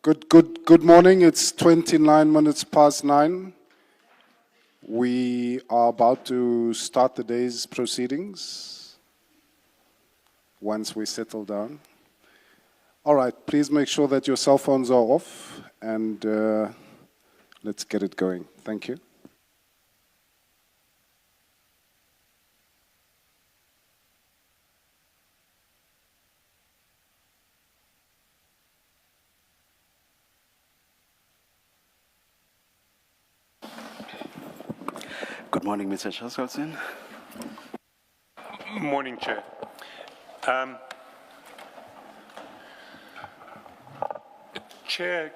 Good morning. It's 29 minutes past 9. We are about to start the day's proceedings once we settle down. All right, please make sure that your cell phones are off and let's get it going. Thank you. Good morning, Mr. Chairperson. Morning, Chair. Chair,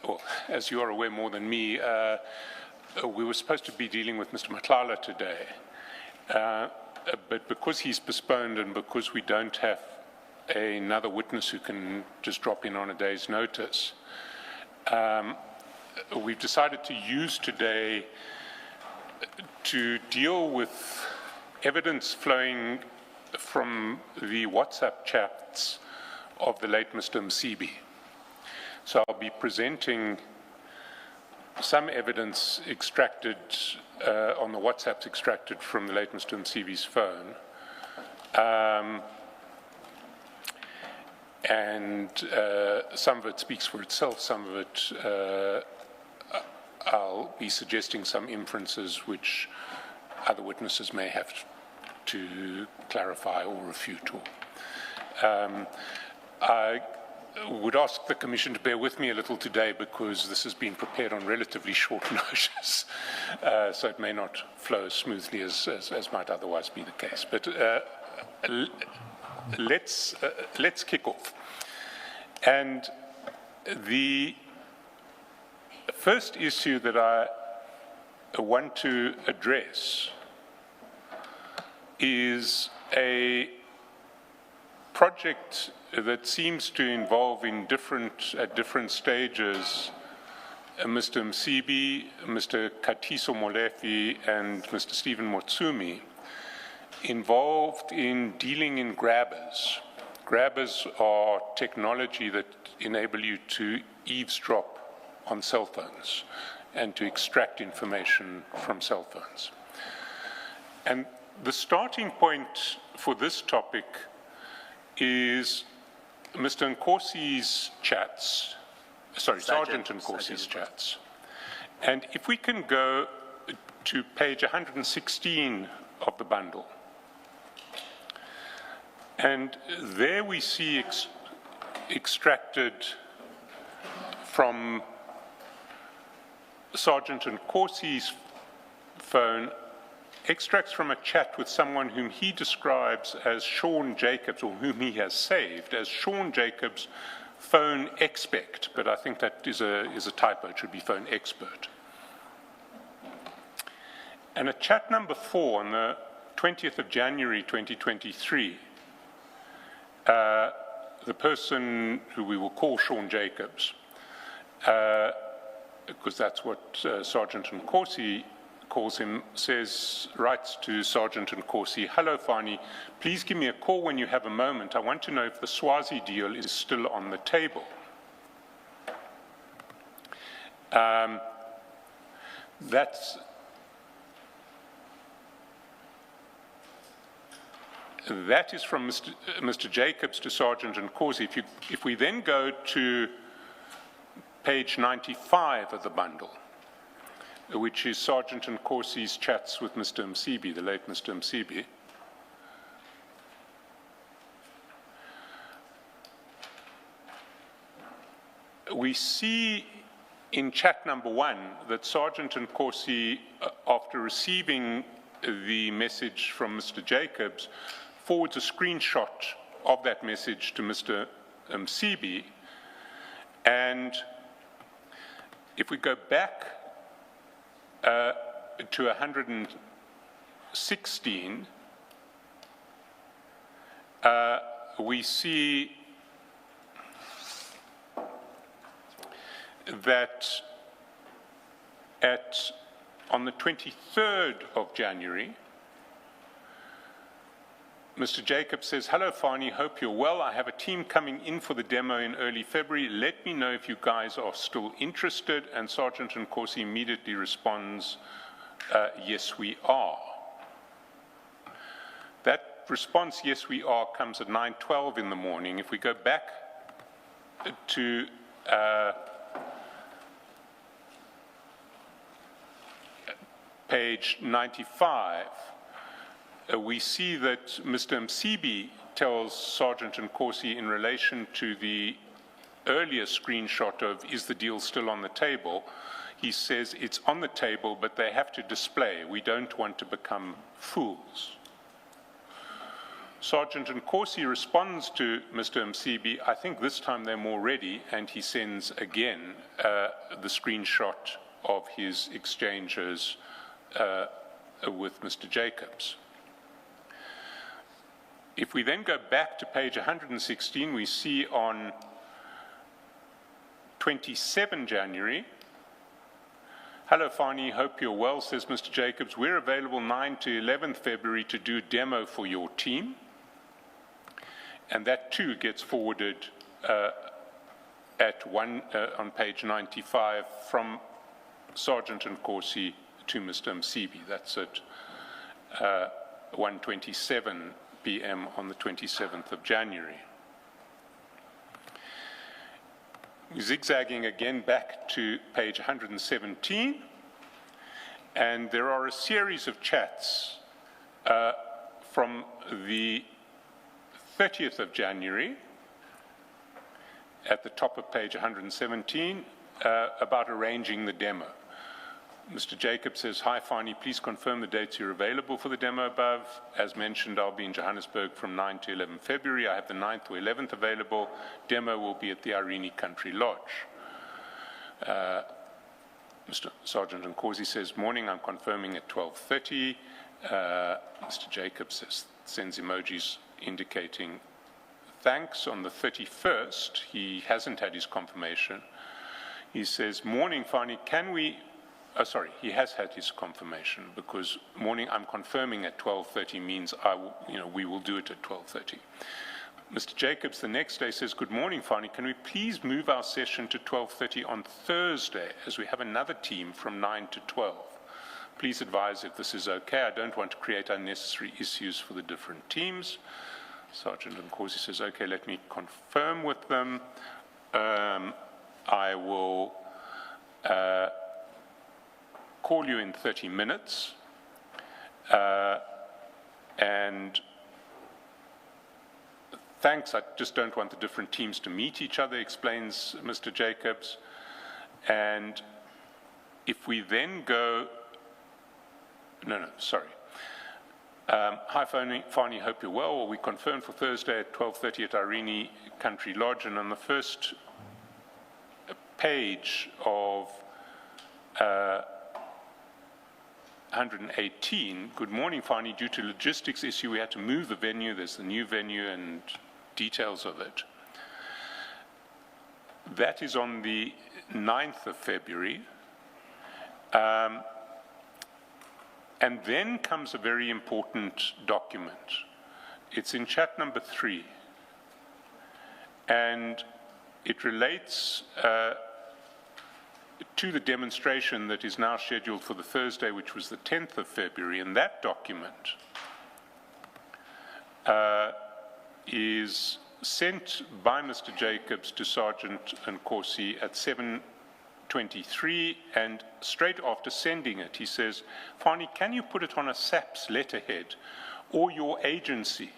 well, as you are aware more than me, we were supposed to be dealing with Mr. Madlanga today, but because he's postponed and because we don't have another witness who can just drop in on a day's notice, we've decided to use today to deal with evidence flowing from the WhatsApp chats of the late Mr. Msibi. So I'll be presenting some evidence extracted on the WhatsApps extracted from the late Mr. Msibi's phone. And some of it speaks for itself, some of it I'll be suggesting some inferences which other witnesses may have to clarify or refute. I would ask the Commission to bear with me a little today because this has been prepared on relatively short notice, so it may not flow as smoothly as might otherwise be the case. But let's kick off. And the first issue that I want to address is a project that seems to involve at different stages Mr. Msibi, Mr. Katiso Molefi, and Mr. Stephen Motsumi, involved in dealing in grabbers. Grabbers are technology that enable you to eavesdrop on cell phones and to extract information from cell phones. And the starting point for this topic is Mr. Nkosi's chats, Sergeant Nkosi's chats. And if we can go to page 116 of the bundle, and there we see extracted from Sergeant Nkosi's phone extracts from a chat with someone whom he describes as Sean Jacobs, or whom he has saved as Sean Jacobs, phone expert, but I think that is a typo. It should be phone expert. And at chat number 4 on the 20th of January 2023, the person who we will call Sean Jacobs, because that's what Sergeant Nkosi calls him, writes to Sergeant Nkosi, "Hello, Fani, please give me a call when you have a moment. I want to know if the Swazi deal is still on the table." That is from Mr. Jacobs to Sergeant Nkosi. If we then go to page 95 of the bundle, which is Sergeant Nkosi's chats with Mr. Msibi, the late Mr. Msibi, we see in chat number 1 that Sergeant Nkosi, after receiving the message from Mr. Jacobs, forwards a screenshot of that message to Mr. Msibi. And if we go back to 116, we see that on the 23rd of January, Mr. Jacobs says, hello, Fani, hope you're well. I have a team coming in for the demo in early February. Let me know if you guys are still interested. And Sergeant Nkosi immediately responds, yes, we are. That response, yes, we are, comes at 9:12 in the morning. If we go back to page 95, we see that Mr. Msibi tells Sergeant Nkosi in relation to the earlier screenshot of is the deal still on the table, he says it's on the table, but they have to display. We don't want to become fools. Sergeant Nkosi responds to Mr. Msibi, I think this time they're more ready, and he sends again the screenshot of his exchanges with Mr. Jacobs. If we then go back to page 116, we see on 27 January, hello, Fani, hope you're well, says Mr. Jacobs. We're available 9 to 11th February to do a demo for your team. And that too gets forwarded on page 95 from Sergeant Nkosi to Mr. Msibi. That's at 1:27 p.m. on the 27th of January. Zigzagging again back to page 117, and there are a series of chats from the 30th of January at the top of page 117 about arranging the demo. Mr. Jacobs says, hi, Fani, please confirm the dates you're available for the demo above. As mentioned, I'll be in Johannesburg from 9 to 11 February. I have the 9th or 11th available. Demo will be at the Irene Country Lodge. Mr. Sergeant Nkosi says, morning, I'm confirming at 12:30. Mr. Jacobs sends emojis indicating thanks. On the 31st, he hasn't had his confirmation. He says, morning, Fani, can we... he has had his confirmation, because morning, I'm confirming at 12:30 means we will do it at 12:30. Mr. Jacobs the next day says, good morning, Fani, can we please move our session to 12:30 on Thursday, as we have another team from 9 to 12. Please advise if this is okay. I don't want to create unnecessary issues for the different teams. Sergeant Nkosi says, okay, let me confirm with them. I will call you in 30 minutes, and thanks, I just don't want the different teams to meet each other, explains Mr. Jacobs. And if we then go, hi, Fani, hope you're well. We confirmed for Thursday at 12:30 at Irene Country Lodge, and on the first page of 118, good morning, Fani. Due to logistics issue, we had to move the venue. There's the new venue and details of it. That is on the 9th of February. And then comes a very important document. It's in chat number 3. And it relates to the demonstration that is now scheduled for the Thursday, which was the 10th of February. And that document is sent by Mr. Jacobs to Sergeant Nkosi at 7:23, and straight after sending it, he says, Fani, can you put it on a SAPS letterhead or your agency?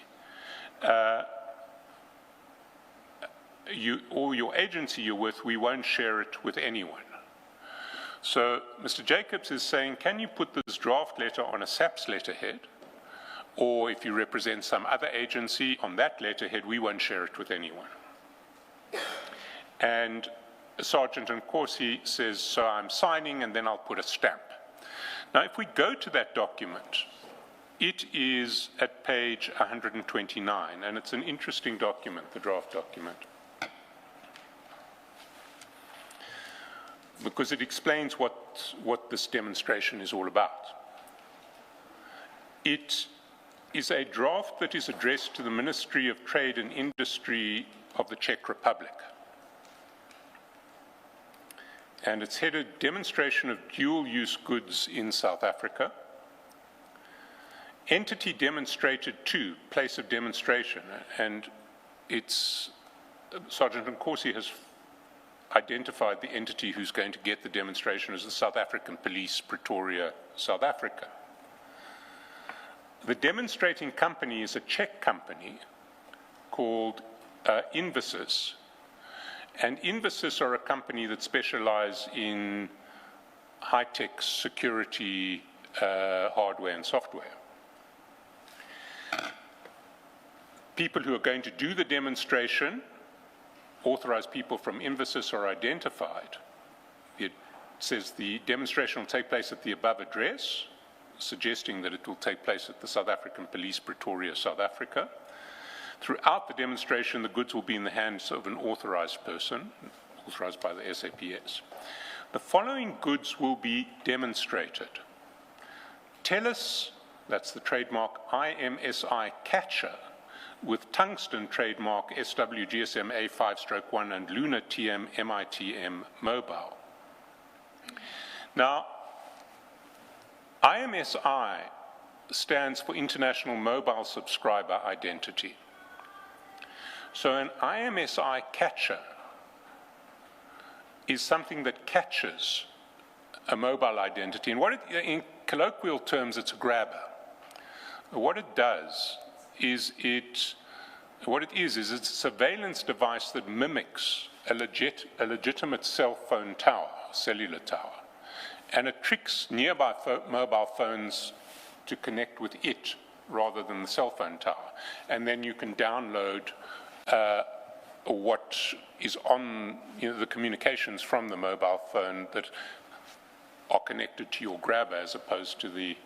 Your agency you're with, we won't share it with anyone. So Mr. Jacobs is saying, can you put this draft letter on a SAPS letterhead? Or if you represent some other agency on that letterhead, we won't share it with anyone. And Sergeant Nkosi says, so I'm signing and then I'll put a stamp. Now, if we go to that document, it is at page 129, and it's an interesting document, the draft document, because it explains what this demonstration is all about. It is a draft that is addressed to the Ministry of Trade and Industry of the Czech Republic. And it's headed Demonstration of Dual-Use Goods in South Africa. Entity demonstrated to, place of demonstration, and it's, Sergeant Nkosi has identified the entity who's going to get the demonstration as the South African Police, Pretoria, South Africa. The demonstrating company is a Czech company called Invasys, and Invasys are a company that specialize in high-tech security hardware and software. People who are going to do the demonstration, authorized people from Invasys, are identified. It says the demonstration will take place at the above address, suggesting that it will take place at the South African Police, Pretoria, South Africa. Throughout the demonstration, the goods will be in the hands of an authorized person, authorized by the SAPS. The following goods will be demonstrated. TELUS, that's the trademark IMSI catcher, with tungsten trademark SWGSM A5/1 and Luna TM MITM mobile. Now, IMSI stands for International Mobile Subscriber Identity. So an IMSI catcher is something that catches a mobile identity. And in colloquial terms, it's a grabber. What it does is it's a surveillance device that mimics a legitimate cell phone tower, cellular tower. And it tricks nearby mobile phones to connect with it rather than the cell phone tower. And then you can download what is on the communications from the mobile phone that are connected to your grabber as opposed to the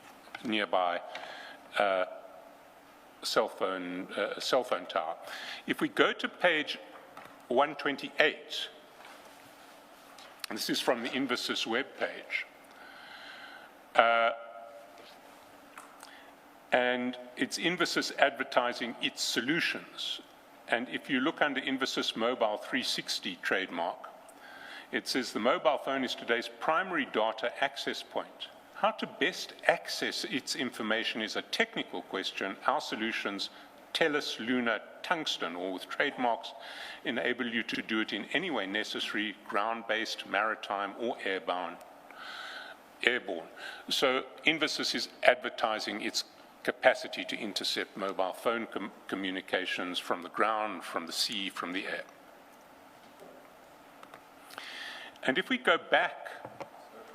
nearby cell phone tower. If we go to page 128, and this is from the Invasys webpage, and it's Invasys advertising its solutions. And if you look under Invasys Mobile 360 trademark, it says the mobile phone is today's primary data access point. How to best access its information is a technical question. Our solutions, TELUS, Luna, Tungsten, all with trademarks, enable you to do it in any way necessary, ground-based, maritime, or airborne. So Invasys is advertising its capacity to intercept mobile phone communications from the ground, from the sea, from the air. And if we go back...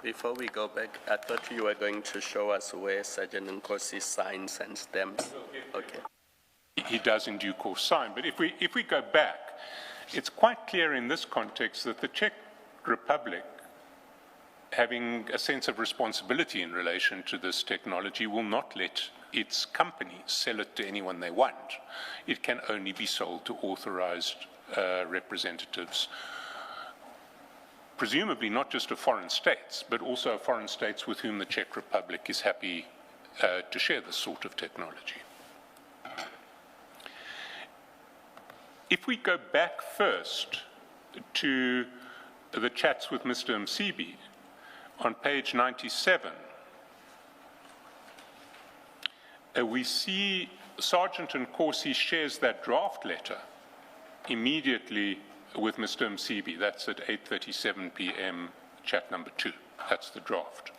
Before we go back, I thought you were going to show us where Sergeant Nkosi signs and stamps. Okay. He does in due course sign, but if we go back, it's quite clear in this context that the Czech Republic, having a sense of responsibility in relation to this technology, will not let its companies sell it to anyone they want. It can only be sold to authorized representatives, presumably not just of foreign states, but also of foreign states with whom the Czech Republic is happy to share this sort of technology. If we go back first to the chats with Mr. Msibi on page 97, we see Sergeant Nkosi shares that draft letter immediately with Mr. Msibi. That's at 8:37 p.m., chat number 2. That's the draft.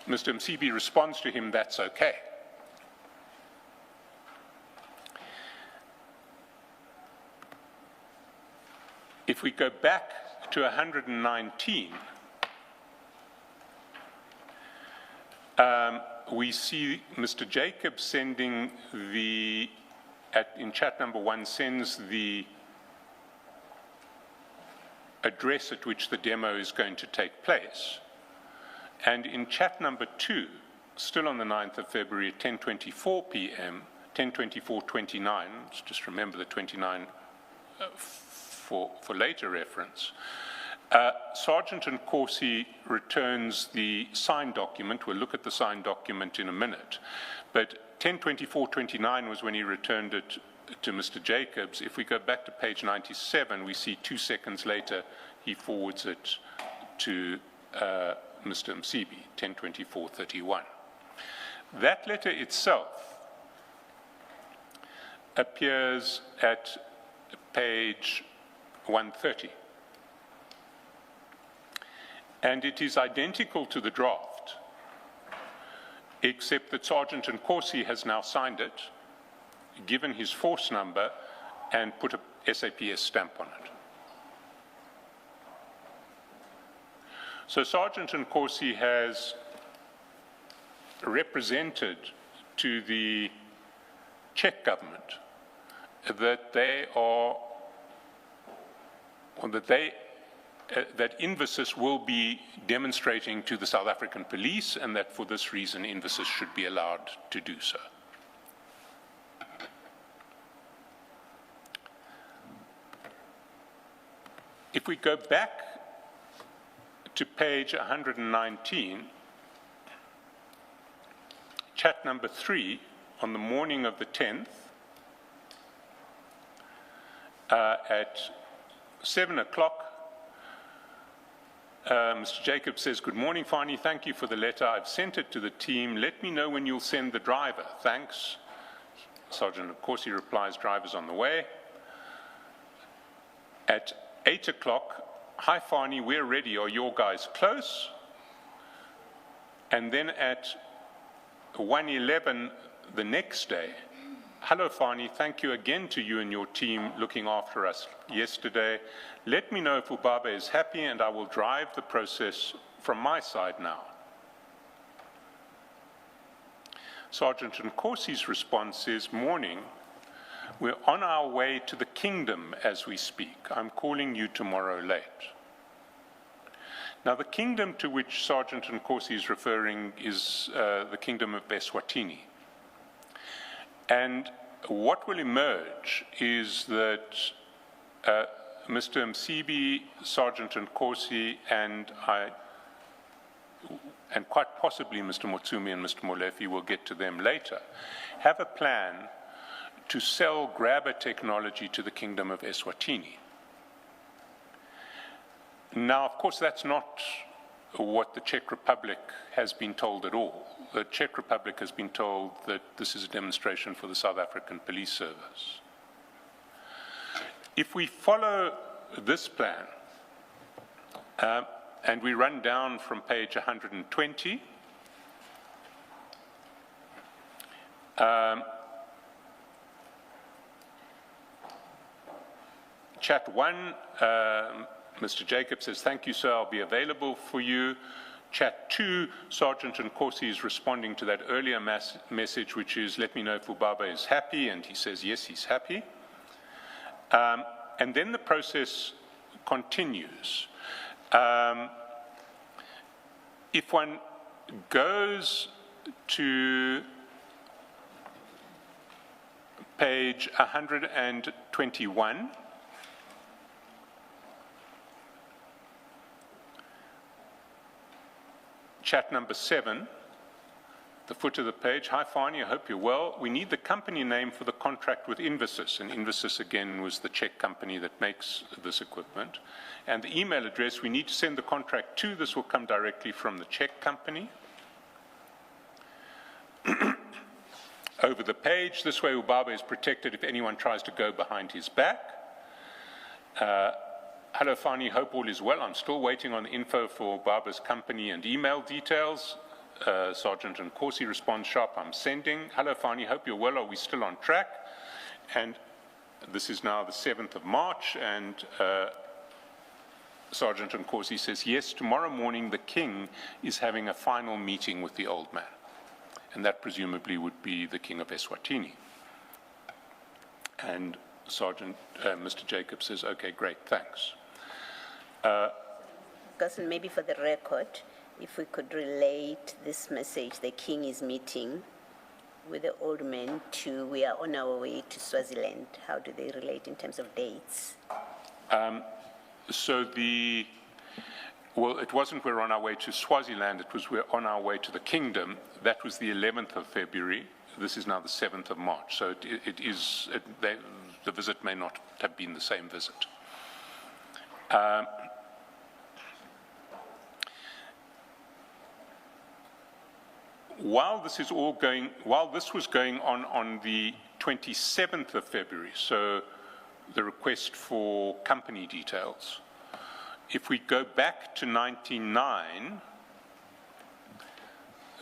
Mr. Msibi responds to him, that's okay. If we go back to 119, we see Mr. Jacob sending in chat number 1, sends the address at which the demo is going to take place. And in chat number 2, still on the 9th of February at 10:24 p.m., 10:24:29, just remember the 29 for later reference, Sergeant Nkosi returns the signed document. We'll look at the signed document in a minute. But 10:24:29 was when he returned it to Mr. Jacobs. If we go back to page 97, we see 2 seconds later he forwards it to Mr. Msibi, 10:24:31. That letter itself appears at page 130. And it is identical to the draft, except that Sergeant Nkosi has now signed it, given his force number, and put a SAPS stamp on it. So Sergeant Nkosi has represented to the Czech government that they are, or that Invicus will be demonstrating to the South African police, and that for this reason Invicus should be allowed to do so. If we go back to page 119, chat number 3, on the morning of the 10th, at 7 o'clock, Mr. Jacobs says, "Good morning, Fani. Thank you for the letter. I've sent it to the team. Let me know when you'll send the driver. Thanks." Sergeant Nkosi replies, "Driver's on the way." At 8 o'clock, "Hi, Fani, we're ready. Are your guys close?" And then at 1:11 the next day, "Hello, Fani. Thank you again to you and your team looking after us yesterday. Let me know if Ubaba is happy and I will drive the process from my side now." Sergeant Nkosi's response is, "Morning. We're on our way to the kingdom as we speak. I'm calling you tomorrow late." Now, the kingdom to which Sergeant Nkosi is referring is the kingdom of Eswatini. And what will emerge is that Mr. Msibi, Sergeant Nkosi, and quite possibly Mr. Motsumi and Mr. Molefe, will get to them later, have a plan to sell grabber technology to the kingdom of Eswatini. Now, of course, that's not what the Czech Republic has been told at all. The Czech Republic has been told that this is a demonstration for the South African Police Service. If we follow this plan, and we run down from page 120, chat 1, Mr. Jacobs says, "Thank you, sir, I'll be available for you." Chat 2, Sergeant Nkosi is responding to that earlier message, which is, "Let me know if Ubaba is happy," and he says, yes, he's happy. And then the process continues. If one goes to page 121, chat number 7, the foot of the page, "Hi, Fani, I hope you're well. We need the company name for the contract with Invicus." And Invicus, again, was the Czech company that makes this equipment. "And the email address we need to send the contract to. This will come directly from the Czech company." Over the page, "This way Ubaba is protected if anyone tries to go behind his back." "Hello, Fani, hope all is well. I'm still waiting on the info for Ubaba's company and email details." Sergeant Nkosi responds, "Sharp, I'm sending." "Hello, Fani, hope you're well. Are we still on track?" And this is now the 7th of March, and Sergeant Nkosi says, "Yes, tomorrow morning the king is having a final meeting with the old man." And that presumably would be the king of Eswatini. And Mr. Jacobs says, "Okay, great, thanks." Cousin, maybe for the record, if we could relate this message, the king is meeting with the old man, to we are on our way to Swaziland. How do they relate in terms of dates? So the Well, it wasn't we're on our way to Swaziland, it was we're on our way to the kingdom. That was the 11th of February. This is now the 7th of March. So the visit may not have been the same visit. While this was going on the 27th of February, so the request for company details, if we go back to 99,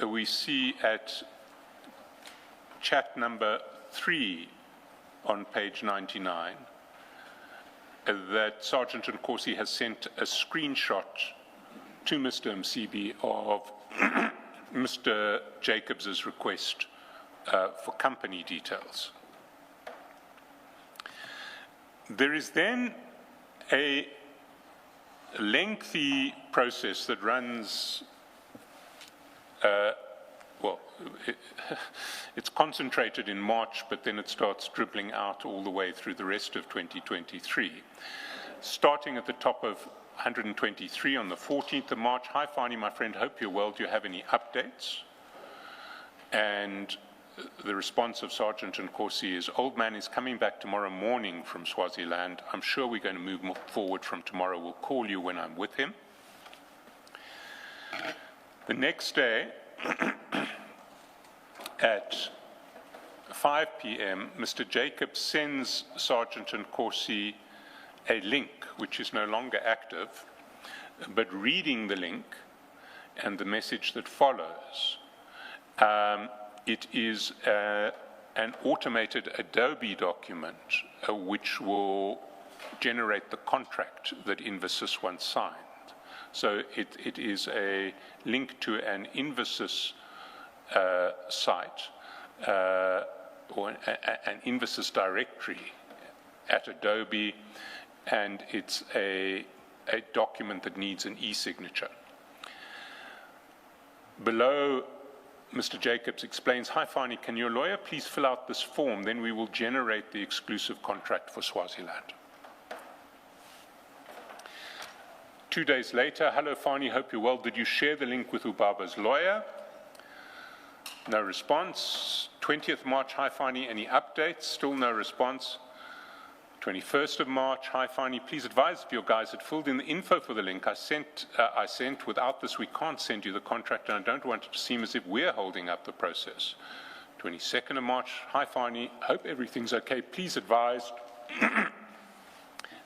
we see at chat number 3 on page 99 that Sergeant Nkosi has sent a screenshot to Mr. Msibi of Mr. Jacobs's request for company details. There is then a lengthy process that runs, it's concentrated in March, but then it starts dribbling out all the way through the rest of 2023. Starting at the top of 123 on the 14th of March. Hi, Fani, my friend, hope you're well. Do you have any updates? And the response of Sergeant Nkosi is, old man is coming back tomorrow morning from Swaziland. I'm sure we're going to move forward from tomorrow. We'll call you when I'm with him. The next day, at 5 p.m., Mr. Jacobs sends Sergeant Nkosi a link, which is no longer active, but reading the link and the message that follows. It is an automated Adobe document which will generate the contract that Infosys once signed. So it is a link to an Infosys site or an Infosys directory at Adobe, and it's a document that needs an e-signature. Below, Mr. Jacobs explains, hi Fani, can your lawyer please fill out this form, then we will generate the exclusive contract for Swaziland. 2 days later, hello Fani, hope you're well. Did you share the link with Ubaba's lawyer? No response. 20th March, hi Fani, any updates? Still no response. 21st of March, hi Fani, please advise if your guys had filled in the info for the link I sent. Without this, we can't send you the contract, and I don't want it to seem as if we're holding up the process. 22nd of March, hi Fani, hope everything's okay, please advise.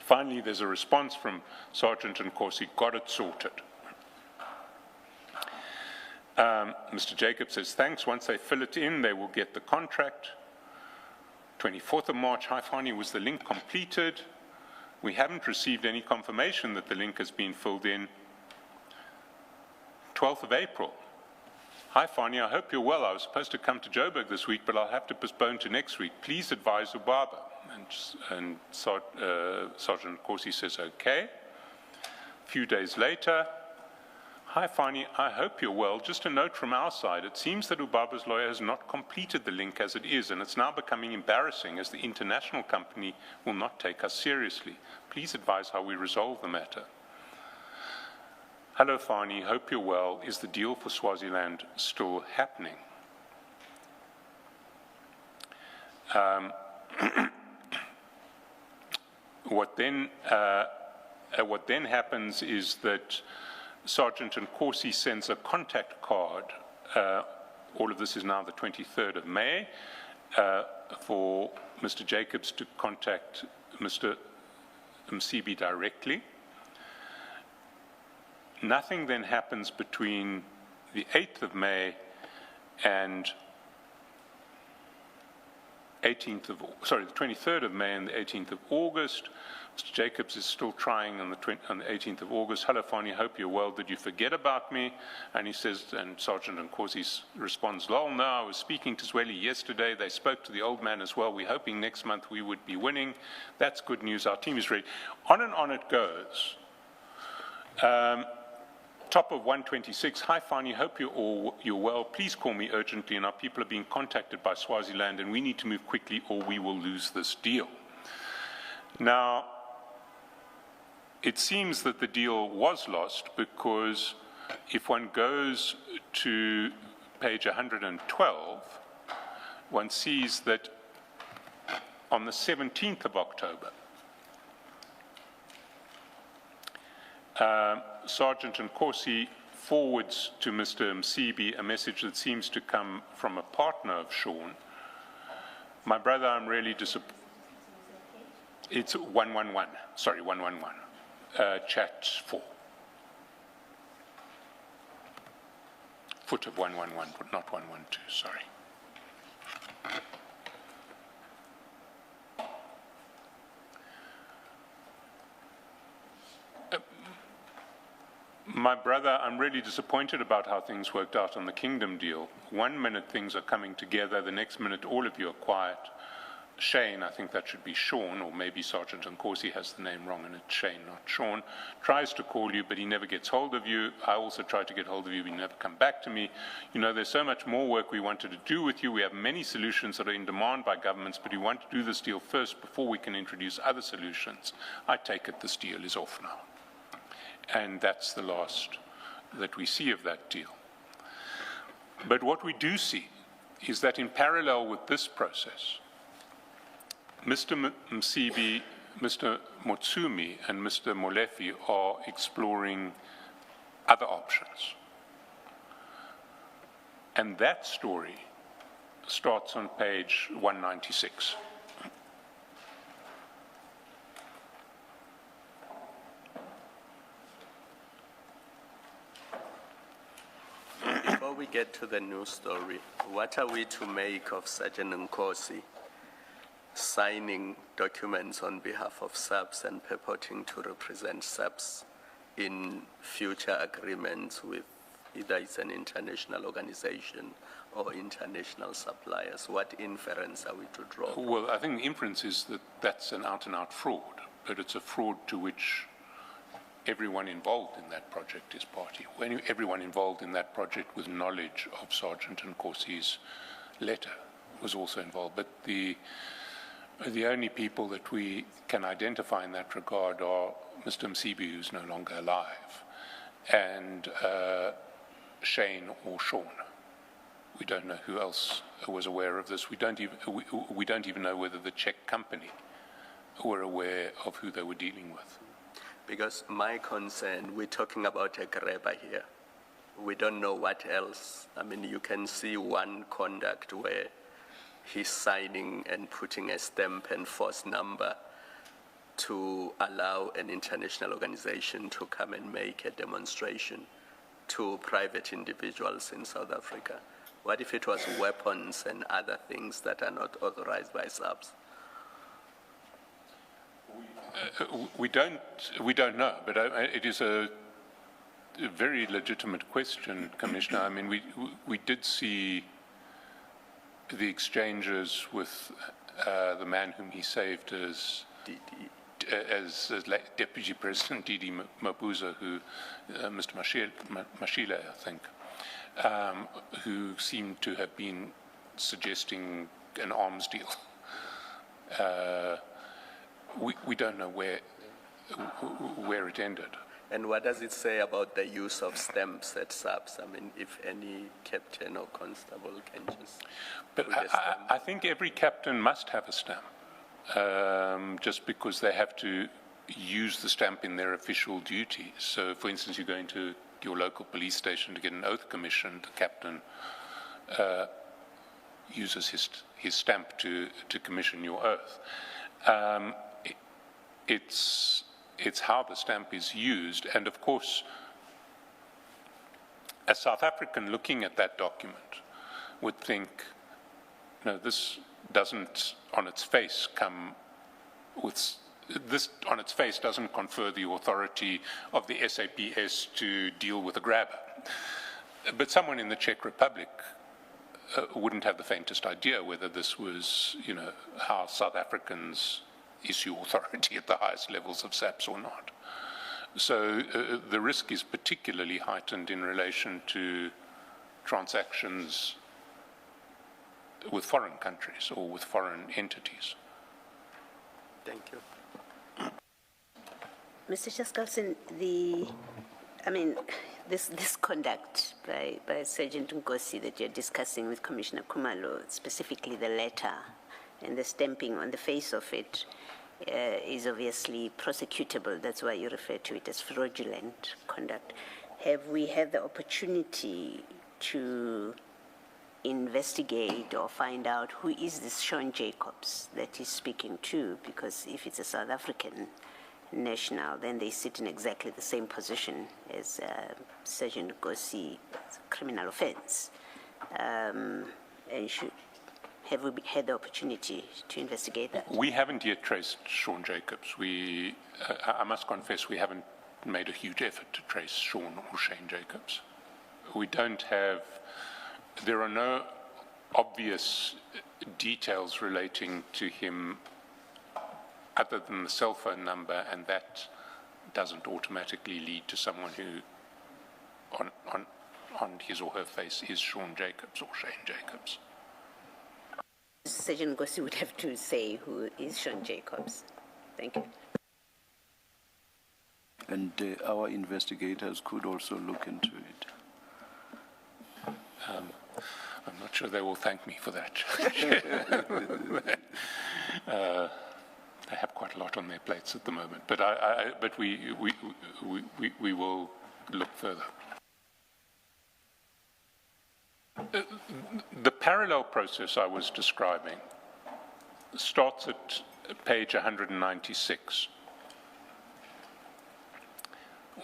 Finally, there's a response from Sergeant Nkosi, got it sorted. Mr. Jacobs says, thanks, once they fill it in, they will get the contract. 24th of March, hi Fani, was the link completed? We haven't received any confirmation that the link has been filled in. 12th of April, hi Fani, I hope you're well. I was supposed to come to Joburg this week, but I'll have to postpone to next week. Please advise Ubaba. And Sergeant Nkosi says, okay. A few days later, hi Fani, I hope you're well. Just a note from our side. It seems that Ubaba's lawyer has not completed the link as it is, and it's now becoming embarrassing as the international company will not take us seriously. Please advise how we resolve the matter. Hello Fani, hope you're well. Is the deal for Swaziland still happening? What then happens is that Sergeant Nkosi sends a contact card. All of this is now the 23rd of May for Mr. Jacobs to contact Mr. Msibi directly. Nothing then happens between the 8th of May and the 23rd of May and the 18th of August. Mr. Jacobs is still trying on the 18th of August. Hello, Fani, hope you're well. Did you forget about me? And he says, and Sergeant Nkosi responds, lol, no, I was speaking to Zweli yesterday. They spoke to the old man as well. We're hoping next month we would be winning. That's good news. Our team is ready. On and on it goes. Top of 126, hi Fani, hope you're well. Please call me urgently, and our people are being contacted by Swaziland, and we need to move quickly or we will lose this deal. Now, it seems that the deal was lost because if one goes to page 112, one sees that on the 17th of October, Sergeant Nkosi forwards to Mr. Msibi a message that seems to come from a partner of Sean. My brother, I'm really disappointed. It's 111, sorry, 111, chat 4. Foot of 111, but not 112, sorry. My brother, I'm really disappointed about how things worked out on the Kingdom deal. 1 minute things are coming together, the next minute all of you are quiet. Shane, I think that should be Sean, or maybe Sergeant Nkosi has the name wrong and it's Shane, not Sean, tries to call you, but he never gets hold of you. I also tried to get hold of you, but you never come back to me. You know, there's so much more work we wanted to do with you. We have many solutions that are in demand by governments, but we want to do this deal first before we can introduce other solutions. I take it this deal is off now. And that's the last that we see of that deal. But what we do see is that in parallel with this process, Mr. Msibi, Mr. Motsumi, and Mr. Molefe are exploring other options. And that story starts on page 196. Before we get to the news story, what are we to make of Sergeant Nkosi signing documents on behalf of SAPS and purporting to represent SAPS in future agreements with either it's an international organization or international suppliers? What inference are we to draw? Well, I think the inference is that that's an out-and-out fraud, but it's a fraud to which everyone involved in that project is party. Everyone involved in that project with knowledge of Sergeant Nkosi's letter was also involved. But the only people that we can identify in that regard are Mr. Msibi, who's no longer alive, and Shane or Sean. We don't know who else was aware of this. We don't even know whether the Czech company were aware of who they were dealing with. Because my concern, we're talking about a grabber here. We don't know what else. I mean, you can see one conduct where he's signing and putting a stamp and force number to allow an international organization to come and make a demonstration to private individuals in South Africa. What if it was weapons and other things that are not authorized by SAPS? We don't know, but it is a very legitimate question, Commissioner. I mean, we did see the exchanges with the man whom he saved as Deputy President Didi Mabuza, who Mr. Mashile, I think, who seemed to have been suggesting an arms deal. We don't know where it ended. And what does it say about the use of stamps at SAPS? I mean, if any captain or constable can just But I think every captain must have a stamp, just because they have to use the stamp in their official duties. So, for instance, you go into your local police station to get an oath commissioned, the captain uses his stamp to commission your oath. It's how the stamp is used, and of course, a South African looking at that document would think, no, this doesn't on its face come with, this on its face doesn't confer the authority of the SAPS to deal with a grabber. But someone in the Czech Republic wouldn't have the faintest idea whether this was, how South Africans issue authority at the highest levels of SAPS or not. So the risk is particularly heightened in relation to transactions with foreign countries or with foreign entities. Thank you. Mr. Chaskalson, this conduct by Sergeant Nkosi that you're discussing with Commissioner Kumalo, specifically the letter and the stamping on the face of it, is obviously prosecutable. That's why you refer to it as fraudulent conduct. Have we had the opportunity to investigate or find out who is this Sean Jacobs that he's speaking to? Because if it's a South African national, then they sit in exactly the same position as Sergeant Nkosi, criminal offense. And have we had the opportunity to investigate that? We haven't yet traced Sean Jacobs. I must confess, we haven't made a huge effort to trace Sean or Shane Jacobs. We don't have, there are no obvious details relating to him other than the cell phone number, and that doesn't automatically lead to someone who on his or her face is Sean Jacobs or Shane Jacobs. Sergeant Nkosi would have to say who is Sean Jacobs. Thank you. And our investigators could also look into it. I'm not sure they will thank me for that. They have quite a lot on their plates at the moment, but we will look further. The parallel process I was describing starts at page 196,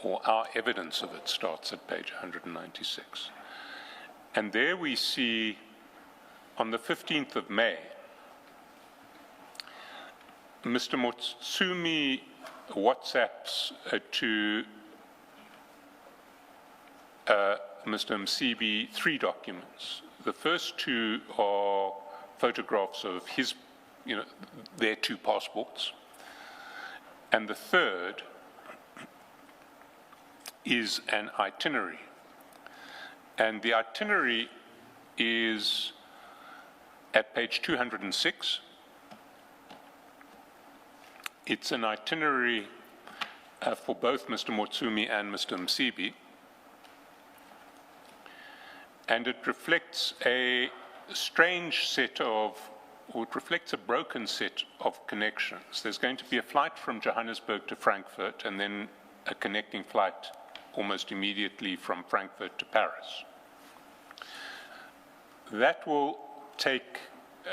or our evidence of it starts at page 196. And there we see, on the 15th of May, Mr. Motsumi WhatsApps to Mr. Msibi 3 documents. The first two are photographs of his, their 2 passports. And the third is an itinerary. And the itinerary is at page 206. It's an itinerary for both Mr. Motsumi and Mr. Msibi. And it reflects a strange set of, or it reflects a broken set of connections. There's going to be a flight from Johannesburg to Frankfurt, and then a connecting flight almost immediately from Frankfurt to Paris. That will take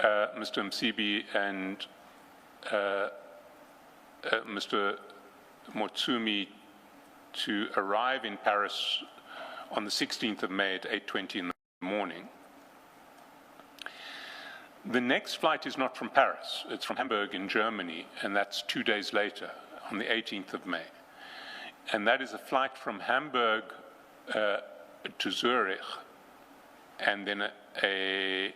Mr. Msibi and Mr. Motsumi to arrive in Paris on the 16th of May at 8:20 in the morning. The next flight is not from Paris, it's from Hamburg in Germany, and that's 2 days later, on the 18th of May. And that is a flight from Hamburg to Zurich, and then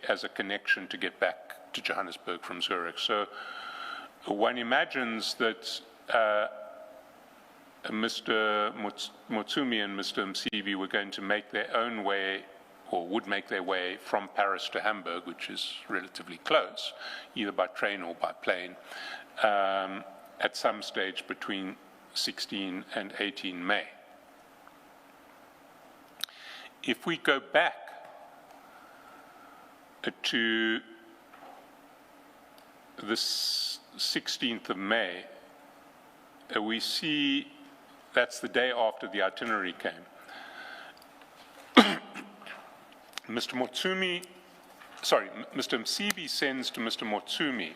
as a connection to get back to Johannesburg from Zurich. So one imagines that Mr. Motsumi and Mr. Msibi were going to make their own way, or would make their way from Paris to Hamburg, which is relatively close, either by train or by plane, at some stage between 16 and 18 May. If we go back to the 16th of May, we see that's the day after the itinerary came. Mr. Msibi sends to Mr. Motsumi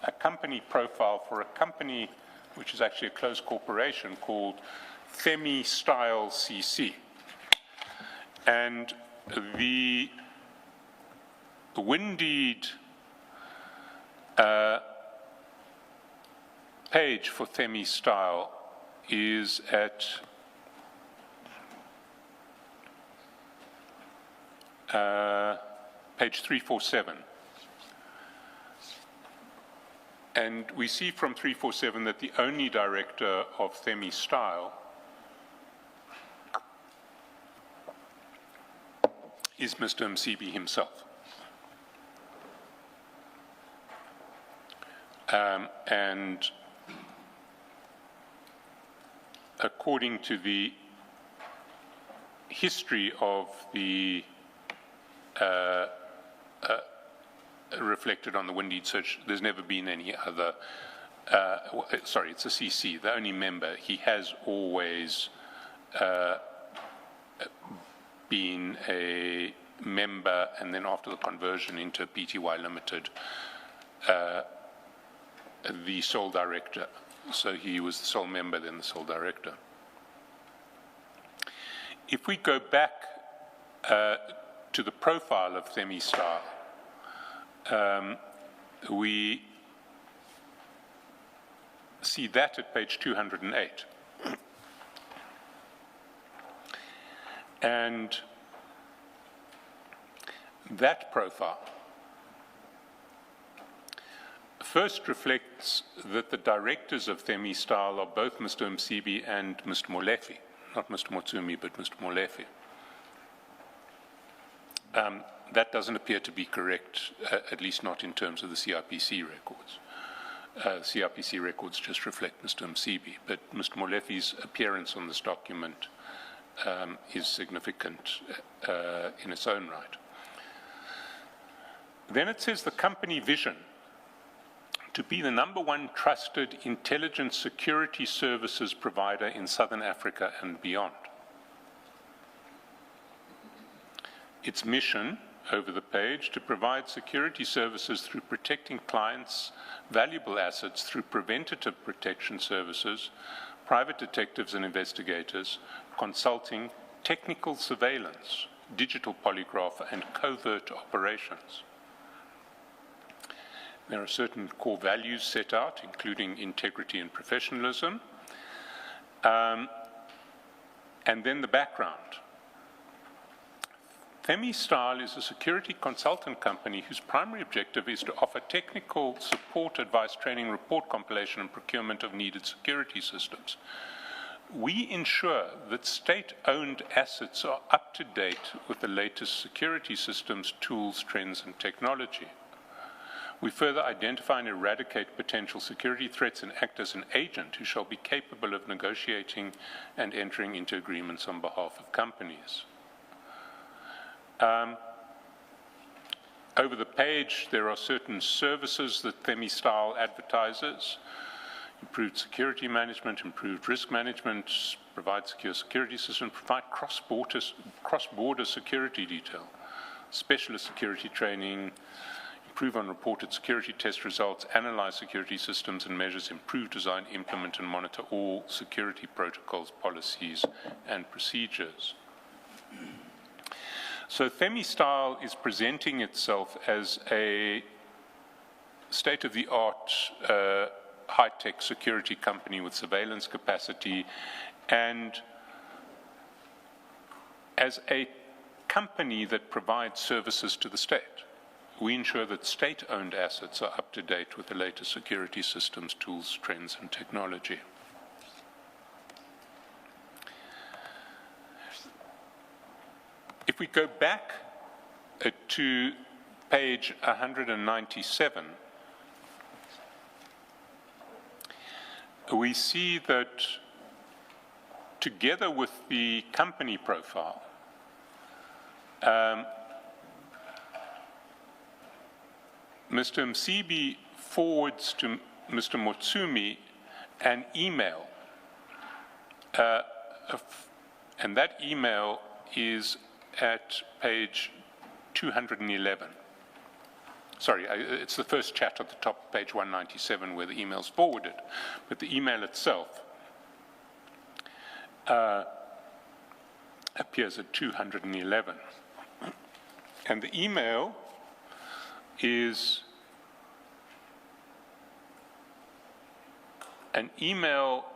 a company profile for a company which is actually a closed corporation called Themi Style CC. And the Windeed page for Themi Style is at page 347. And we see from 347 that the only director of Themi Style is Mr. Msibi himself. And according to the history of the reflected on the Windeed search, there's never been any other, sorry, it's a CC, the only member. He has always been a member, and then after the conversion into PTY Limited, the sole director. So he was the sole member, then the sole director. If we go back to the profile of Themi Staal, we see that at page 208. And that profile first reflects that the directors of Themi Staal are both Mr. Msibi and Mr. Molefe, not Mr. Motsumi, but Mr. Molefe. That doesn't appear to be correct, at least not in terms of the CRPC records. CRPC records just reflect Mr. Msibi, but Mr. Molefe's appearance on this document is significant in its own right. Then it says the company vision to be the #1 trusted intelligence security services provider in Southern Africa and beyond. Its mission, over the page, to provide security services through protecting clients' valuable assets through preventative protection services, private detectives and investigators, consulting, technical surveillance, digital polygraph, and covert operations. There are certain core values set out, including integrity and professionalism. And then the background. Themi Staal is a security consultant company whose primary objective is to offer technical support, advice, training, report compilation, and procurement of needed security systems. We ensure that state-owned assets are up to date with the latest security systems, tools, trends, and technology. We further identify and eradicate potential security threats and act as an agent who shall be capable of negotiating and entering into agreements on behalf of companies. Over the page, there are certain services that Themi Staal advertises: improved security management, improved risk management, provide secure security systems, provide cross-border security detail, specialist security training, improve on reported security test results, analyze security systems and measures, improve design, implement and monitor all security protocols, policies, and procedures. So Themi Staal is presenting itself as a state-of-the-art high-tech security company with surveillance capacity, and as a company that provides services to the state. We ensure that state-owned assets are up to date with the latest security systems, tools, trends, and technology. If we go back to page 197, we see that together with the company profile, Mr. Msibi forwards to Mr. Motsumi an email, and that email is at page 211. Sorry, it's the first chat at the top of page 197 where the email's forwarded, but the email itself appears at 211. And the email is an email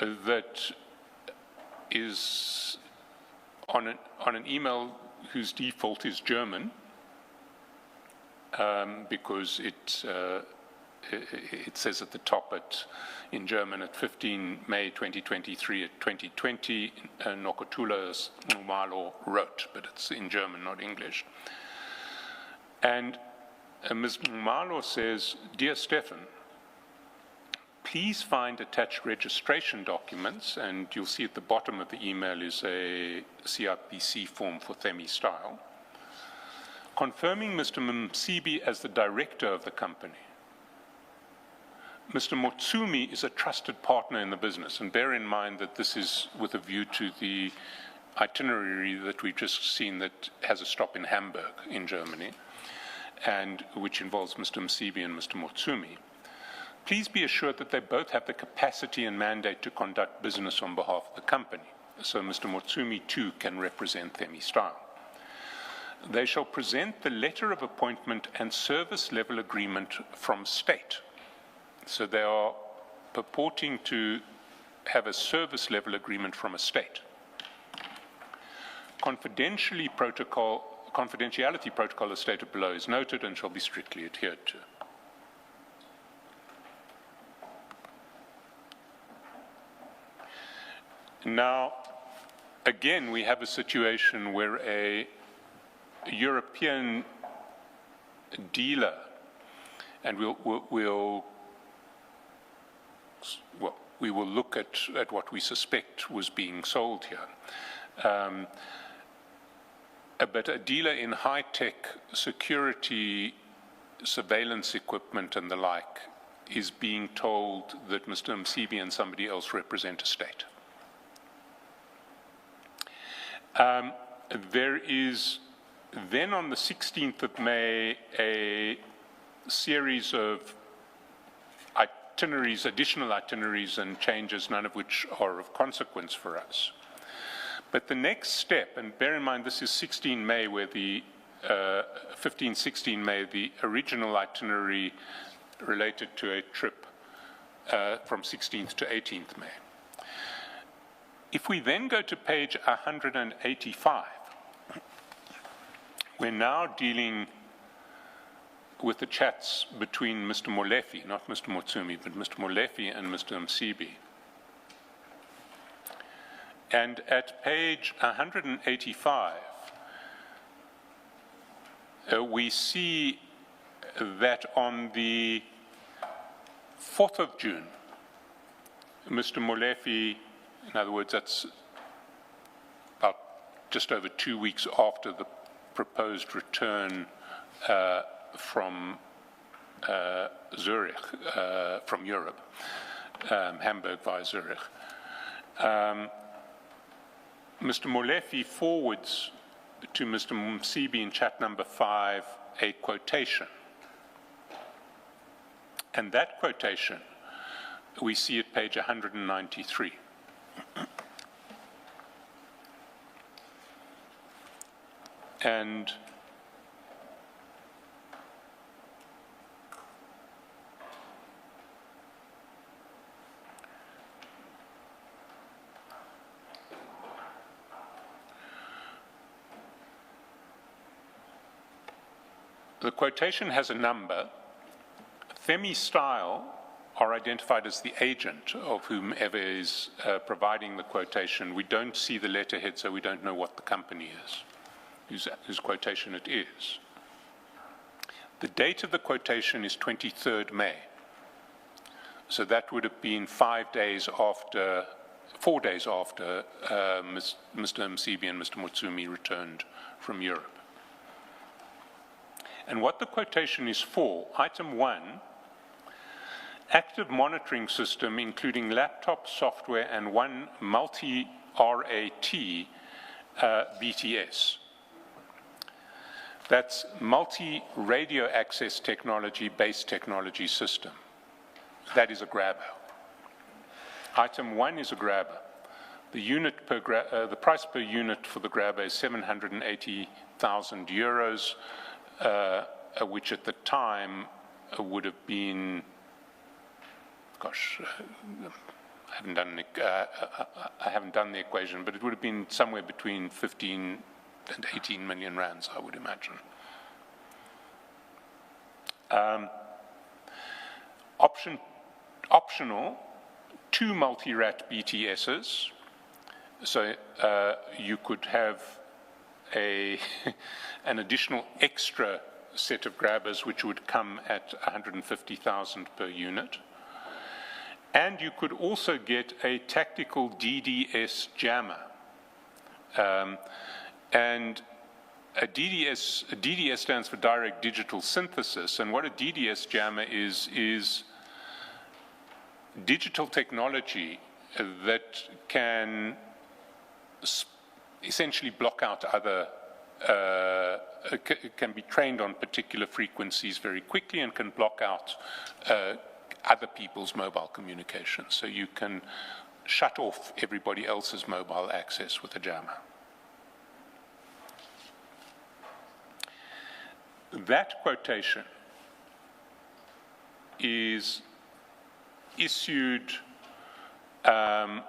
that is on an email whose default is German, because it says at the top in German at 15 May 2023 at 2020, Nokotula Numalo wrote, but it's in German, not English. And Ms. Numalo says, "Dear Stefan, please find attached registration documents, and you'll see at the bottom of the email is a CRPC form for Themi Style, confirming Mr. Msibi as the director of the company. Mr. Motsumi is a trusted partner in the business, and bear in mind that this is with a view to the itinerary that we've just seen that has a stop in Hamburg in Germany, and which involves Mr. Msibi and Mr. Motsumi. Please be assured that they both have the capacity and mandate to conduct business on behalf of the company, so Mr. Motsumi too can represent Themi Style. They shall present the letter of appointment and service level agreement from state. So they are purporting to have a service level agreement from a state. Confidentiality protocol as stated below is noted and shall be strictly adhered to. Now, again, we have a situation where a European dealer, and we will look at what we suspect was being sold here. But a dealer in high-tech security surveillance equipment and the like is being told that Mr. Msibi and somebody else represent a state. There is then on the 16th of May a series of itineraries, additional itineraries and changes, none of which are of consequence for us. But the next step, and bear in mind this is 16 May where the 15, 16 May, the original itinerary related to a trip from 16th to 18th May. If we then go to page 185, we're now dealing with the chats between Mr. Molefe, not Mr. Motsumi, but Mr. Molefe and Mr. Msibi. And at page 185, we see that on the 4th of June, Mr. Molefe, in other words, that's about just over 2 weeks after the proposed return from Zurich, from Europe, Hamburg via Zurich. Mr. Molefe forwards to Mr. Msibi in chat number 5 a quotation. And that quotation we see at page 193. And the quotation has a number. Themi Style are identified as the agent of whomever is providing the quotation. We don't see the letterhead, so we don't know what the company is, whose quotation it is. The date of the quotation is 23rd May. So that would have been 4 days after Mr. Msibi and Mr. Motsumi returned from Europe. And what the quotation is for, item 1, active monitoring system including laptop software and one multi-RAT BTS. That's multi-radio access technology based technology system. That is a grabber. Item 1 is a grabber. The unit per the price per unit for the grabber is 780,000 euros, which at the time would have been, gosh, I haven't done the equation, but it would have been somewhere between 15 and 18 million rands, I would imagine. Optional, 2 multi-rat BTSs. So you could have an additional extra set of grabbers which would come at 150,000 per unit. And you could also get a tactical DDS jammer. And a DDS stands for direct digital synthesis, and what a DDS jammer is digital technology that can essentially block out other, can be trained on particular frequencies very quickly and can block out other people's mobile communications. So you can shut off everybody else's mobile access with a jammer. That quotation is issued by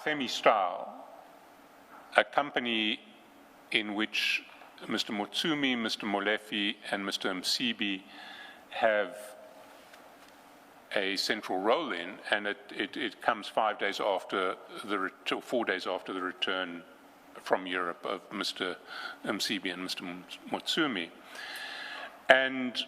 Themistal, a company in which Mr. Motsumi, Mr. Molefe, and Mr. Msibi have a central role in, and it comes 5 days after the 4 days after the return from Europe of Mr. Msibi and Mr. Motsumi. And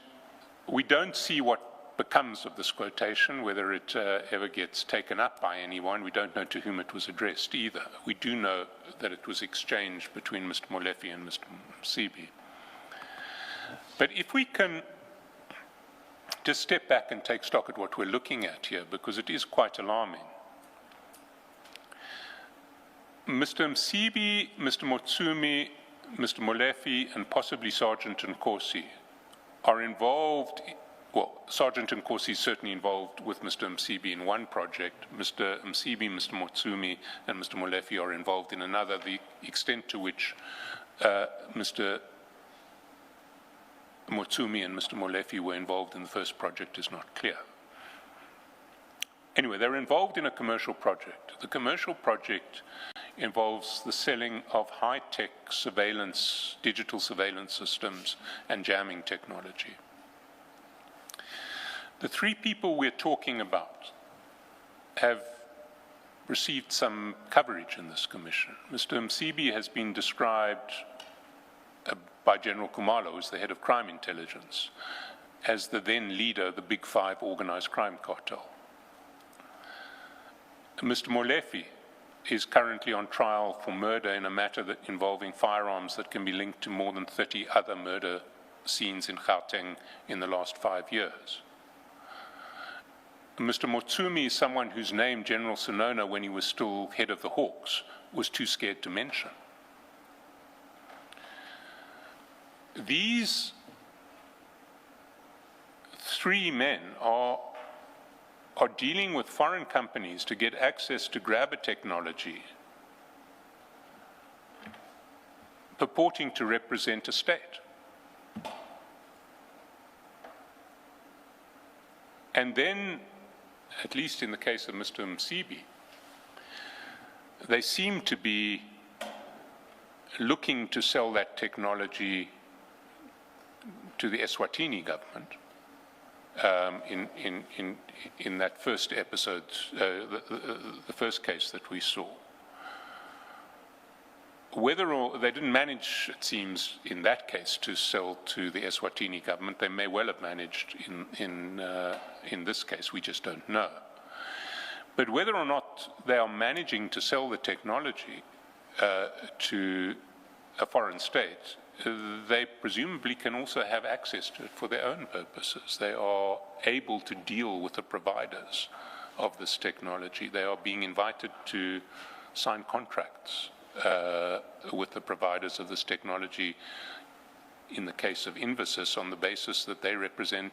we don't see what becomes of this quotation, whether it ever gets taken up by anyone. We don't know to whom it was addressed either. We do know that it was exchanged between Mr. Molefe and Mr. Msibi. But if we can just step back and take stock at what we're looking at here, because it is quite alarming. Mr. Msibi, Mr. Motsumi, Mr. Molefe, and possibly Sergeant Nkosi are involved, well, Sergeant Nkosi is certainly involved with Mr. Msibi in one project. Mr. Msibi, Mr. Motsumi, and Mr. Molefe are involved in another. The extent to which Mr. Motsumi and Mr. Molefe were involved in the first project is not clear. Anyway, they're involved in a commercial project. The commercial project involves the selling of high-tech surveillance, digital surveillance systems and jamming technology. The three people we're talking about have received some coverage in this commission. Mr. Msibi has been described by General Kumalo, as the head of crime intelligence, as the then leader of the Big Five organized crime cartel. Mr. Molefe is currently on trial for murder in a matter involving firearms that can be linked to more than 30 other murder scenes in Gauteng in the last 5 years. Mr. Motsumi is someone whose name General Sonona, when he was still head of the Hawks, was too scared to mention. These three men are dealing with foreign companies to get access to grabber technology purporting to represent a state. And then, at least in the case of Mr. Msibi, they seem to be looking to sell that technology to the Eswatini government in that first episode, the first case that we saw. Whether or they didn't manage, it seems, in that case, to sell to the Eswatini government, they may well have managed in this case. We just don't know. But whether or not they are managing to sell the technology to a foreign state, they presumably can also have access to it for their own purposes. They are able to deal with the providers of this technology. They are being invited to sign contracts with the providers of this technology, in the case of Infosys, on the basis that they represent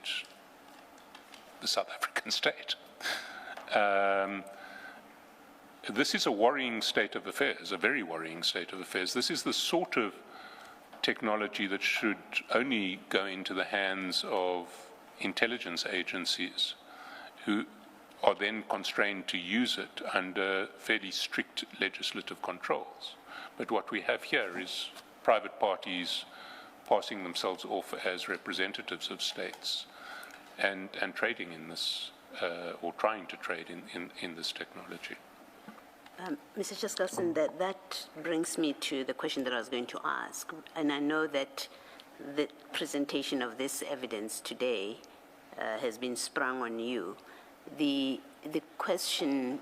the South African state. This is a worrying state of affairs, a very worrying state of affairs. This is the sort of technology that should only go into the hands of intelligence agencies who are then constrained to use it under fairly strict legislative controls. But what we have here is private parties passing themselves off as representatives of states and trading in this, or trying to trade in this technology. Mr. Chaskalson, that brings me to the question that I was going to ask. And I know that the presentation of this evidence today has been sprung on you. The question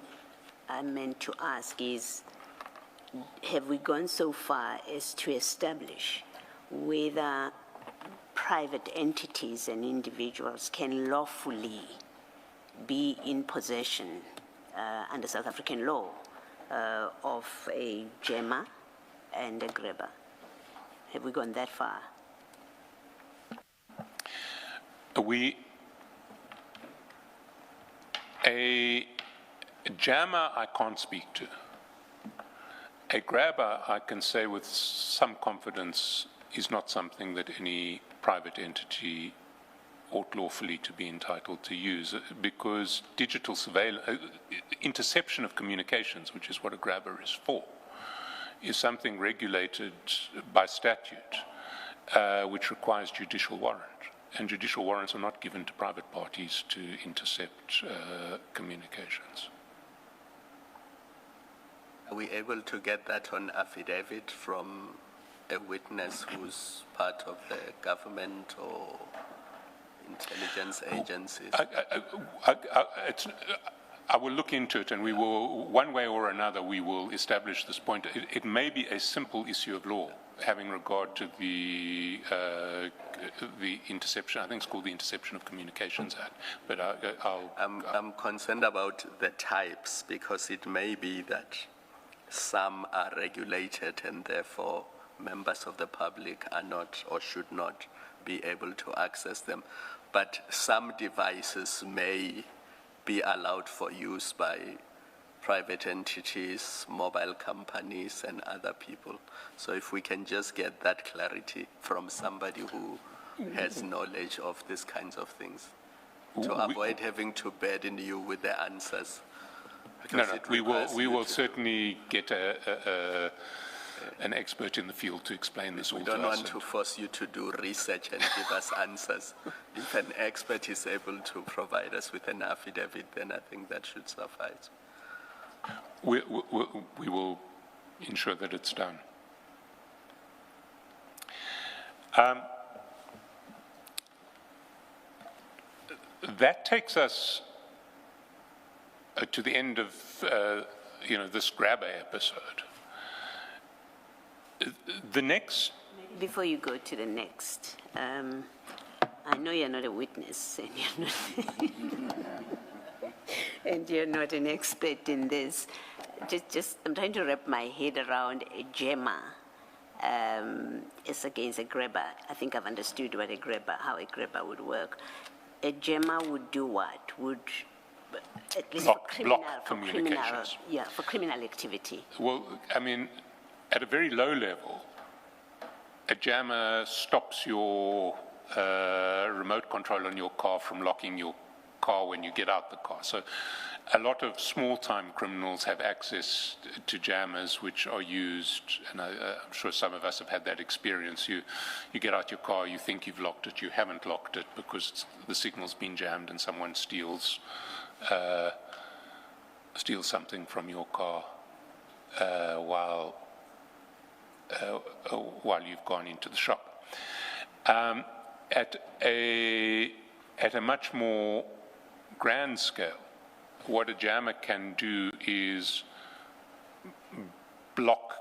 I meant to ask is, have we gone so far as to establish whether private entities and individuals can lawfully be in possession under South African law of a gemma and a grabber? Have we gone that far? A jammer I can't speak to. A grabber, I can say with some confidence, is not something that any private entity ought lawfully to be entitled to use, because digital surveillance, interception of communications, which is what a grabber is for, is something regulated by statute, which requires judicial warrant. And judicial warrants are not given to private parties to intercept communications. Are we able to get that on affidavit from a witness who's part of the government or intelligence agencies? I will look into it, and we will, one way or another, we will establish this point. It may be a simple issue of law having regard to the interception. I think it's called the Interception of Communications Act. But I'm concerned about the types, because it may be that some are regulated and therefore members of the public are not or should not be able to access them. But some devices may be allowed for use by private entities, mobile companies, and other people. So if we can just get that clarity from somebody who has knowledge of these kinds of things, to avoid having to burden you with the answers. No, we will certainly get an expert in the field to explain this all to us. We don't want to force you to do research and give us answers. If an expert is able to provide us with an affidavit, then I think that should suffice. We will ensure that it's done. That takes us to the end of this grabber episode. The next. Before you go to the next, I know you're not a witness, and you're not an expert in this. I'm trying to wrap my head around a gemma as against a grabber. I think I've understood how a grabber would work. A gemma would do what? Would at least block communications. For criminal activity. Well, I mean, at a very low level, a jammer stops your remote control on your car from locking your car when you get out the car. So a lot of small-time criminals have access to jammers which are used, and I'm sure some of us have had that experience. You get out your car, you think you've locked it, you haven't locked it because the signal's been jammed and someone steals something from your car while you've gone into the shop. At a much more grand scale, what a jammer can do is block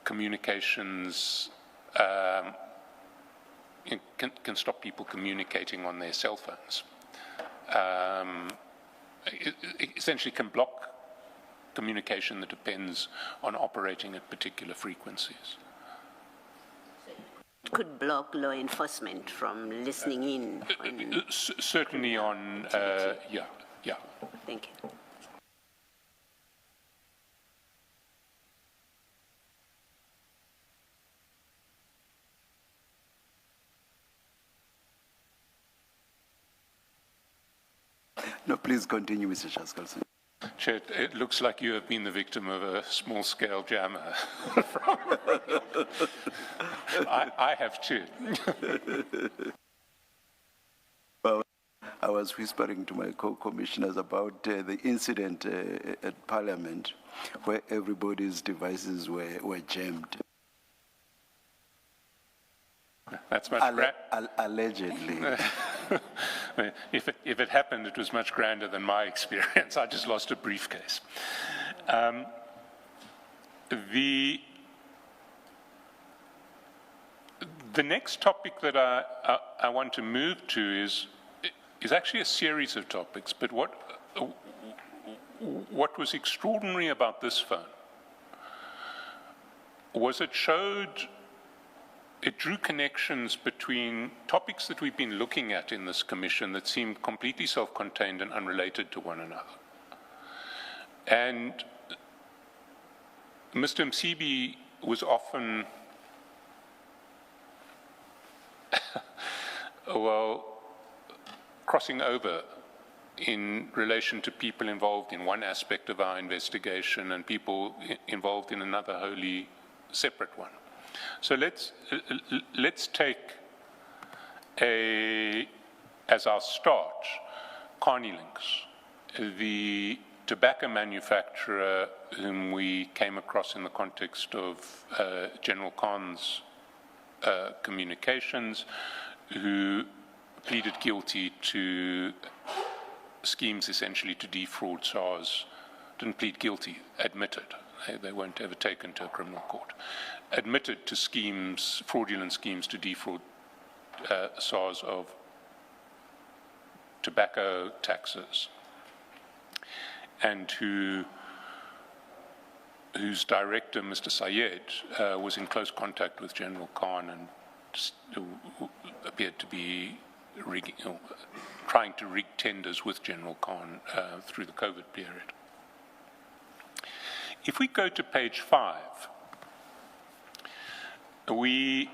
communications, can stop people communicating on their cell phones. It essentially can block communication that depends on operating at particular frequencies. It could block law enforcement from listening in. Certainly on, yeah. Thank you. No, please continue, Mr. Chaskalson. Chair, it looks like you have been the victim of a small-scale jammer. I have too. Well, I was whispering to my co-commissioners about the incident at Parliament where everybody's devices were jammed. That's much allegedly. If it happened, it was much grander than my experience. I just lost a briefcase. The next topic that I want to move to is actually a series of topics, but what was extraordinary about this phone was it drew connections between topics that we've been looking at in this commission that seemed completely self-contained and unrelated to one another. And Mr. Msibi was often, well, crossing over in relation to people involved in one aspect of our investigation and people involved in another wholly separate one. So let's take as our start, Carnilinks, the tobacco manufacturer whom we came across in the context of General Khan's communications, who pleaded guilty to schemes essentially to defraud SARS, didn't plead guilty, admitted. They weren't ever taken to a criminal court. Admitted to schemes, fraudulent schemes to defraud SARS of tobacco taxes, and whose director, Mr. Sayed, was in close contact with General Khan and appeared to be trying to rig tenders with General Khan through the COVID period. If we go to page 5, we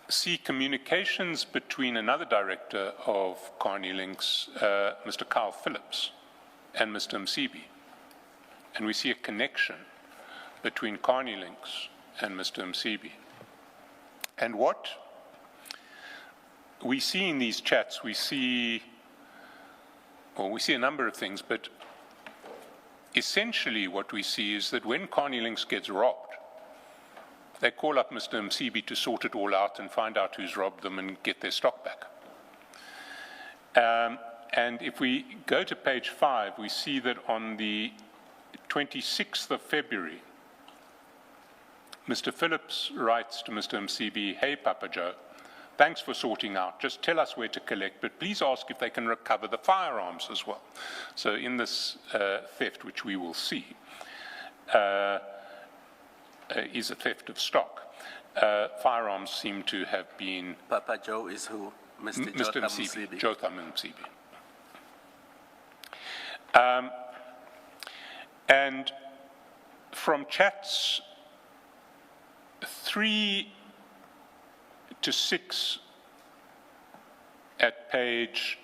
see communications between another director of Carnilinks, Mr. Kyle Phillips, and Mr. Msibi. And we see a connection between Carnilinks and Mr. Msibi. And what we see in these chats, we see a number of things, but essentially what we see is that when Carnilinks gets robbed, they call up Mr. Msibi to sort it all out and find out who's robbed them and get their stock back. And if we go to page 5, we see that on the 26th of February, Mr. Phillips writes to Mr. Msibi, "Hey, Papa Joe, thanks for sorting out. Just tell us where to collect, but please ask if they can recover the firearms as well." So in this theft, which we will see, is a theft of stock. Firearms seem to have been... Papa Joe is who? Mr. Msibi. Jotham Msibi. And from chats 3 to 6 at page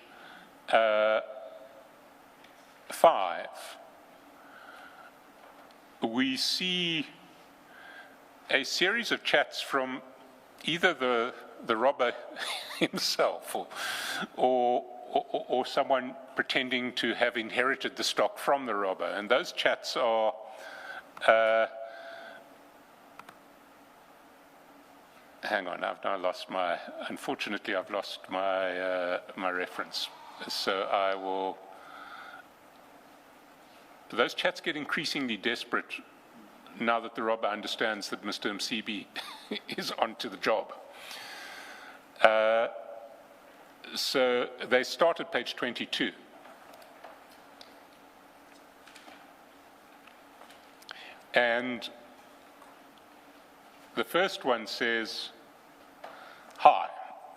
5, we see a series of chats from either the robber himself or someone pretending to have inherited the stock from the robber. And those chats are hang on, unfortunately I've lost my reference. So those chats get increasingly desperate now that the robber understands that Mr. Msibi is onto the job. So they start at page 22. And the first one says, "Hi,"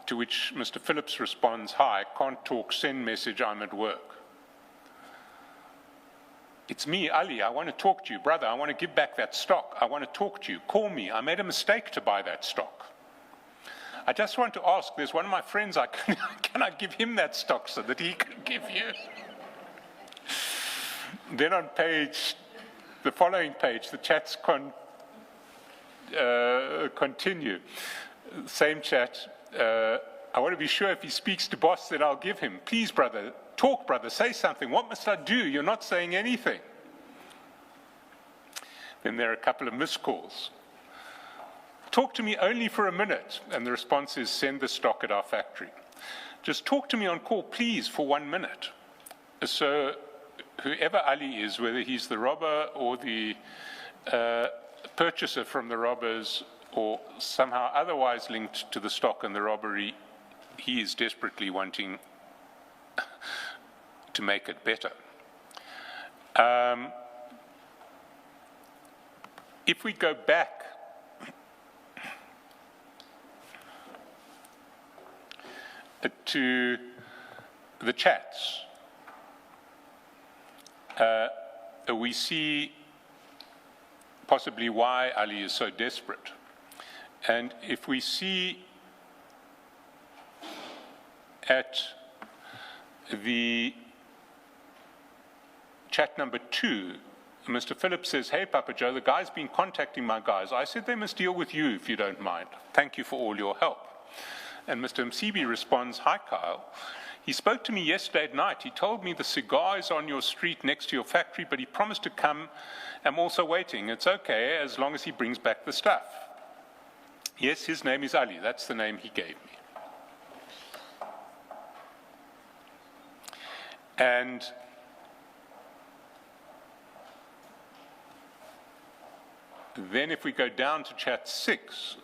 to which Mr. Phillips responds, "Hi, can't talk, send message, I'm at work." "It's me, Ali, I want to talk to you, brother, I want to give back that stock, I want to talk to you, call me, I made a mistake to buy that stock. I just want to ask, there's one of my friends, can I give him that stock so that he can give you?" Then on the following page, the chats continue. Same chat, "I want to be sure if he speaks to boss that I'll give him. Please, brother, talk, brother, say something. What must I do? You're not saying anything." Then there are a couple of missed calls. "Talk to me only for a minute." And the response is, "Send the stock at our factory." just talk to me on call, please, for 1 minute. So whoever Ali is, whether he's the robber or the purchaser from the robbers or somehow otherwise linked to the stock and the robbery, he is desperately wanting to make it better. If we go back to the chats, we see possibly why Ali is so desperate. And if we see at the chat number 2, Mr. Phillips says, "Hey, Papa Joe, the guy's been contacting my guys. I said they must deal with you if you don't mind. Thank you for all your help." And Mr. Msibi responds, "Hi, Kyle. He spoke to me yesterday at night. He told me the cigar is on your street next to your factory, but he promised to come. I'm also waiting. It's okay as long as he brings back the stuff." Yes, his name is Ali. That's the name he gave me. And then if we go down to chat 6,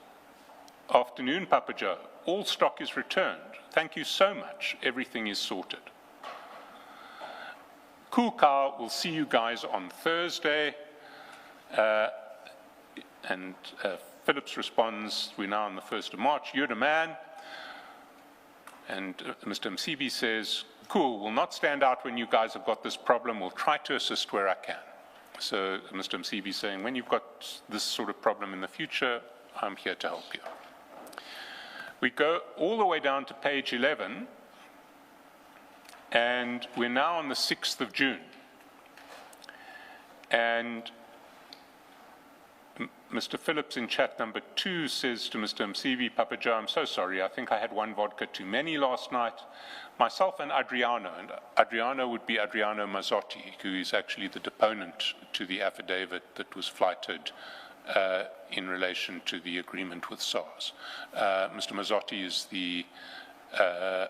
"Afternoon, Papa Joe. All stock is returned. Thank you so much. Everything is sorted. Cool, Kyle. We'll see you guys on Thursday." And Phillips responds, "We're now on the 1st of March. You're the man." And Mr. Msibi says, "Cool. We'll not stand out when you guys have got this problem. We'll try to assist where I can." So Mr. Msibi is saying, when you've got this sort of problem in the future, I'm here to help you. We go all the way down to page 11, and we're now on the 6th of June. And Mr. Phillips in chat number 2 says to Mr. Msibi, "Papa Joe, I'm so sorry. I think I had one vodka too many last night. Myself and Adriano would be Adriano Mazzotti, who is actually the deponent to the affidavit that was flighted in relation to the agreement with SARS. Mr. Mazzotti is the, I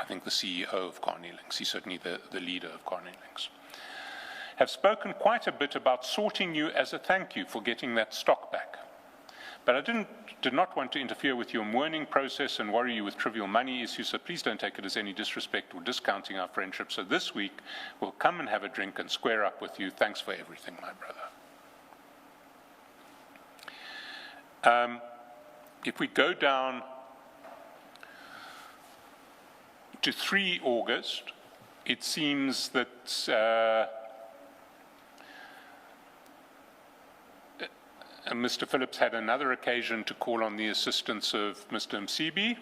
think, the CEO of Carney Links. He's certainly the leader of Carney Links. Have spoken quite a bit about sorting you as a thank you for getting that stock back. But I did not want to interfere with your mourning process and worry you with trivial money issues, so please don't take it as any disrespect or discounting our friendship. So this week, we'll come and have a drink and square up with you. Thanks for everything, my brother." If we go down to 3 August, it seems that Mr. Phillips had another occasion to call on the assistance of Mr. Msibi.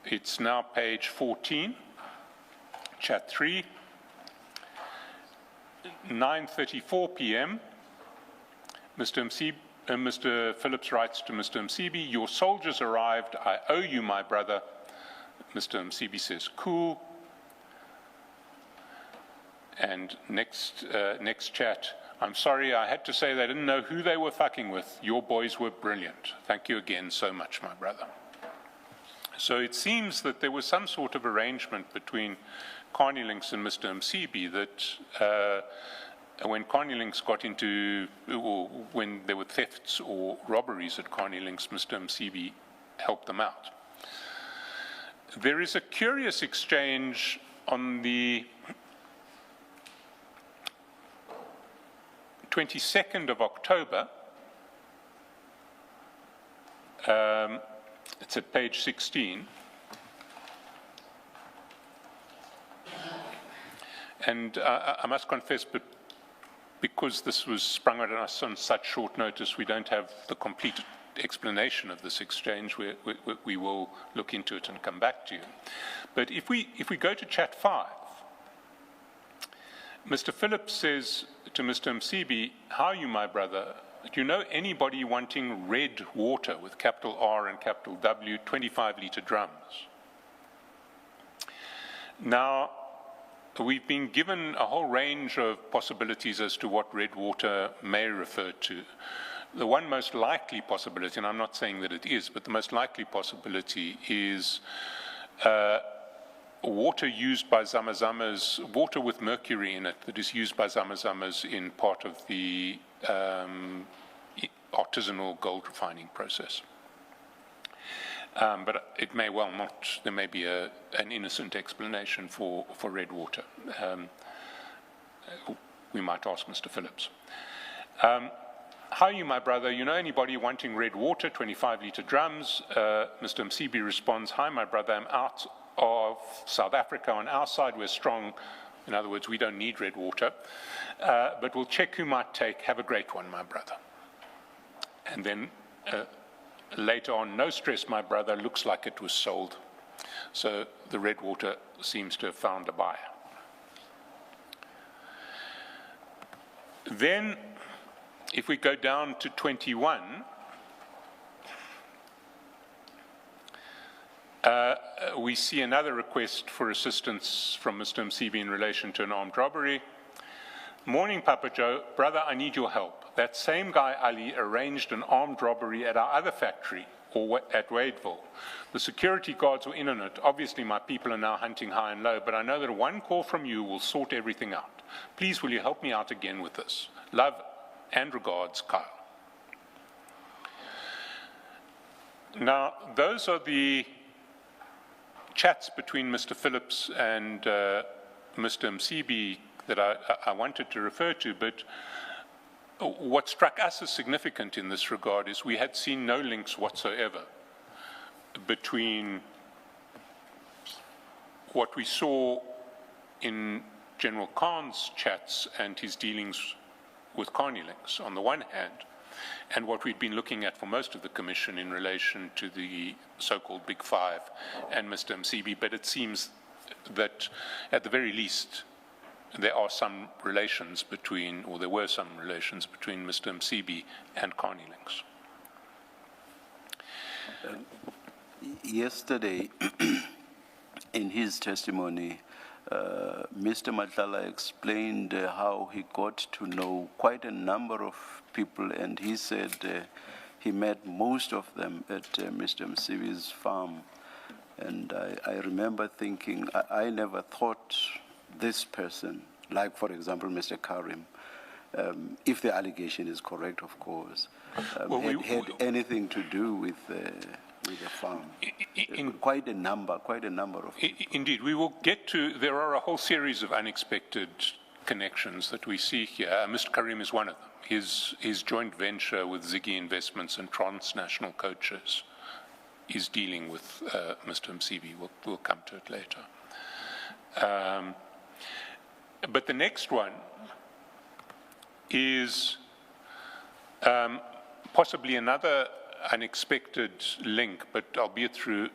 It's now page 14, chat 3, 9:34 p.m. Mr. Phillips writes to Mr. Msibi, "Your soldiers arrived. I owe you, my brother." Mr. Msibi says, "Cool." And next chat, "I'm sorry, I had to say they didn't know who they were fucking with. Your boys were brilliant. Thank you again so much, my brother." So it seems that there was some sort of arrangement between Carney Links and Mr. Msibi that when Carney Links got into, or when there were thefts or robberies at Carney Links, Mr. Msibi helped them out. There is a curious exchange on the 22nd of October. It's at page 16. And I must confess, but because this was sprung on us on such short notice, we don't have the complete explanation of this exchange. We will look into it and come back to you. But if we go to chat 5, Mr. Phillips says to Mr. Msibi, "How are you, my brother? Do you know anybody wanting red water with capital R and capital W, 25-litre drums?" Now, we've been given a whole range of possibilities as to what red water may refer to. the one most likely possibility, and I'm not saying that it is, but the most likely possibility is water used by zamazamas, water with mercury in it that is used by zamazamas in part of the artisanal gold refining process. But it may well not. There may be an innocent explanation for red water. We might ask Mr. Phillips. How are you, my brother? You know anybody wanting red water, 25-litre drums? Mr. Msibi responds, hi, my brother, I'm out of South Africa. On our side, we're strong. In other words, we don't need red water. But we'll check who might take. Have a great one, my brother. And then later on, no stress, my brother, looks like it was sold. So the red water seems to have found a buyer. Then, if we go down to 21, we see another request for assistance from Mr. Msibi in relation to an armed robbery. Morning, Papa Joe. Brother, I need your help. That same guy, Ali, arranged an armed robbery at our other factory, or at Wadeville. The security guards were in on it. Obviously, my people are now hunting high and low, but I know that one call from you will sort everything out. Please, will you help me out again with this? Love and regards, Kyle. Now, those are the chats between Mr. Phillips and Mr. Msibi that I wanted to refer to, but what struck us as significant in this regard is we had seen no links whatsoever between what we saw in General Khan's chats and his dealings with Carney-Links on the one hand, and what we'd been looking at for most of the Commission in relation to the so-called Big Five and Mr. Msibi, but it seems that at the very least there are some relations between, or there were some relations between Mr. Msibi and Carney-Links. Yesterday, in his testimony, Mr. Madlanga explained how he got to know quite a number of people, and he said he met most of them at Mr. Msibi's farm. And I remember thinking, I never thought this person, like, for example, Mr. Karim, if the allegation is correct, of course, had anything to do with the farm. Quite a number of people. Indeed, we will get to, there are a whole series of unexpected connections that we see here. Mr. Karim is one of them. His joint venture with Ziggy Investments and Transnational Coaches is dealing with Mr. Msibi. We'll come to it later. But the next one is possibly another unexpected link, but albeit through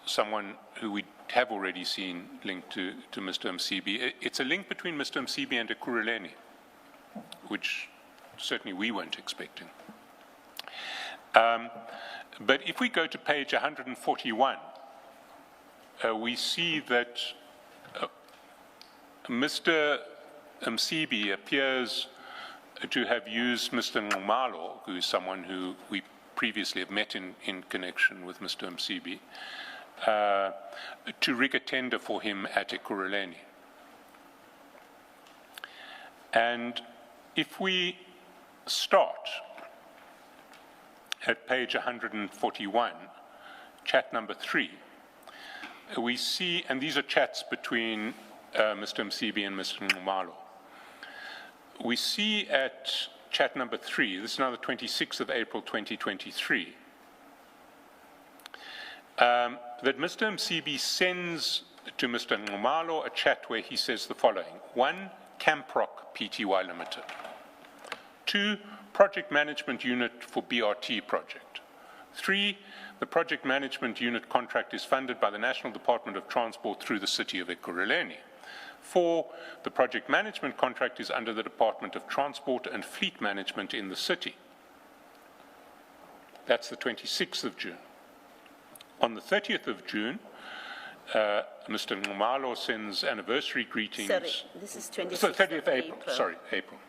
someone who we have already seen linked to Mr. Msibi. It's a link between Mr. Msibi and Ekurhuleni, which certainly we weren't expecting. But if we go to page 141, we see that Mr. Msibi appears to have used Mr. Nxumalo, who is someone who we previously have met in connection with Mr. Msibi, to rig a tender for him at Ekurhuleni. And if we start at page 141, chat number 3, we see, and these are chats between Mr. Msibi and Mr. Nxumalo. We see at chat number 3, this is now the 26th of April 2023, that Mr. Msibi sends to Mr. Nxumalo a chat where he says the following: 1, Camproc Pty Limited. 2, Project Management Unit for BRT project. 3, the Project Management Unit contract is funded by the National Department of Transport through the city of Ekurhuleni. 4, the project management contract is under the Department of Transport and Fleet Management in the city. That's the 26th of June. On the 30th of June, Mr. Nxumalo sends anniversary greetings. Sorry, this is 26th So 30th of April. Sorry, April.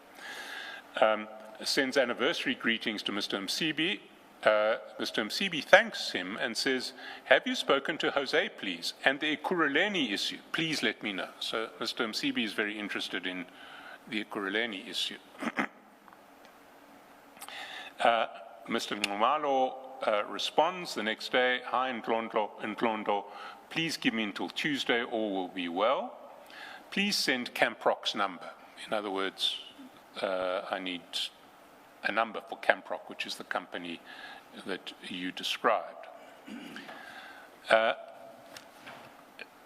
sends anniversary greetings to Mr. Msibi. Mr. Msibi thanks him and says, "Have you spoken to Jose, please? And the Ekurhuleni issue, please let me know." So Mr. Msibi is very interested in the Ekurhuleni issue. Mr. Nxumalo responds the next day, "Hi, Ndlondo, please give me until Tuesday, all will be well. Please send Camproc's number." In other words, I need a number for Camproc, which is the company that you described.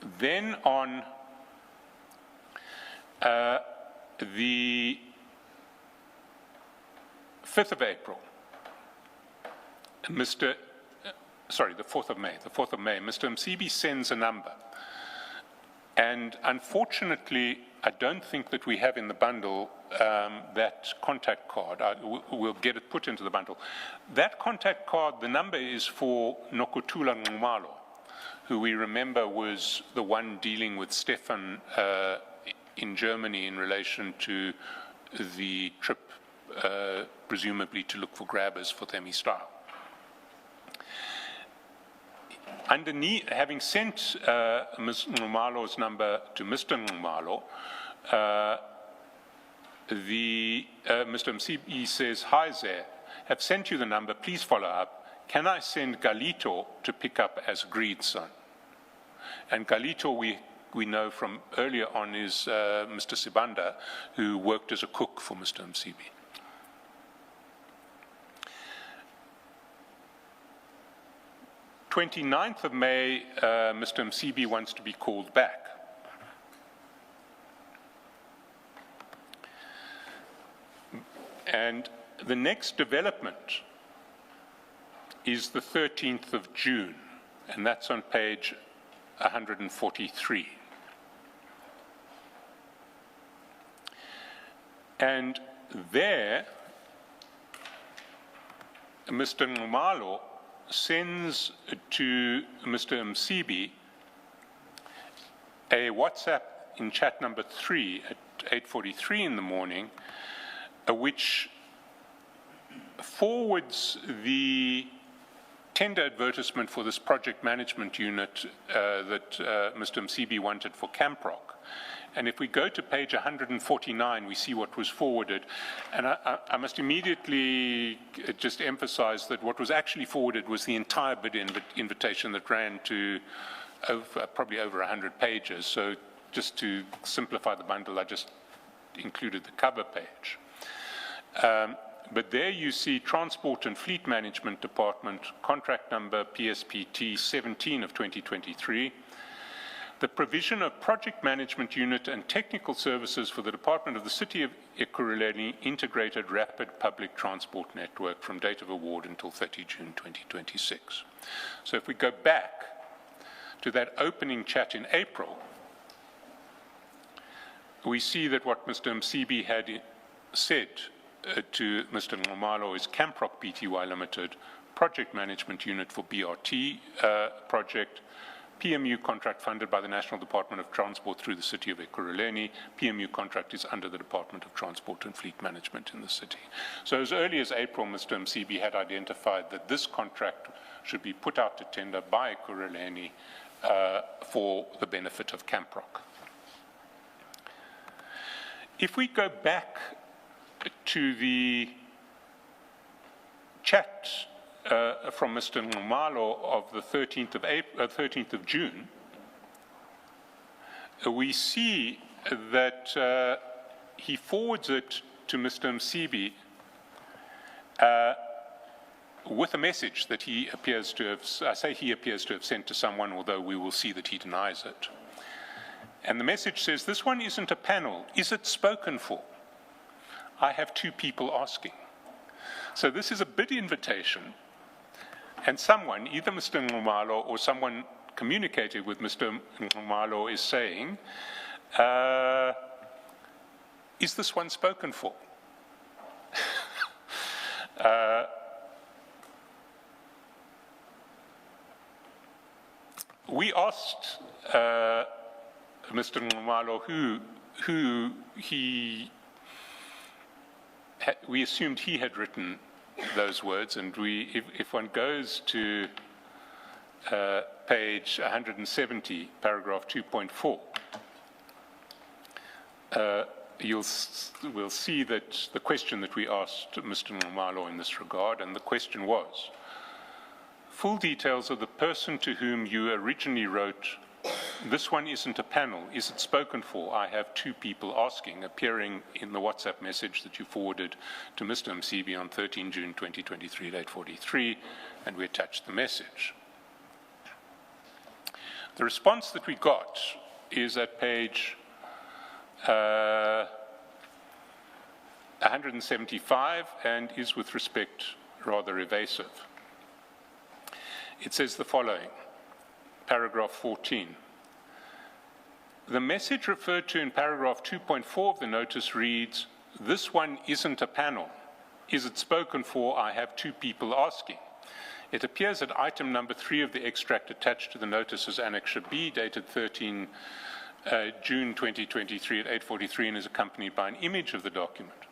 Then on the 5th of April, the 4th of May, Mr. Msibi sends a number. And unfortunately, I don't think that we have in the bundle that contact card. We'll get it put into the bundle. That contact card, the number is for Nokuthula Nxumalo, who we remember was the one dealing with Stefan in Germany in relation to the trip, presumably to look for grabbers for Themi Style. Underneath, having sent Ms. Nxumalo's number to Mr. Nxumalo, Mr. Msibi says, "Hi there, have sent you the number, please follow up. Can I send Galito to pick up as agreed, son?" And Galito, we know from earlier on, is Mr. Sibanda, who worked as a cook for Mr. Msibi. On the 29th of May, Mr. Msibi wants to be called back. And the next development is the 13th of June, and that's on page 143. And there, Mr. Nxumalo sends to Mr. Msibi a WhatsApp in chat number 3 at 8:43 in the morning, which forwards the tender advertisement for this project management unit that Mr. Msibi wanted for Camproc. And if we go to page 149, we see what was forwarded. And I must immediately just emphasize that what was actually forwarded was the entire bid invitation that ran to probably over 100 pages. So just to simplify the bundle, I just included the cover page. But there you see Transport and Fleet Management Department, contract number PSPT 17 of 2023, the provision of project management unit and technical services for the Department of the City of Ekurhuleni Integrated Rapid Public Transport Network from date of award until 30 June 2026. So if we go back to that opening chat in April, we see that what Mr. Msibi had said to Mr. Nxumalo is Camproc Pty Limited, project management unit for BRT project, PMU contract funded by the National Department of Transport through the City of Ekurhuleni. PMU contract is under the Department of Transport and Fleet Management in the city. So as early as April, Mr. Msibi had identified that this contract should be put out to tender by Ekurhuleni for the benefit of Camproc. If we go back to the chat from Mr. Nxumalo of the 13th of June, we see that he forwards it to Mr. Msibi with a message that he appears to have, I say he appears to have sent to someone, although we will see that he denies it. And the message says, "This one isn't a panel. Is it spoken for? I have 2 people asking." So this is a bid invitation, and someone, either Mr. Nxumalo or someone communicated with Mr. Nxumalo, is saying, is this one spoken for? We asked Mr. Nxumalo who he we assumed he had written those words, and if one goes to page 170, paragraph 2.4, we'll see that the question that we asked Mr. Nxumalo in this regard, and the question was, full details of the person to whom you originally wrote, "This one isn't a panel, is it spoken for? I have two people asking," appearing in the WhatsApp message that you forwarded to Mr. Msibi on 13 June 2023 at 8:43, and we attached the message. The response that we got is at page 175 and is with respect rather evasive. It says the following, paragraph 14. The message referred to in paragraph 2.4 of the notice reads, "This one isn't a panel. Is it spoken for? I have two people asking." It appears that item number 3 of the extract attached to the notice as Annexure B, dated 13 June 2023 at 8:43, and is accompanied by an image of the document.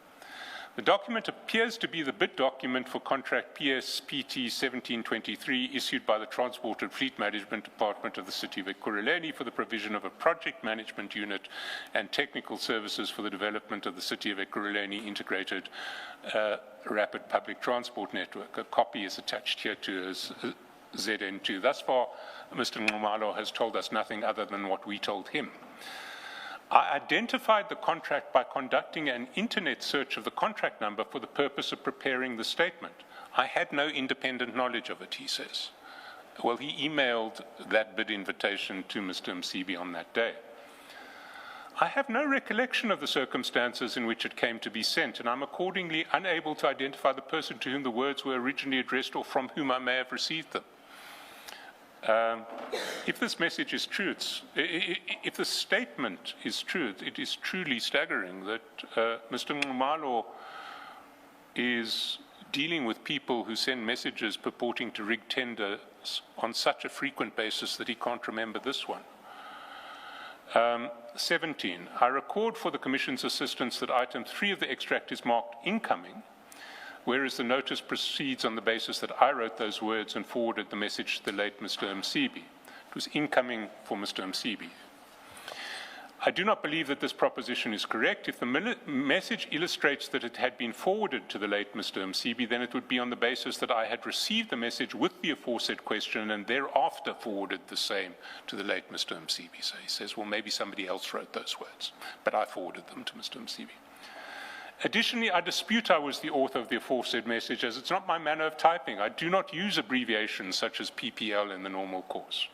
The document appears to be the bid document for contract PSPT 1723 issued by the Transport and Fleet Management Department of the City of Ekurhuleni for the provision of a project management unit and technical services for the development of the City of Ekurhuleni integrated rapid public transport network. A copy is attached here to as ZN2. Thus far, Mr. Nxumalo has told us nothing other than what we told him. I identified the contract by conducting an internet search of the contract number for the purpose of preparing the statement. I had no independent knowledge of it, he says. Well, he emailed that bid invitation to Mr. Msibi on that day. I have no recollection of the circumstances in which it came to be sent, and I'm accordingly unable to identify the person to whom the words were originally addressed or from whom I may have received them. If this message is true, if the statement is true, it is truly staggering that Mr. Nxumalo is dealing with people who send messages purporting to rig tenders on such a frequent basis that he can't remember this one. 17, I record for the Commission's assistance that item 3 of the extract is marked incoming, whereas the notice proceeds on the basis that I wrote those words and forwarded the message to the late Mr. Msibi. It was incoming for Mr. Msibi. I do not believe that this proposition is correct. If the message illustrates that it had been forwarded to the late Mr. Msibi, then it would be on the basis that I had received the message with the aforesaid question and thereafter forwarded the same to the late Mr. Msibi. So he says, well, maybe somebody else wrote those words, but I forwarded them to Mr. Msibi. Additionally, I dispute I was the author of the aforesaid message, as it's not my manner of typing. I do not use abbreviations such as PPL in the normal course.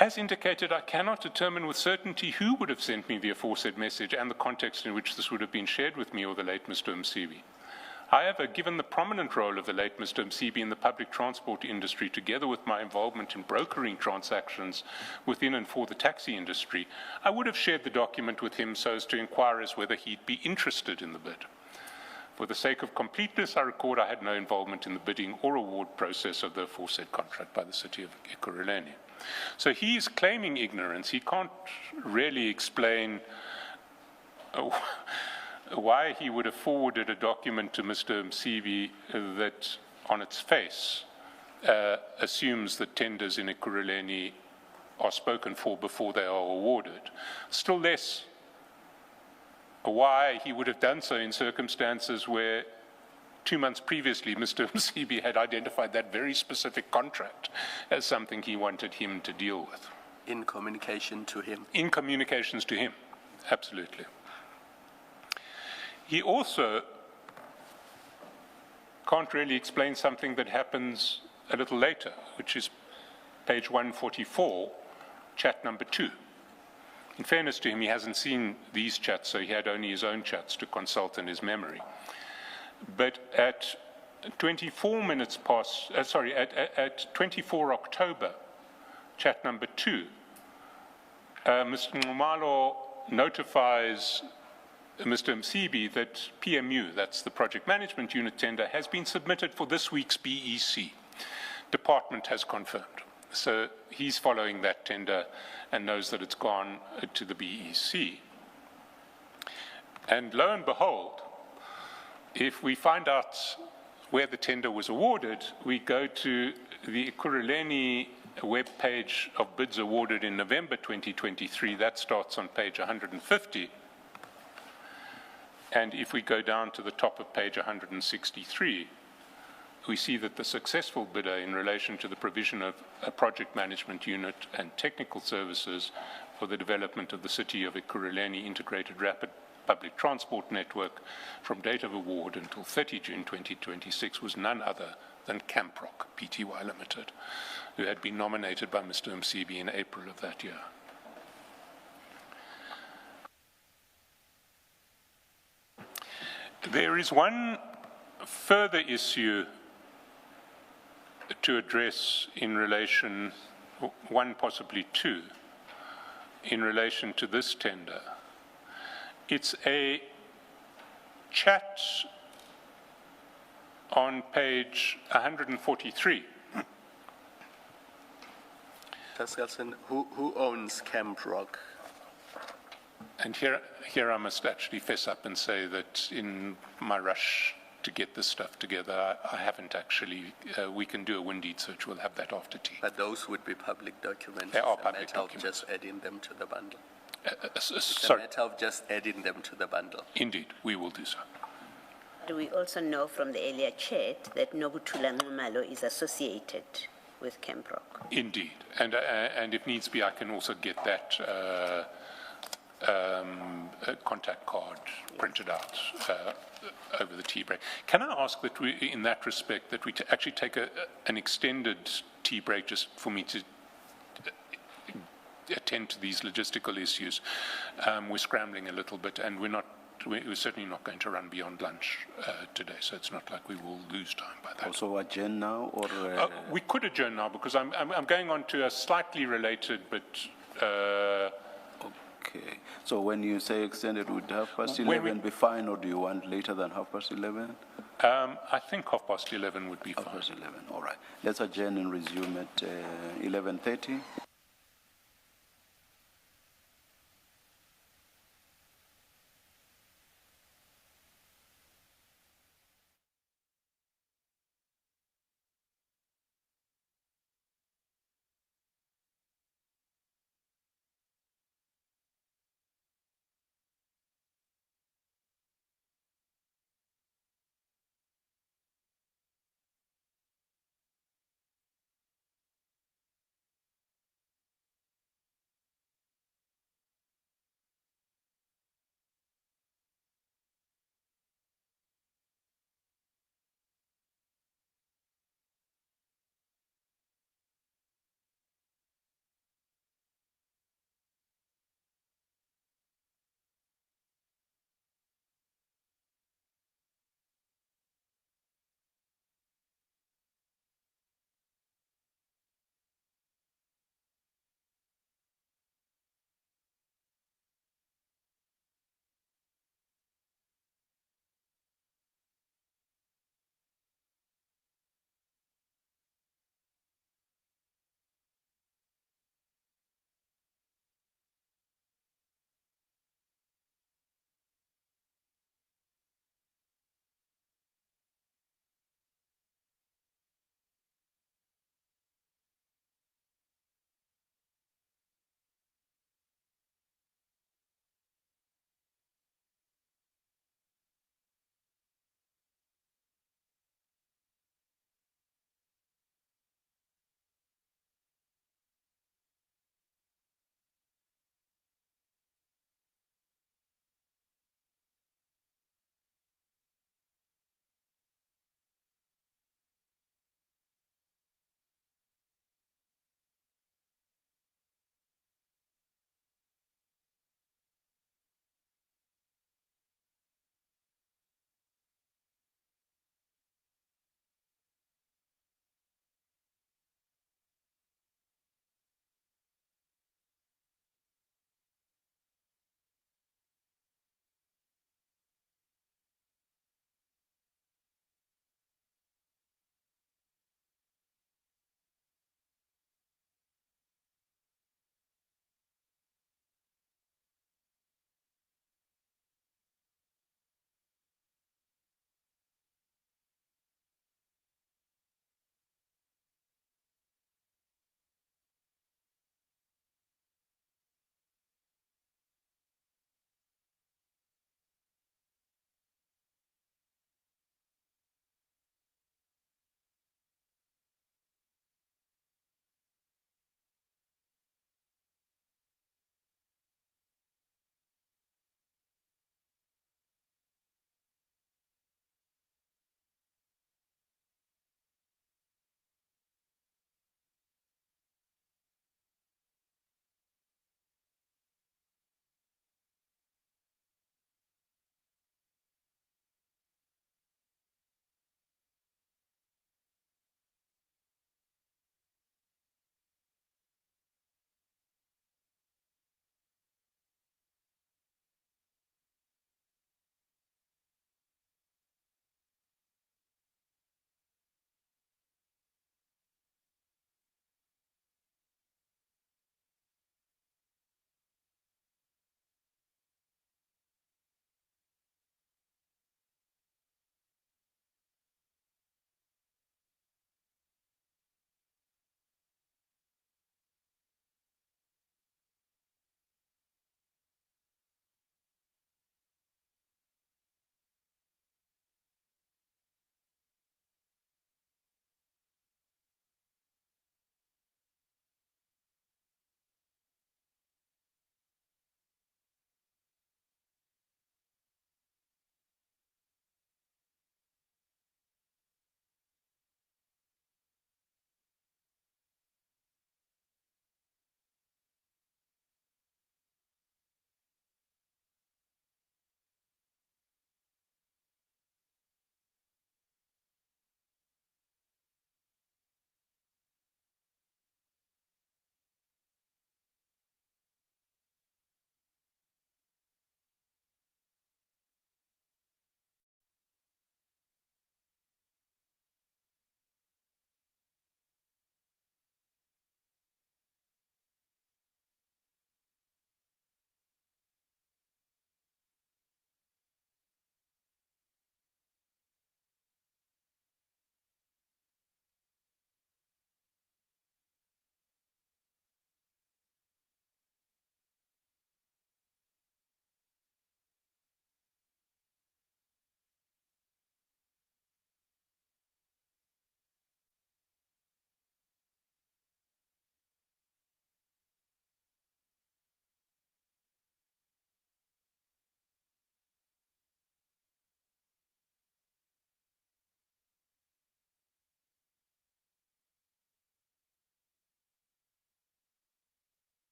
As indicated, I cannot determine with certainty who would have sent me the aforesaid message and the context in which this would have been shared with me or the late Mr. Msibi. However, given the prominent role of the late Mr. Msibi in the public transport industry, together with my involvement in brokering transactions within and for the taxi industry, I would have shared the document with him so as to inquire as whether he'd be interested in the bid. For the sake of completeness, I record I had no involvement in the bidding or award process of the aforesaid contract by the City of Ekurhuleni. So he's claiming ignorance. He can't really explain why he would have forwarded a document to Mr. Msibi that on its face assumes that tenders in Ekurhuleni are spoken for before they are awarded. Still less why he would have done so in circumstances where 2 months previously Mr. Msibi had identified that very specific contract as something he wanted him to deal with. In communication to him? In communications to him, absolutely. He also can't really explain something that happens a little later, which is page 144, chat number 2. In fairness to him, he hasn't seen these chats, so he had only his own chats to consult in his memory. But at 24 minutes past, at 24 October, chat number 2, Mr. Nxumalo notifies Mr. Msibi that PMU, that's the Project Management Unit tender, has been submitted for this week's BEC. Department has confirmed. So he's following that tender and knows that it's gone to the BEC. And lo and behold, If we find out where the tender was awarded, we go to the Ekurhuleni web page of bids awarded in November 2023. That starts on page 150. And if we go down to the top of page 163, we see that the successful bidder in relation to the provision of a project management unit and technical services for the development of the City of Ekurhuleni Integrated Rapid Public Transport Network from date of award until 30 June 2026 was none other than Camproc Pty Limited, who had been nominated by Mr. Msibi in April of that year. There is one further issue to address in relation, one possibly two, in relation to this tender. It's a chat on page 143. Taskelson, who owns Camproc? And here I must actually fess up and say that in my rush to get this stuff together, I haven't actually, we can do a Windeed search, we'll have that after tea. But those would be public documents. They are It's a public matter of documents. just adding them to the bundle. It's a Sorry, matter of just adding them to the bundle. indeed, we will do so. Do we also know from the earlier chat that Nobuthula Nxumalo is associated with Camproc? Indeed, and if needs be, I can also get that contact card printed out over the tea break. Can I ask that we, in that respect, that we actually take an extended tea break just for me to attend to these logistical issues? We're scrambling a little bit, and we're certainly not going to run beyond lunch today, so it's not like we will lose time by that. Also adjourn now, or We could adjourn now because I'm going on to a slightly related but. okay. So when you say extended, would 11:30 When we- be fine, or do you want later than 11:30? I think 11:30 would be fine. 11:30. All right. Let's adjourn and resume at 11:30.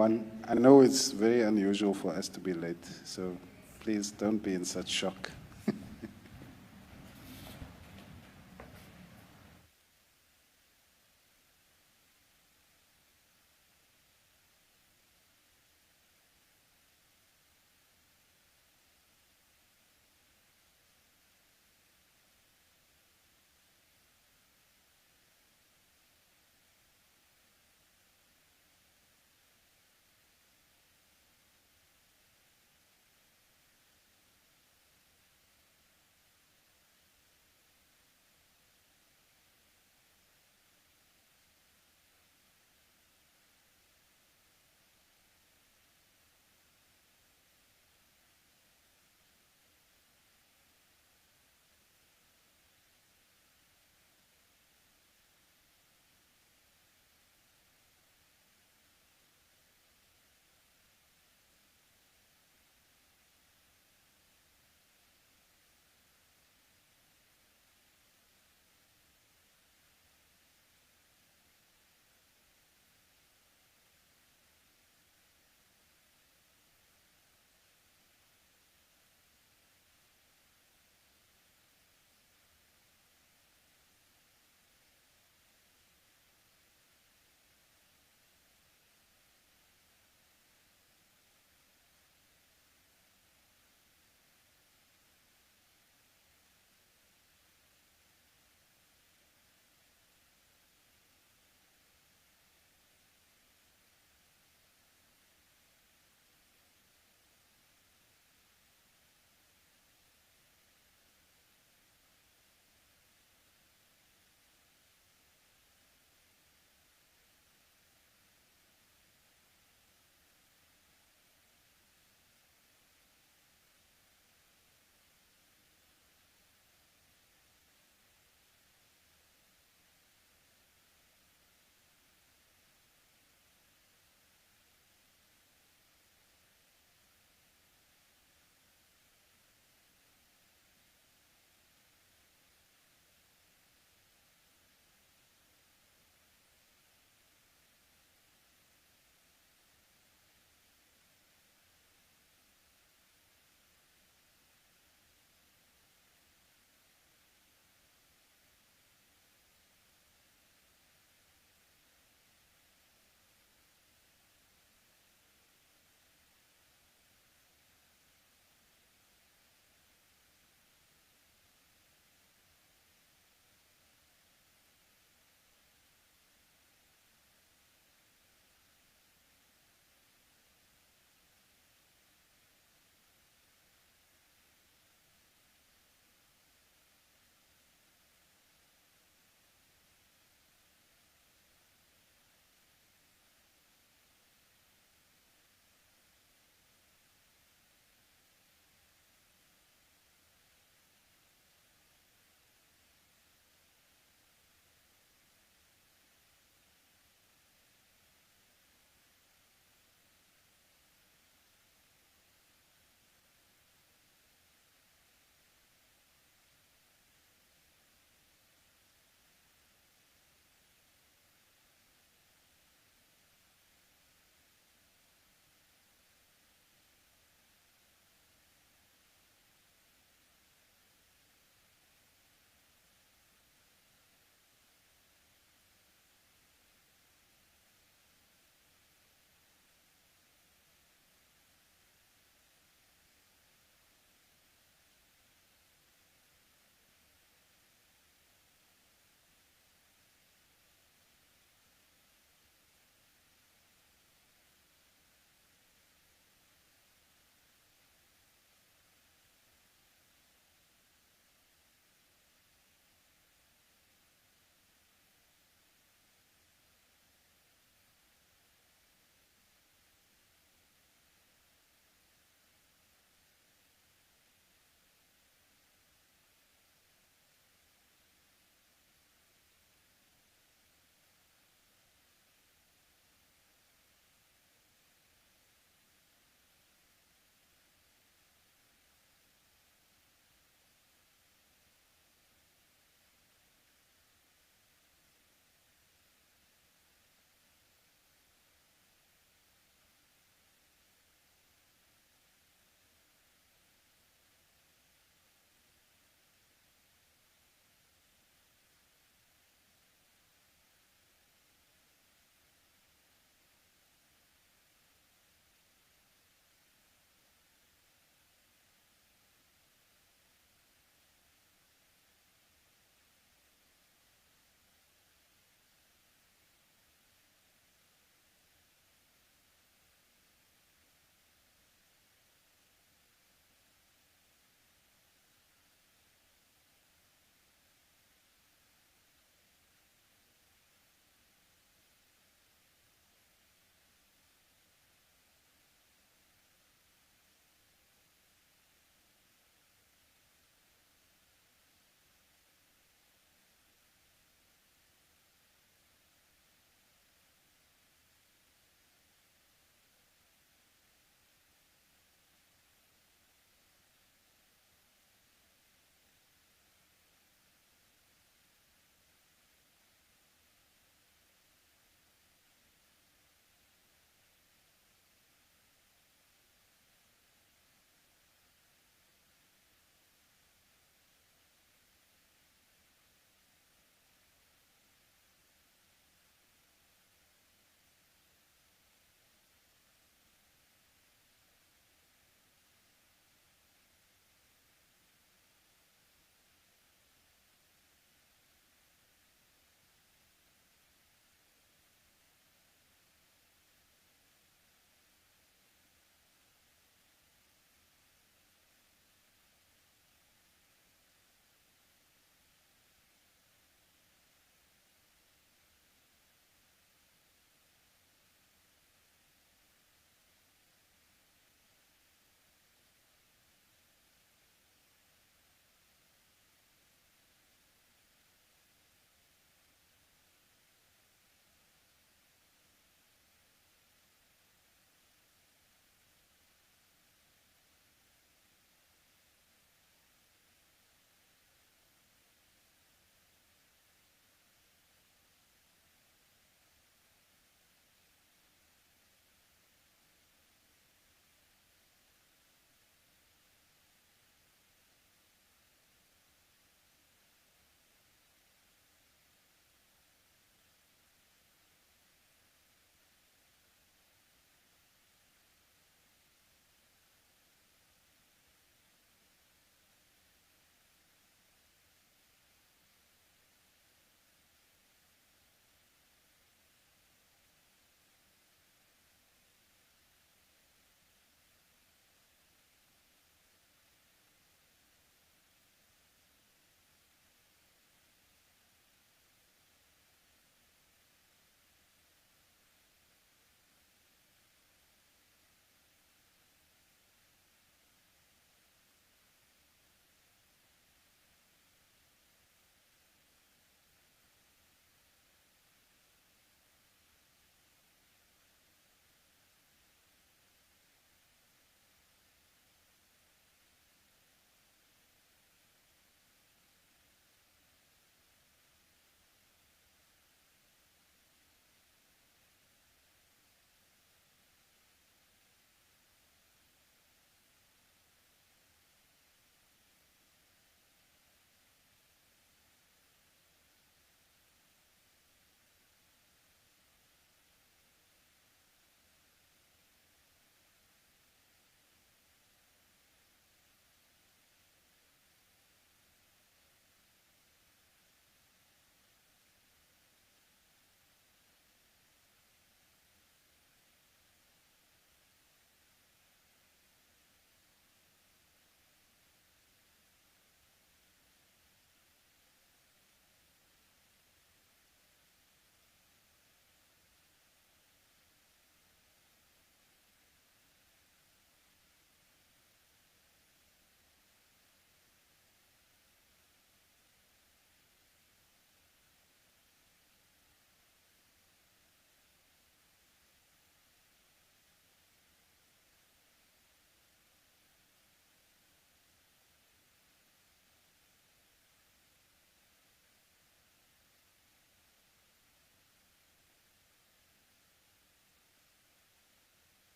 I know it's very unusual for us to be late, so please don't be in such shock.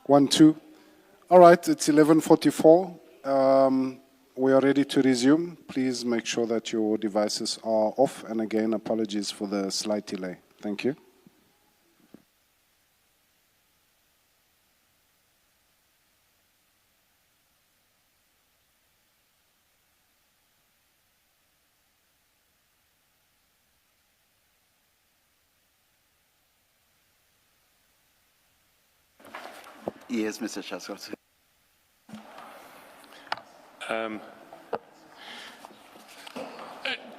1, 2. All right, it's 11:44. We are ready to resume. Please make sure that your devices are off. And again, apologies for the slight delay. Thank you. Yes, Mr. Chaskos.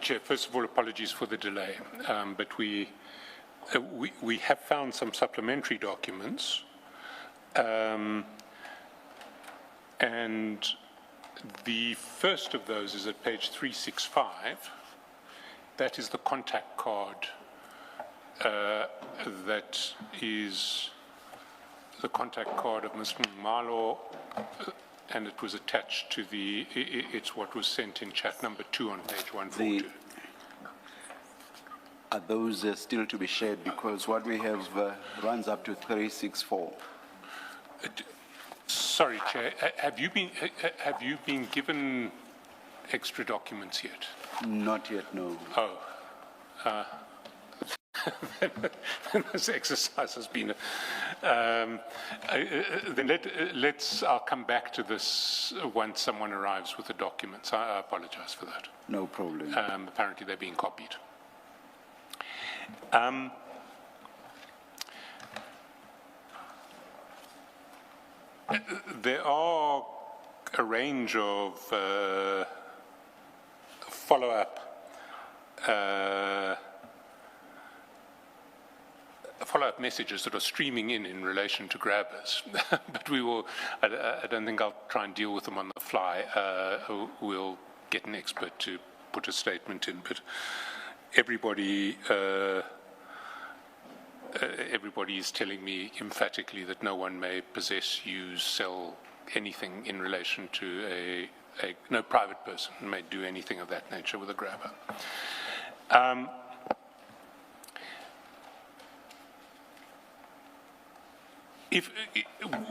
Chair, first of all, apologies for the delay, but we have found some supplementary documents, and the first of those is at page 365. That is the contact card that is the contact card of Mr. Malo, and it was attached to it's what was sent in chat number 2 on page 142. Are those still to be shared? Because what we have runs up to 364. Sorry, Chair, have you been given extra documents yet? Not yet, no. Oh. This exercise has been. Then I'll come back to this once someone arrives with the documents. I apologize for that. No problem. Apparently they're being copied. There are a range of follow-up messages that are streaming in relation to grabbers, but we will. I don't think I'll try and deal with them on the fly. We'll get an expert to put a statement in, but everybody is telling me emphatically that no one may possess, use, sell anything in relation to no private person may do anything of that nature with a grabber.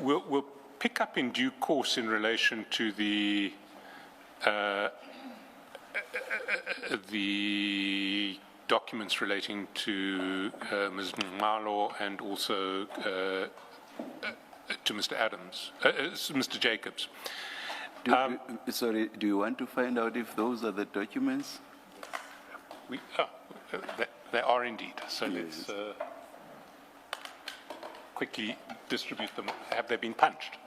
We'll pick up in due course in relation to the documents relating to Ms. Malo and also to Mr. Adams, Mr. Jacobs. Sorry, do you want to find out if those are the documents? They are indeed. So Yes. let's quickly distribute them. Have they been punched?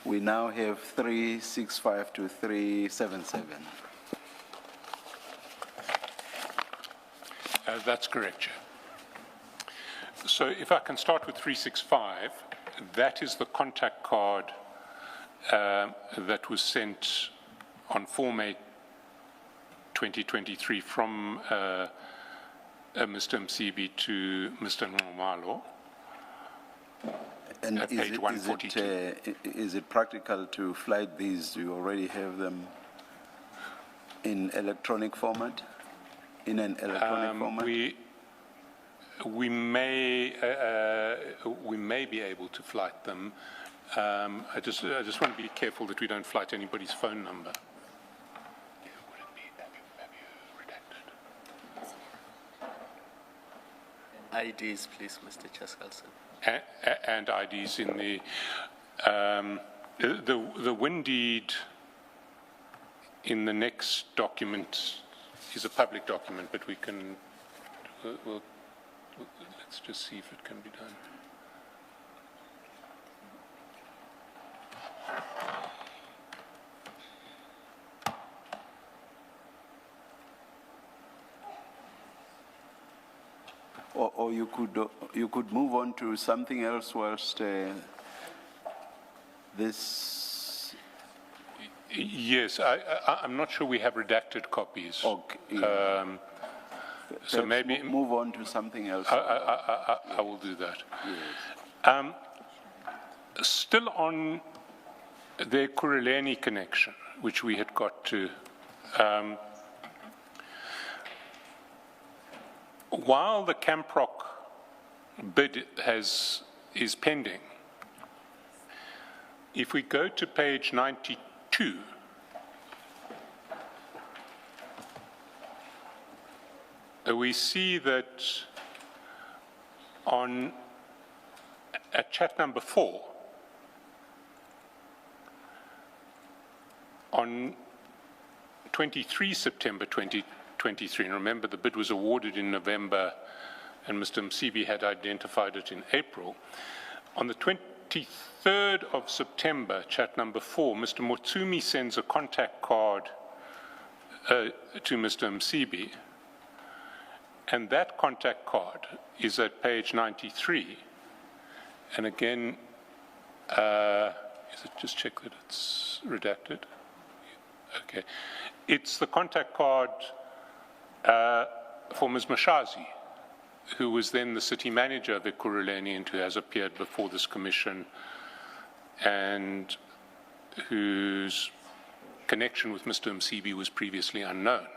We now have 365 to 377. That's correct, Chair. So if I can start with 365, that is the contact card that was sent on 4 May 2023 from Mr. Msibi to Mr. Nxumalo. And page 142. Is it practical to flight these? Do you already have them in electronic format? In an electronic format? We may be able to flight them. I just want to be careful that we don't flight anybody's phone number. Would it be, have you redacted? IDs, please, Mr. Chaskalson. And IDs in the win deed in the next document is a public document, but we can, let's just see if it can be done. Or you could move on to something else whilst this. Yes, I'm not sure we have redacted copies. Okay. So Perhaps maybe move on to something else. I will do that. Yes. Still on the Kuruleni connection, which we had got to. While the Camprock bid is pending, if we go to page 92, we see that at chat number 4, on 23 September 2023, and remember the bid was awarded in November and Mr. Msibi had identified it in April. On the 23rd of September, chat number 4, Mr. Motsumi sends a contact card to Mr. Msibi, and that contact card is at page 93. And again, just check that it's redacted. Okay. It's the contact card for Ms. Mashazi, who was then the city manager of Ekurhuleni and who has appeared before this commission and whose connection with Mr. Msibi was previously unknown.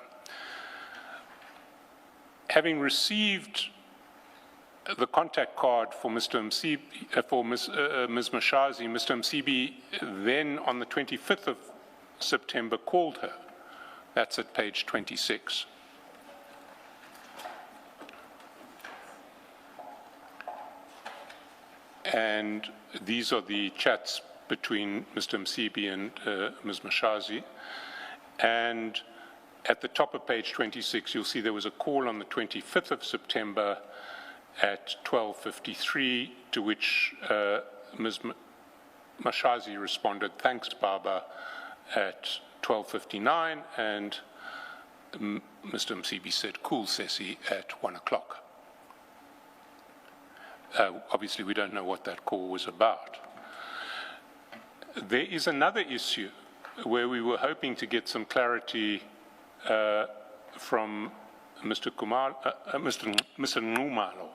Having received the contact card for Mr. Msibi, for Ms. Mashazi, Mr. Msibi then on the 25th of September called her. That's at page 26. And these are the chats between Mr. Msibi and Ms. Mashazi. And at the top of page 26, you'll see there was a call on the 25th of September at 12:53, to which Ms. Mashazi responded, "Thanks, Baba," at 12:59, and Mr. Msibi said, "Cool, Sesi," at 1 o'clock. Obviously, we don't know what that call was about. There is another issue where we were hoping to get some clarity from Mr. Nxumalo,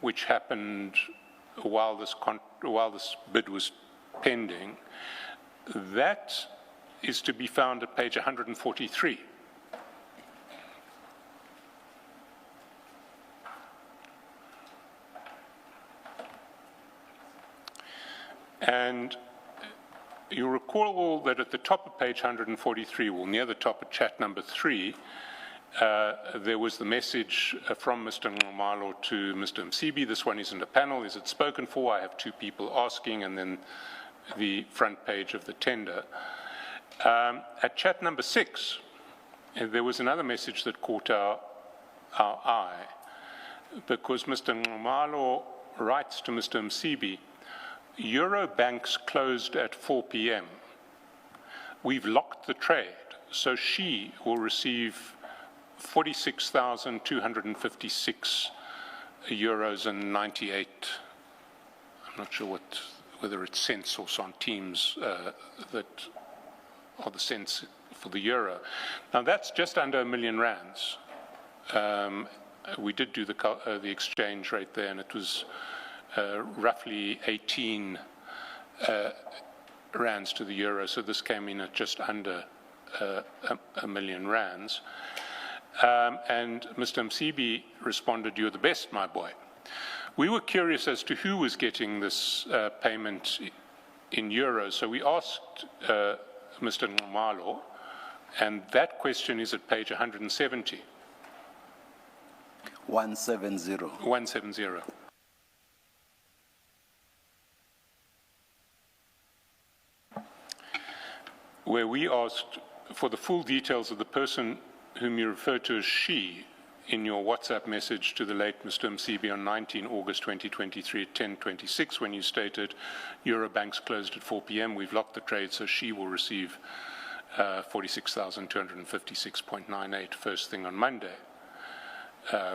which happened while this bid was pending. That is to be found at page 143. And you recall that at the top of page 143, well, near the top of chat number 3, there was the message from Mr. Nxumalo to Mr. Msibi. This one isn't a panel. Is it spoken for? I have 2 people asking, and then the front page of the tender. At chat number 6, there was another message that caught our eye, because Mr. Nxumalo writes to Mr. Msibi, "Euro banks closed at 4 p.m. We've locked the trade, so she will receive 46,256 euros and 98. I'm not sure whether it's cents or centimes that are the cents for the euro. Now that's just under R1 million. We did do the exchange rate there, and it was roughly 18 rands to the euro, so this came in at just under R1 million. And Mr. Msibi responded, "You're the best, my boy." We were curious as to who was getting this payment in euros, so we asked Mr. Nxumalo, and that question is at page 170. 170. 170. Where we asked for the full details of the person whom you refer to as she in your WhatsApp message to the late Mr. Msibi on 19 August 2023 at 10:26, when you stated Eurobanks closed at 4 p.m. We've locked the trade, so she will receive 46,256.98 first thing on Monday.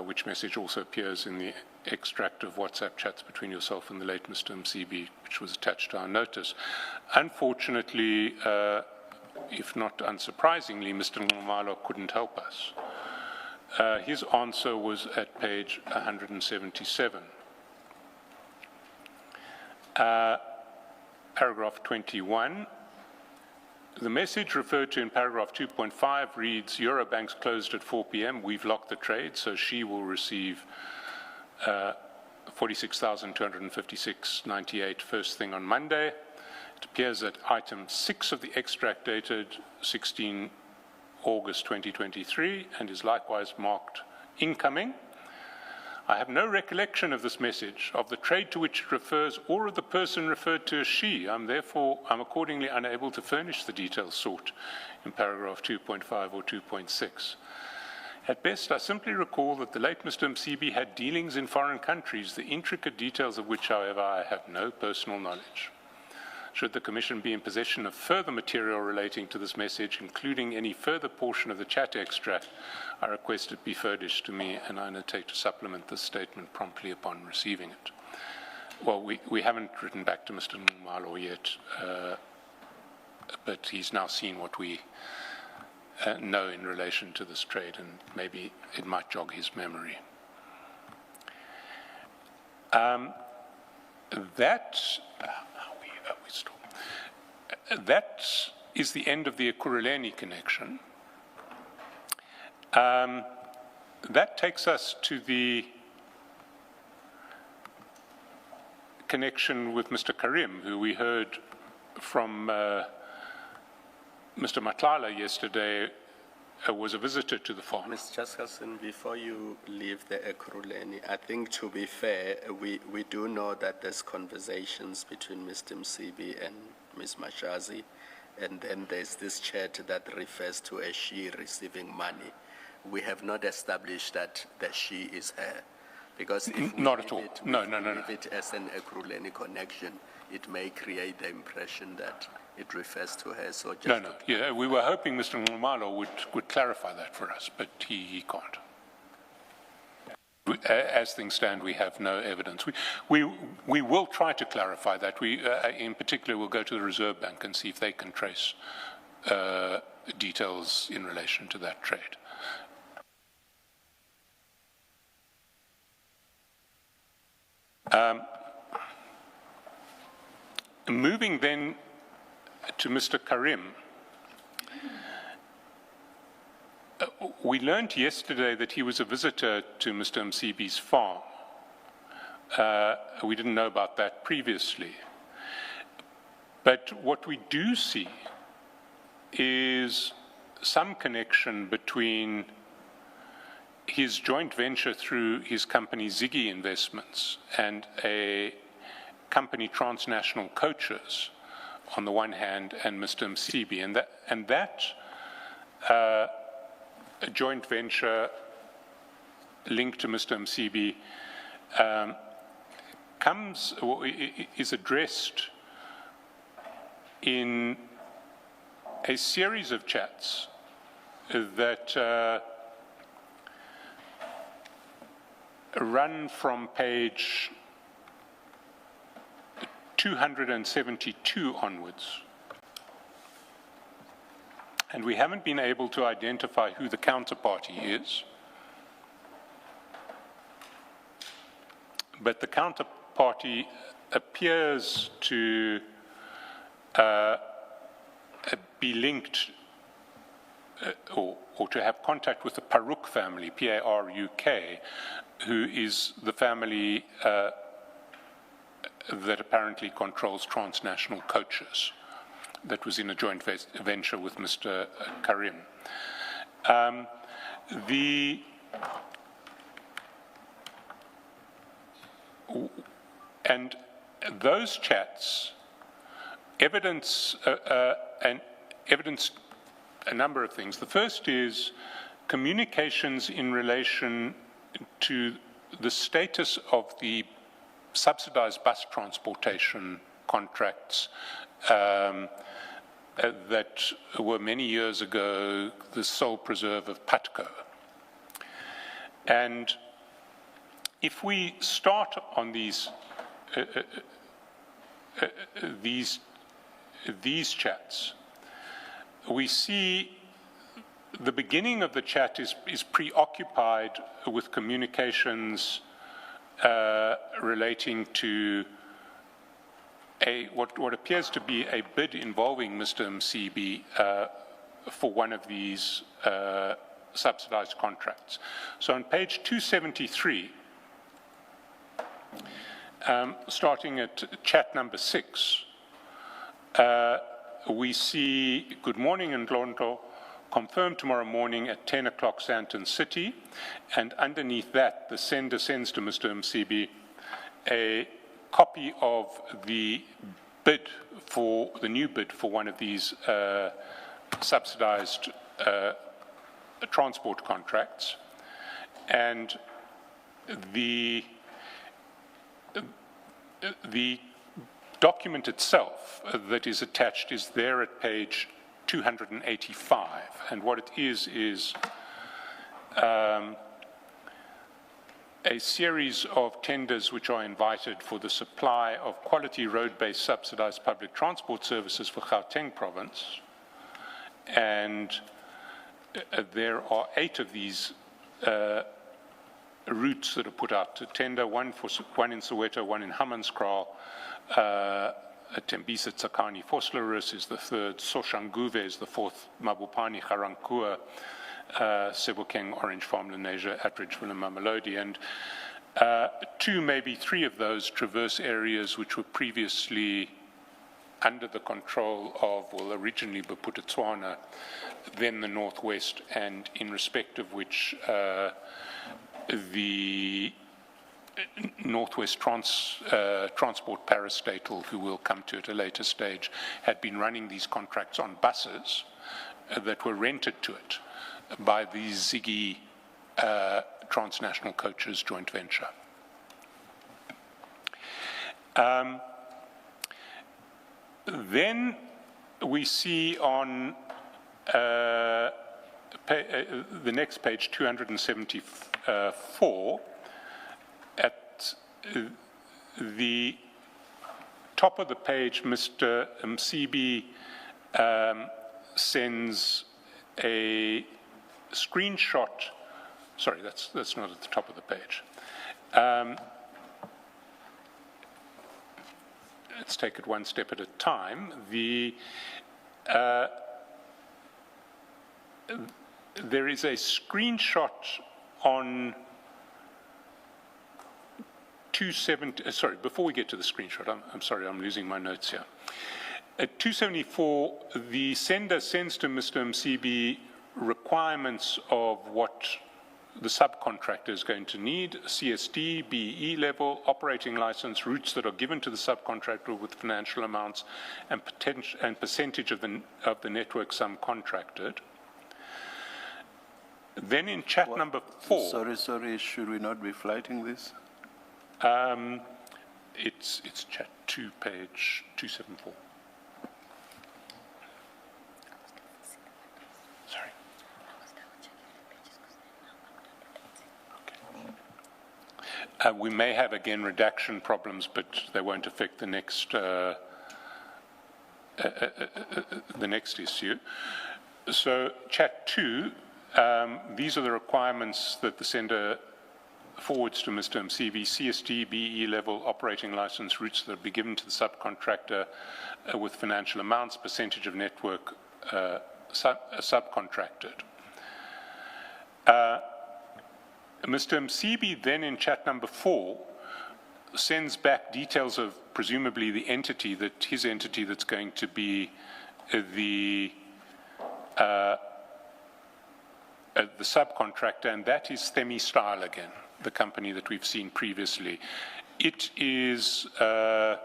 which message also appears in the extract of WhatsApp chats between yourself and the late Mr. Msibi, which was attached to our notice. Unfortunately, if not unsurprisingly, Mr. Nxumalo couldn't help us. His answer was at page 177. Paragraph 21. The message referred to in paragraph 2.5 reads, Eurobank's closed at 4 p.m. We've locked the trade, so she will receive 46,256.98 first thing on Monday. It appears that item 6 of the extract dated 16 August 2023 and is likewise marked incoming. I have no recollection of this message, of the trade to which it refers, or of the person referred to as she. I'm accordingly unable to furnish the details sought in paragraph 2.5 or 2.6. At best, I simply recall that the late Mr. Msibi had dealings in foreign countries, the intricate details of which, however, I have no personal knowledge. Should the Commission be in possession of further material relating to this message, including any further portion of the chat extract, I request it be furnished to me, and I undertake to supplement this statement promptly upon receiving it. Well, we haven't written back to Mr. Nxumalo yet, but he's now seen what we know in relation to this trade, and maybe it might jog his memory. That is the end of the Ekurhuleni connection. That takes us to the connection with Mr. Karim, who we heard from Mr. Madlanga yesterday, was a visitor to the farm. Ms. Jaskerson, before you leave the Ekurhuleni, I think to be fair, we do know that there's conversations between Mr. Msibi and Ms. Mashazi, and then there's this chat that refers to a she receiving money. We have not established that the she is her, because if we not at all. No. If it as an Ekurhuleni connection, it may create the impression that it refers to her. So just No. Yeah, we were hoping Mr. Nxumalo would clarify that for us, but he can't. As things stand, we have no evidence. We will try to clarify that. We, in particular, will go to the Reserve Bank and see if they can trace details in relation to that trade. Moving then to Mr. Karim. We learned yesterday that he was a visitor to Mr. Msibi's farm. We didn't know about that previously. But what we do see is some connection between his joint venture through his company Ziggy Investments and a company Transnational Coaches on the one hand, and Mr. Msibi, and that joint venture linked to Mr. Msibi is addressed in a series of chats that run from page 272 onwards. And we haven't been able to identify who the counterparty is. But the counterparty appears to be linked or to have contact with the Paruk family, P-A-R-U-K, who is the family that apparently controls Transnational Coaches, that was in a joint venture with Mr. Karim. And those chats evidence a number of things. The first is communications in relation to the status of the subsidized bus transportation contracts that were many years ago the sole preserve of PUTCO. And if we start on these chats, we see the beginning of the chat is preoccupied with communications relating to what appears to be a bid involving Mr. Msibi for one of these subsidized contracts. So on page 273, starting at chat number 6, we see, good morning, Ndlonto, confirmed tomorrow morning at 10 o'clock Sandton City, and underneath that, the sender sends to Mr. Msibi a copy of the bid for, the new bid for one of these subsidized transport contracts, and the document itself that is attached is there at page 285, and what it is a series of tenders which are invited for the supply of quality road-based subsidized public transport services for Gauteng province, and there are 8 of these routes that are put out to tender, one in Soweto, one in Hammanskraal, Tembisa Tsakani Vosloorus is the 3rd, Soshanguve is the 4th, Mabopane Garankua, Sebokeng, Orange Farm, Lenasia, Atridge, Willem-Mamelodi, and 2, maybe 3 of those traverse areas which were previously under the control of, well, originally Bophuthatswana, then the Northwest, and in respect of which the Northwest Transport Parastatal, who will come to at a later stage, had been running these contracts on buses that were rented to it by the Ziggy Transnational Coaches joint venture. Then we see on the next page, 274, at the top of the page, Mr. Msibi sends a screenshot. Sorry, that's not at the top of the page. Let's take it one step at a time. There is a screenshot on 270, sorry, before we get to the screenshot, I'm sorry, I'm losing my notes here. At 274, the sender sends to Mr. Msibi requirements of what the subcontractor is going to need: CSD, BE level, operating license, routes that are given to the subcontractor with financial amounts, and percentage of the network sum contracted. Then in chat number 4... Sorry, should we not be flighting this? It's chat 2, page 274. Sorry. Okay. We may have, again, redaction problems, but they won't affect the next issue. So chat 2, these are the requirements that the sender forwards to Mr. Msibi: CSD, BE level, operating license, routes that will be given to the subcontractor with financial amounts, percentage of network subcontracted. Mr. Msibi then in chat number 4 sends back details of presumably the entity, his entity that's going to be the subcontractor, and that is Themi Style again, the company that we've seen previously. It is that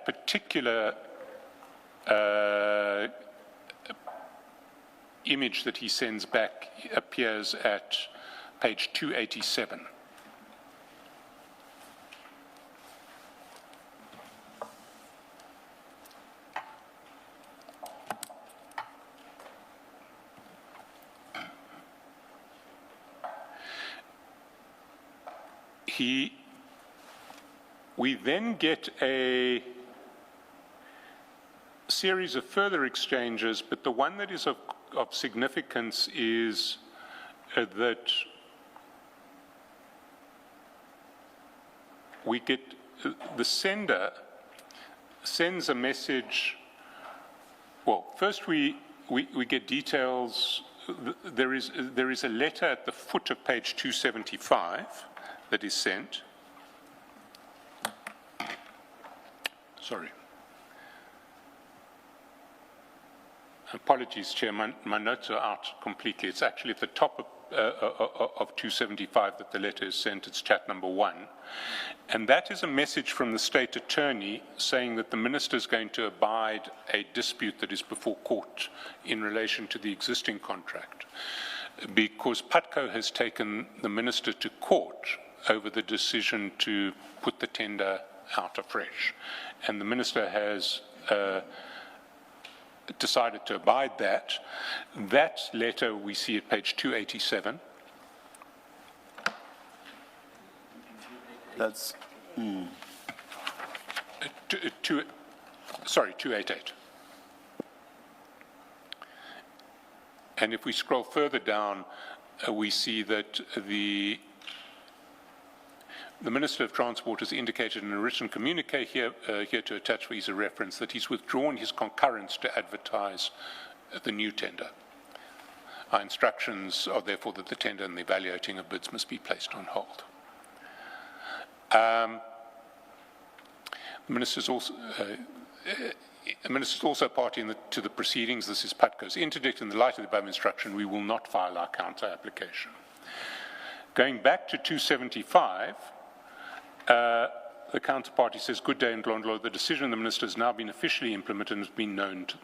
particular image that he sends back appears at page 287. we then get a series of further exchanges, but the one that is of significance is that we get, the sender sends a message. Well, first we get details. There is a letter at the foot of page 275 that is sent. Sorry. Apologies, Chair, my notes are out completely. It's actually at the top of 275 that the letter is sent. It's chat number 1. And that is a message from the State Attorney saying that the Minister is going to abide a dispute that is before court in relation to the existing contract, because PATCO has taken the Minister to court over the decision to put the tender out afresh. And the Minister has decided to abide that. That letter we see at page 287. That's... Sorry, 288. And if we scroll further down, we see that the Minister of Transport has indicated in a written communique here to attach for ease of reference that he's withdrawn his concurrence to advertise the new tender. Our instructions are therefore that the tender and the evaluating of bids must be placed on hold. The Minister is also party to the proceedings. This is PATCO's interdict. In the light of the above instruction, we will not file our counter application. Going back to 275, the counterparty says, "Good day, and Ndlondlo. The decision of the Minister has now been officially implemented and has been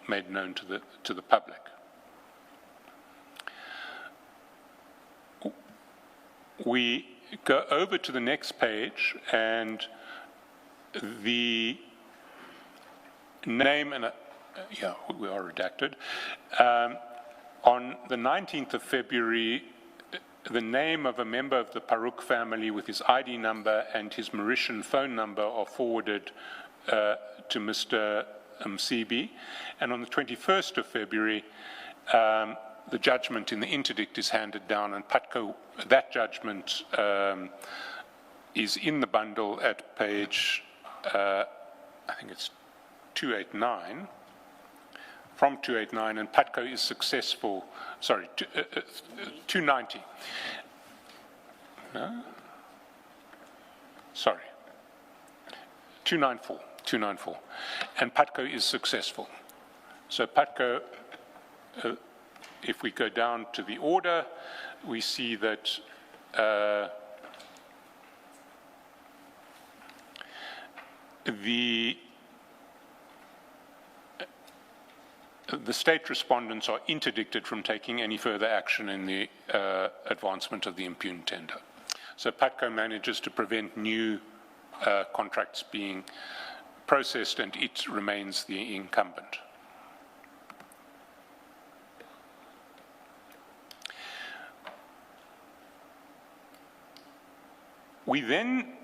made known to the public." We go over to the next page, and the name, and yeah, we are redacted. On the 19th of February, the name of a member of the Paruk family with his ID number and his Mauritian phone number are forwarded to Mr. Msibi. And on the 21st of February, the judgment in the interdict is handed down, and PATCO, that judgment is in the bundle at page, I think it's 289, from 289, and PATCO is successful, sorry, 290. No? Sorry, 294, and PATCO is successful. So PATCO, if we go down to the order, we see that the state respondents are interdicted from taking any further action in the advancement of the impugned tender. So PATCO manages to prevent new contracts being processed, and it remains the incumbent. We then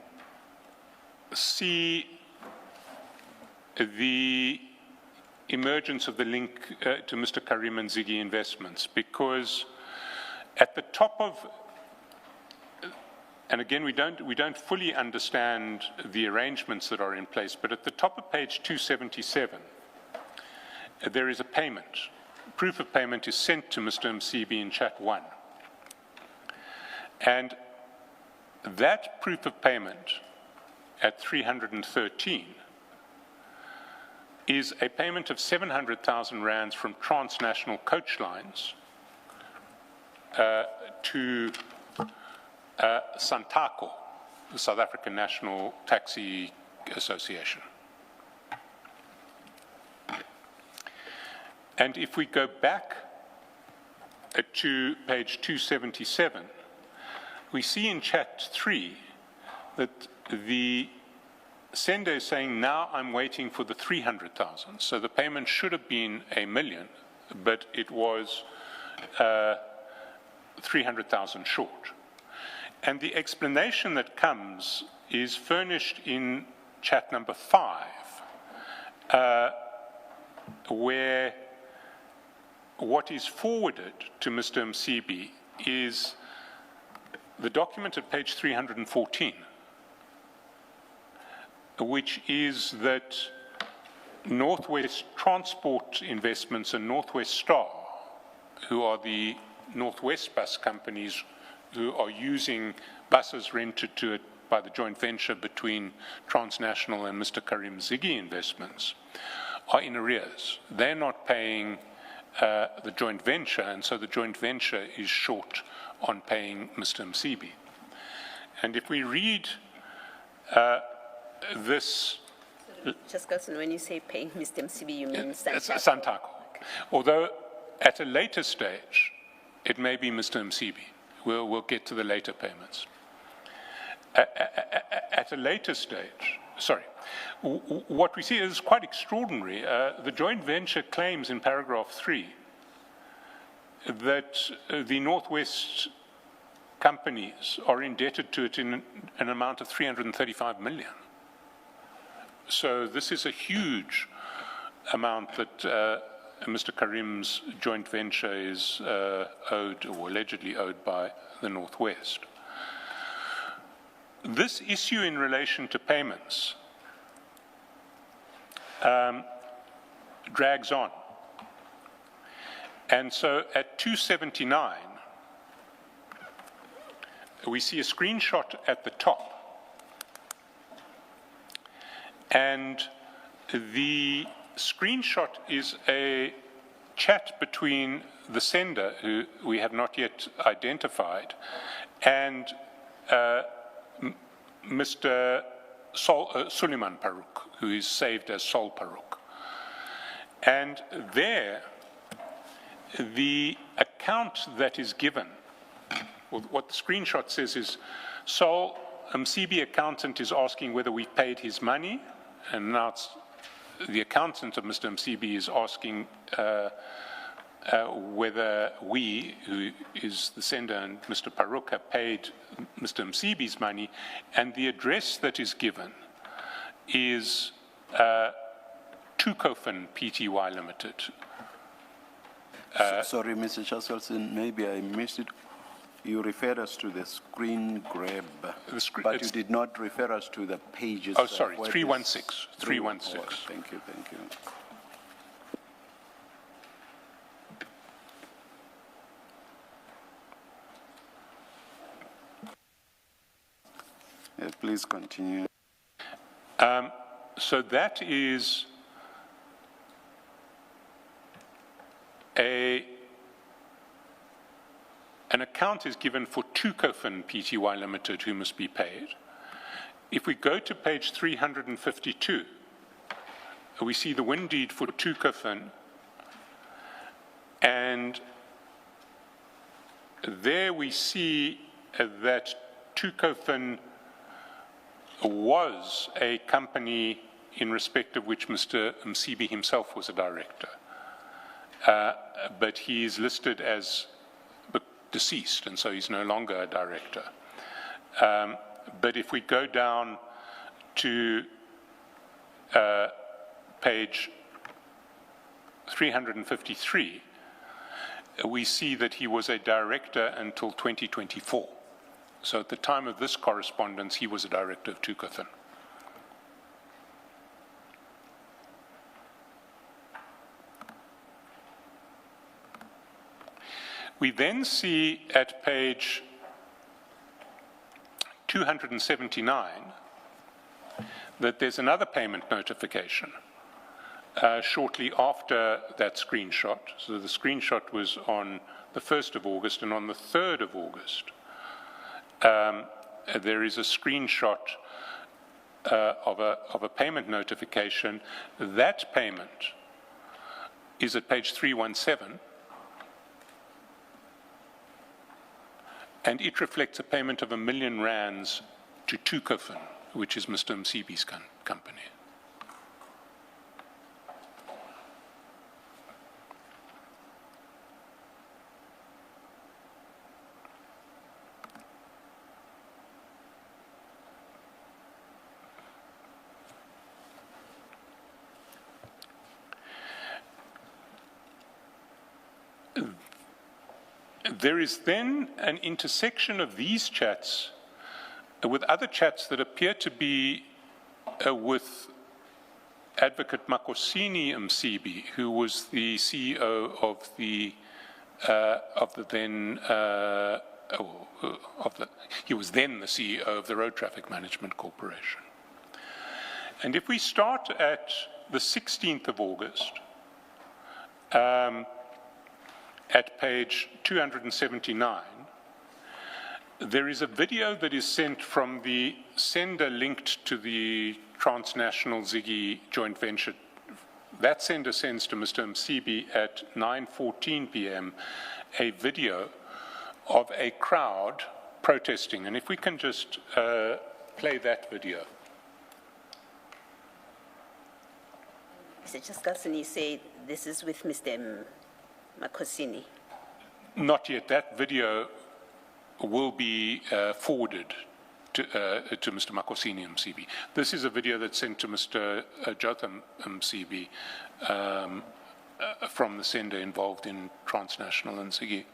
see the emergence of the link to Mr. Karim and Ziggy Investments, because at the top of, and again, we don't fully understand the arrangements that are in place, but at the top of page 277, there is a payment. Proof of payment is sent to Mr. Msibi in chat 1. And that proof of payment at 313 is a payment of 700,000 rands from transnational coach lines to Santaco, the South African National Taxi Association. And if we go back to page 277, we see in chat 3 that the sender is saying, now I'm waiting for the 300,000. So the payment should have been $1 million, but it was 300,000 short. And the explanation that comes is furnished in chat number 5, where what is forwarded to Mr. Msibi is the document at page 314, which is that Northwest Transport Investments and Northwest Star, who are the Northwest bus companies who are using buses rented to it by the joint venture between Transnational and Mr. Karim Ziggy Investments, are in arrears. They're not paying the joint venture, and so the joint venture is short on paying Mr. Msibi. And if we read this... Just when you say paying Mr. Msibi, you mean Santaco? Santaco. Although at a later stage, it may be Mr. Msibi. We'll get to the later payments. At a later stage, sorry, what we see is quite extraordinary. The joint venture claims in paragraph 3 that the Northwest companies are indebted to it in an amount of 335 million. So this is a huge amount that Mr. Karim's joint venture is owed, or allegedly owed, by the Northwest. This issue in relation to payments drags on. And so at 279, we see a screenshot at the top. And the screenshot is a chat between the sender, who we have not yet identified, and Mr. Suleiman Paruk, who is saved as Sol Paruk. And there, the account that is given, well, what the screenshot says is, Sol, Msibi accountant is asking whether we paid his money, and now it's the accountant of Mr. Msibi is asking whether we, who is the sender, and Mr. Paruk have paid Mr. Msibi's money, and the address that is given is Tukofan Pty Limited. Sorry, Mr. Chasselson, maybe I missed it. You referred us to the screen grab, but you did not refer us to the pages. Oh, sorry, 316. 316. Oh, thank you, thank you. Yeah, please continue. So that is an account is given for Tukofan Pty Limited, who must be paid. If we go to page 352, we see the win deed for Tukofan, and there we see that Tukofan was a company in respect of which Mr. Msibi himself was a director. But he is listed as deceased, and so he's no longer a director. But if we go down to page 353, we see that he was a director until 2024. So at the time of this correspondence, he was a director of Tukofan. We then see at page 279 that there's another payment notification shortly after that screenshot. So the screenshot was on the 1st of August, and on the 3rd of August, there is a screenshot of a payment notification. That payment is at page 317, and it reflects a payment of R1 million to Tukofan, which is Mr. Msibi's company. There is then an intersection of these chats with other chats that appear to be with Advocate Makosini Msibi, who was the CEO of the then he was then the CEO of the Road Traffic Management Corporation. And if we start at the 16th of August, at page 279, there is a video that is sent from the sender linked to the transnational Ziggy joint venture. That sender sends to Mr. Msibi at 9:14 p.m. a video of a crowd protesting. And if we can just play that video. Mr. Chaskalson, you say this is with Mr. Makosini. Not yet. That video will be forwarded to Mr. Makosini Msibi. This is a video that's sent to Mr. Jotham Msibi from the sender involved in transnational and Ziggy.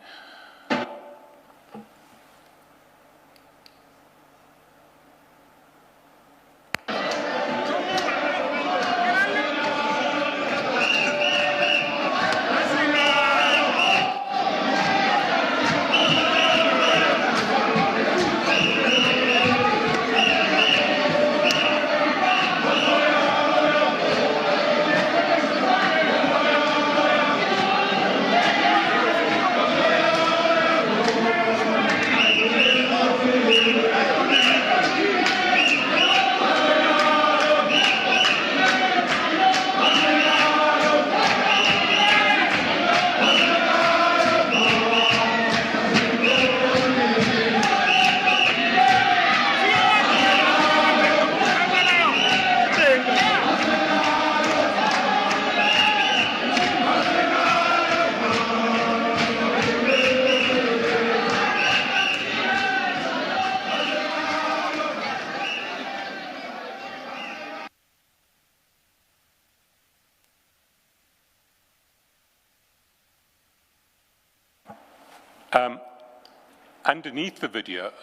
Underneath the video,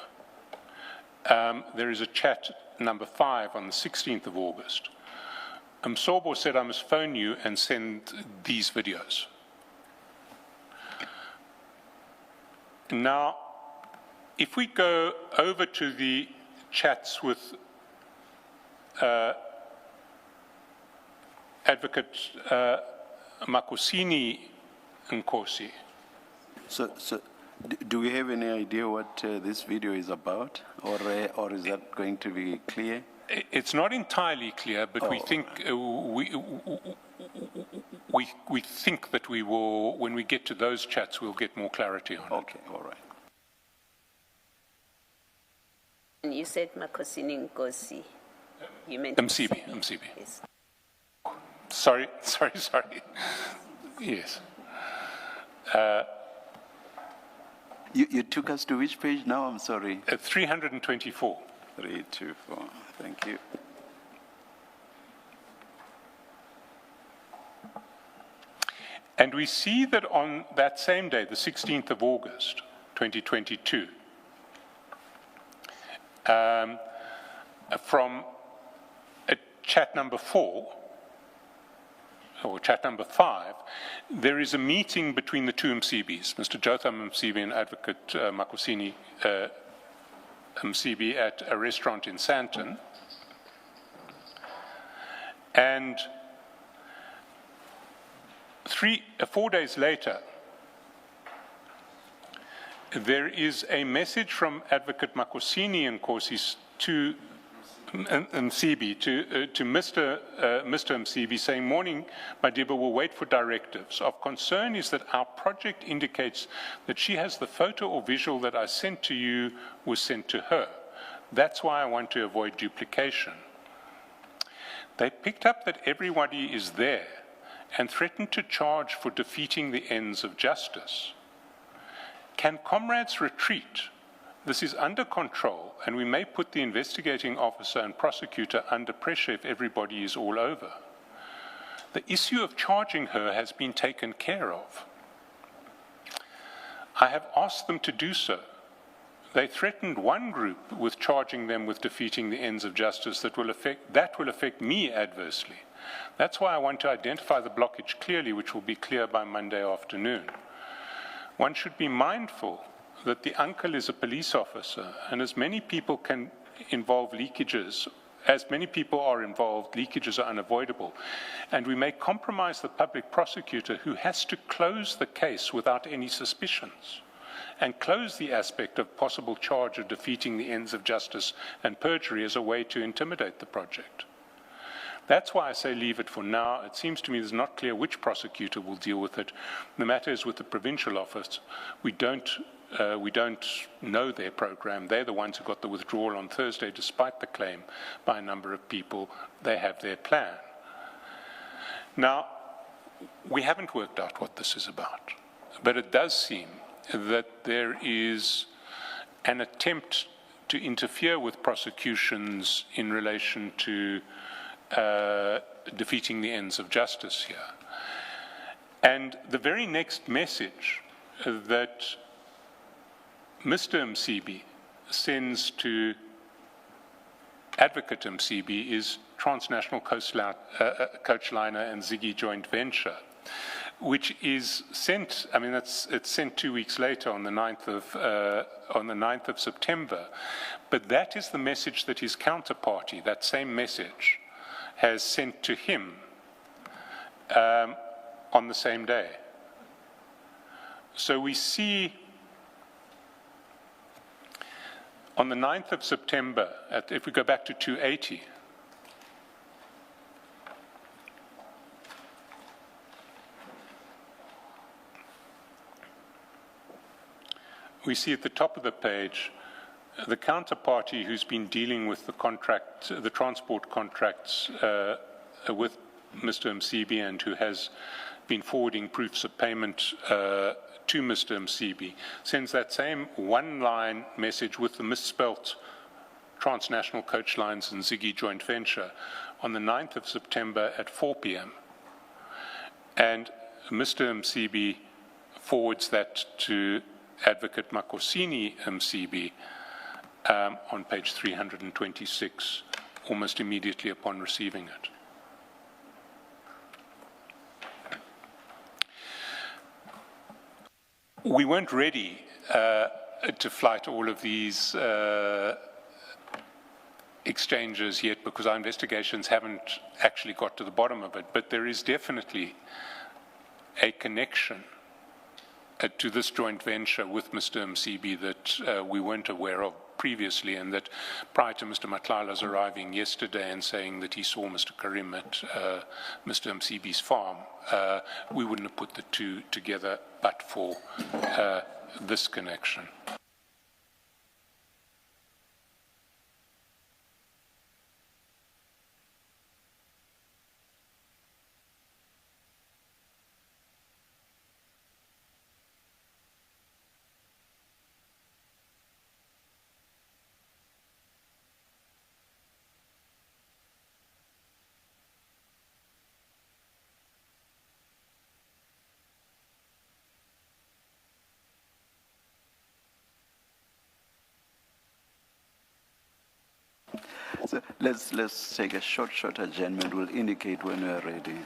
there is a chat number 5 on the 16th of August. Msobo said, I must phone you and send these videos. Now, if we go over to the chats with Advocate Makosini Nkosi. So do we have any idea what this video is about, or is that going to be clear? It's not entirely clear, but we think we think that we will, when we get to those chats, we'll get more clarity on it. Okay, all right. And you said Makosini Nkosi. You meant Msibi. Yes. Sorry. Yes. You took us to which page now? I'm sorry. 324. 324. Thank you. And we see that on that same day, the 16th of August, 2022, from chat number 4, or chat number 5, there is a meeting between the two Msibis, Mr. Jotham Msibi and Advocate Makosini Msibi, at a restaurant in Sandton. And 4 days later, there is a message from Advocate Makosini Nkosi to Msibi, to Mr. Msibi, saying, morning, Madiba, we'll wait for directives. Of concern is that our project indicates that she has the photo or visual that I sent to you was sent to her. That's why I want to avoid duplication. They picked up that everybody is there and threatened to charge for defeating the ends of justice. Can comrades retreat? This is under control, and we may put the investigating officer and prosecutor under pressure if everybody is all over. The issue of charging her has been taken care of. I have asked them to do so. They threatened one group with charging them with defeating the ends of justice that will affect me adversely. That's why I want to identify the blockage clearly, which will be clear by Monday afternoon. One should be mindful that the uncle is a police officer, and as many people can involve leakages, as many people are involved, leakages are unavoidable. And we may compromise the public prosecutor who has to close the case without any suspicions and close the aspect of possible charge of defeating the ends of justice and perjury as a way to intimidate the project. That's why I say leave it for now. It seems to me it's not clear which prosecutor will deal with it. The matter is with the provincial office. We don't know their program. They're the ones who got the withdrawal on Thursday, despite the claim by a number of people. They have their plan. Now, we haven't worked out what this is about, but it does seem that there is an attempt to interfere with prosecutions in relation to defeating the ends of justice here. And the very next message that Mr. Msibi sends to Advocate Msibi is Transnational Coachliner and Ziggy joint venture, which is sent, I mean, it's sent 2 weeks later on the 9th of September. But that is the message that his counterparty, that same message, has sent to him on the same day. So we see on the 9th of September, if we go back to 280, we see at the top of the page the counterparty who's been dealing with the contract, the transport contracts with Mr. Msibi, and who has been forwarding proofs of payment to Mr. Msibi, sends that same one-line message with the misspelt Transnational Coach Lines and Ziggy joint venture on the 9th of September at 4 p.m. And Mr. Msibi forwards that to Advocate Makosini Msibi on page 326, almost immediately upon receiving it. We weren't ready to flight all of these exchanges yet because our investigations haven't actually got to the bottom of it, but there is definitely a connection to this joint venture with Mr. Msibi that we weren't aware of previously, and that prior to Mr. Matlala's arriving yesterday and saying that he saw Mr. Karim at Mr. Msibi's farm, we wouldn't have put the two together but for this connection. So let's take a short adjournment. We'll indicate when we are ready.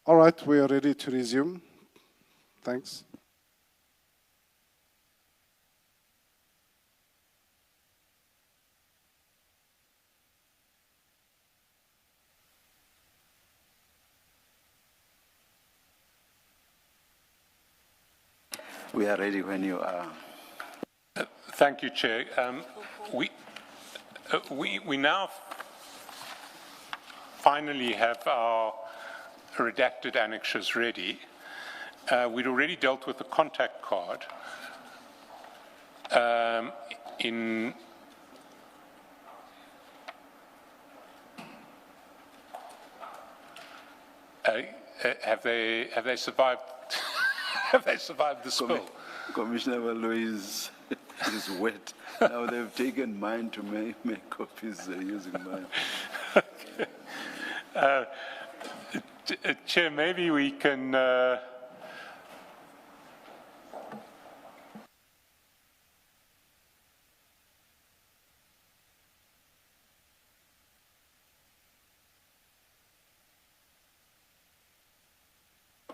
All right, we are ready to resume. Thanks. We are ready when you are. Thank you, Chair. We now finally have our redacted annexures ready. We'd already dealt with the contact card. Have they survived? Have they survived the spill? Commissioner Wallo is wet. Now they've taken mine to make copies using mine. Chair, maybe we can.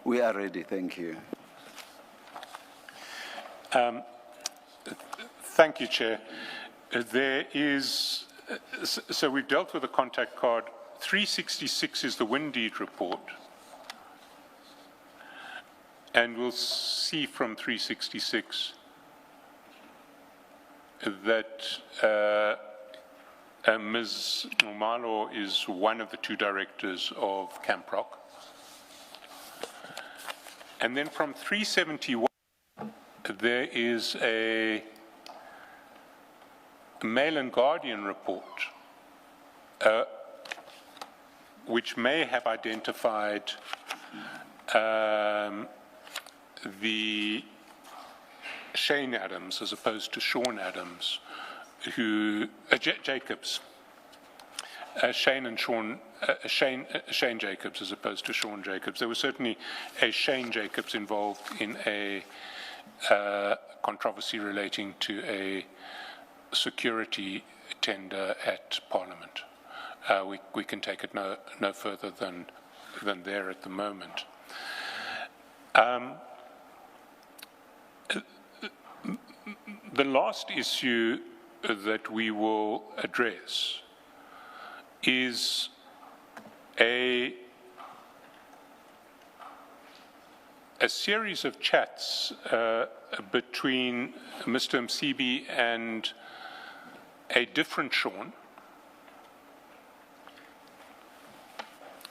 We are ready, thank you. Thank you, Chair. There is, so we've dealt with the contact card. 366 is the wind deed report. And we'll see from 366 that Ms. Umalo is one of the two directors of Camprock. And then from 371, there is a Mail and Guardian report, which may have identified the Shane Adams as opposed to Sean Adams, who Jacobs, Shane Jacobs as opposed to Sean Jacobs. There was certainly a Shane Jacobs involved in a controversy relating to a security tender at Parliament. We can take it no further than there at the moment. The last issue that we will address is a series of chats between Mr. Msibi and a different Sean.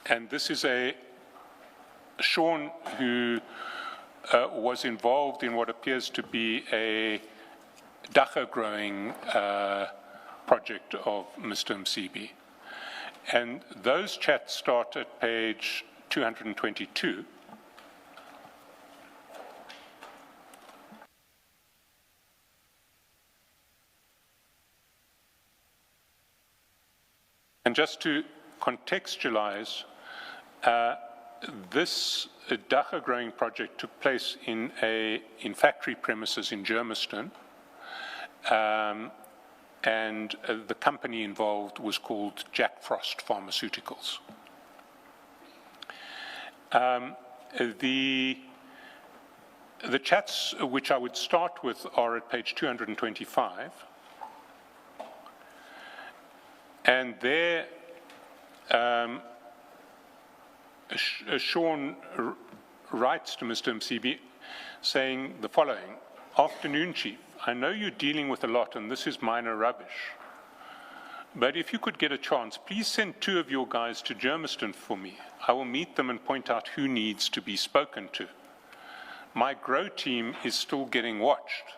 And this is a Sean who was involved in what appears to be a dacha growing project of Mr. Msibi. And those chats start at page 222. And just to contextualize, this dacha growing project took place in factory premises in Germiston, and the company involved was called Jack Frost Pharmaceuticals. The chats which I would start with are at page 225, and there Sean writes to Mr. Msibi saying the following: "Afternoon, Chief. I know you're dealing with a lot and this is minor rubbish, but if you could get a chance, please send 2 of your guys to Germiston for me. I will meet them and point out who needs to be spoken to. My grow team is still getting watched.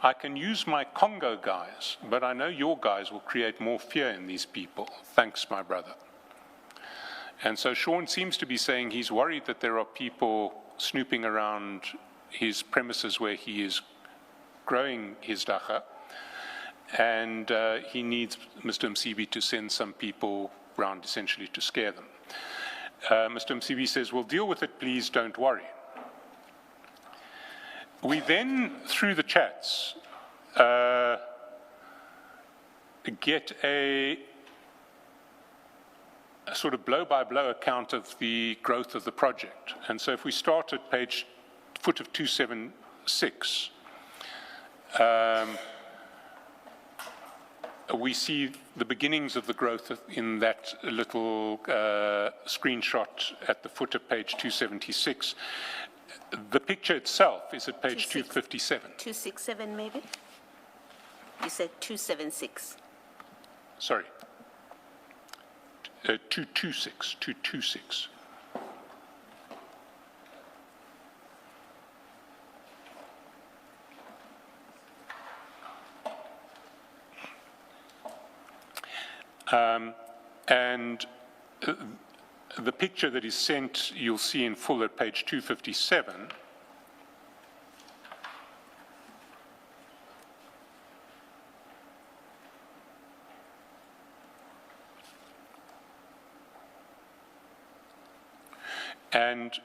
I can use my Congo guys, but I know your guys will create more fear in these people. Thanks, my brother." And so Sean seems to be saying he's worried that there are people snooping around his premises where he is growing his dacha, and he needs Mr. Msibi to send some people round essentially to scare them. Mr. Msibi says, "We'll deal with it, please, don't worry." We then, through the chats, get a sort of blow-by-blow account of the growth of the project. And so if we start at foot of 276, we see the beginnings of the growth in that little screenshot at the foot of page 276. The picture itself is at page 257. 267 maybe? You said 276. Sorry. 226. And the picture that is sent, you'll see in full at page 257. And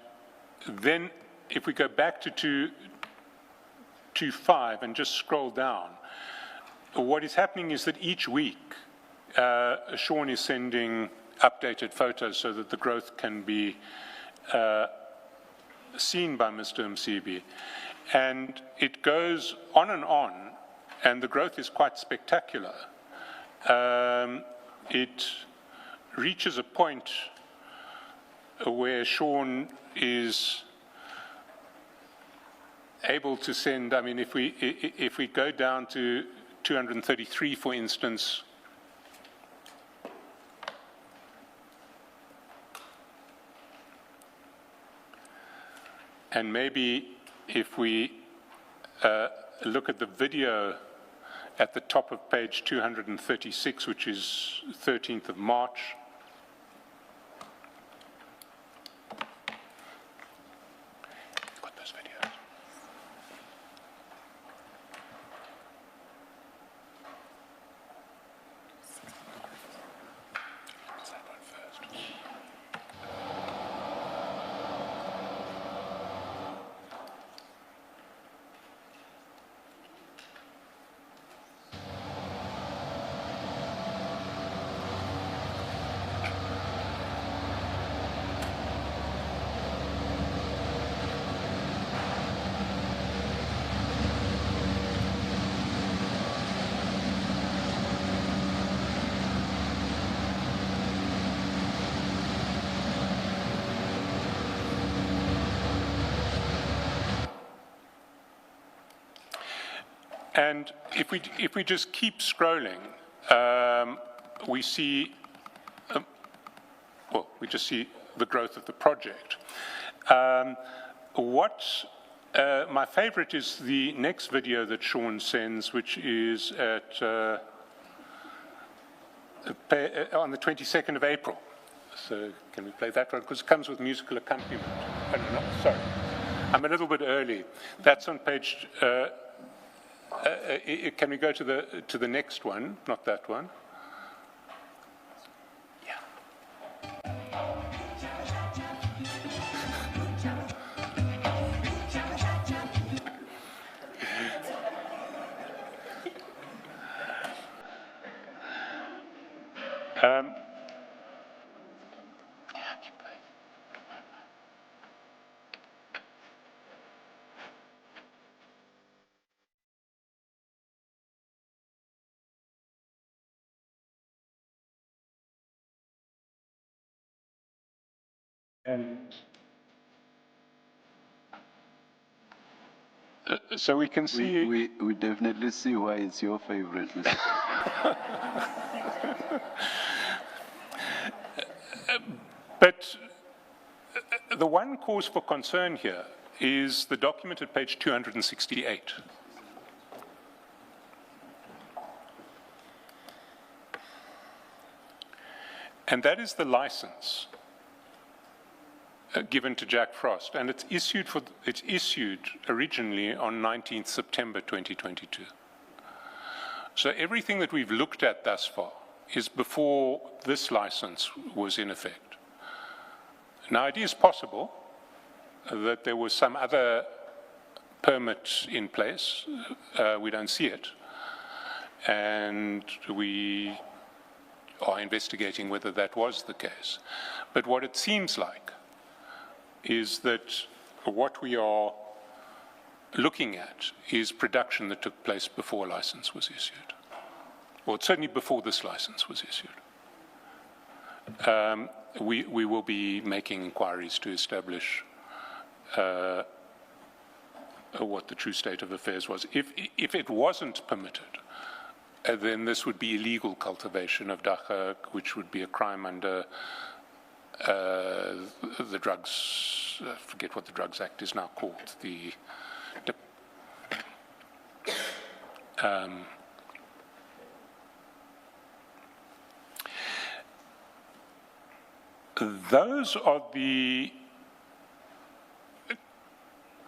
then if we go back to 225 and just scroll down, what is happening is that each week Sean is sending updated photos so that the growth can be seen by Mr. Msibi. And it goes on, and the growth is quite spectacular. It reaches a point where Sean is able to send, I mean, if we go down to 233, for instance, and maybe if we look at the video at the top of page 236, which is 13th of March, got those videos. That one first. And if we just keep scrolling, we see, we just see the growth of the project. My favorite is the next video that Sean sends, which is at on the 22nd of April. So can we play that one? Because it comes with musical accompaniment. Oh, no, sorry, I'm a little bit early. That's on page. Can we go to the next one? Not that one. Yeah. And so we can see. We definitely see why it's your favorite, Mr. But the one cause for concern here is the document at page 268. And that is the license given to Jack Frost, and it's issued originally on 19th September 2022. So everything that we've looked at thus far is before this license was in effect. Now, it is possible that there was some other permit in place. We don't see it, and we are investigating whether that was the case. But what it seems like is that what we are looking at is production that took place before a license was issued, or certainly before this license was issued. We will be making inquiries to establish what the true state of affairs was. If it wasn't permitted, then this would be illegal cultivation of dagga, which would be a crime under the drugs, I forget what the Drugs Act is now called, those are the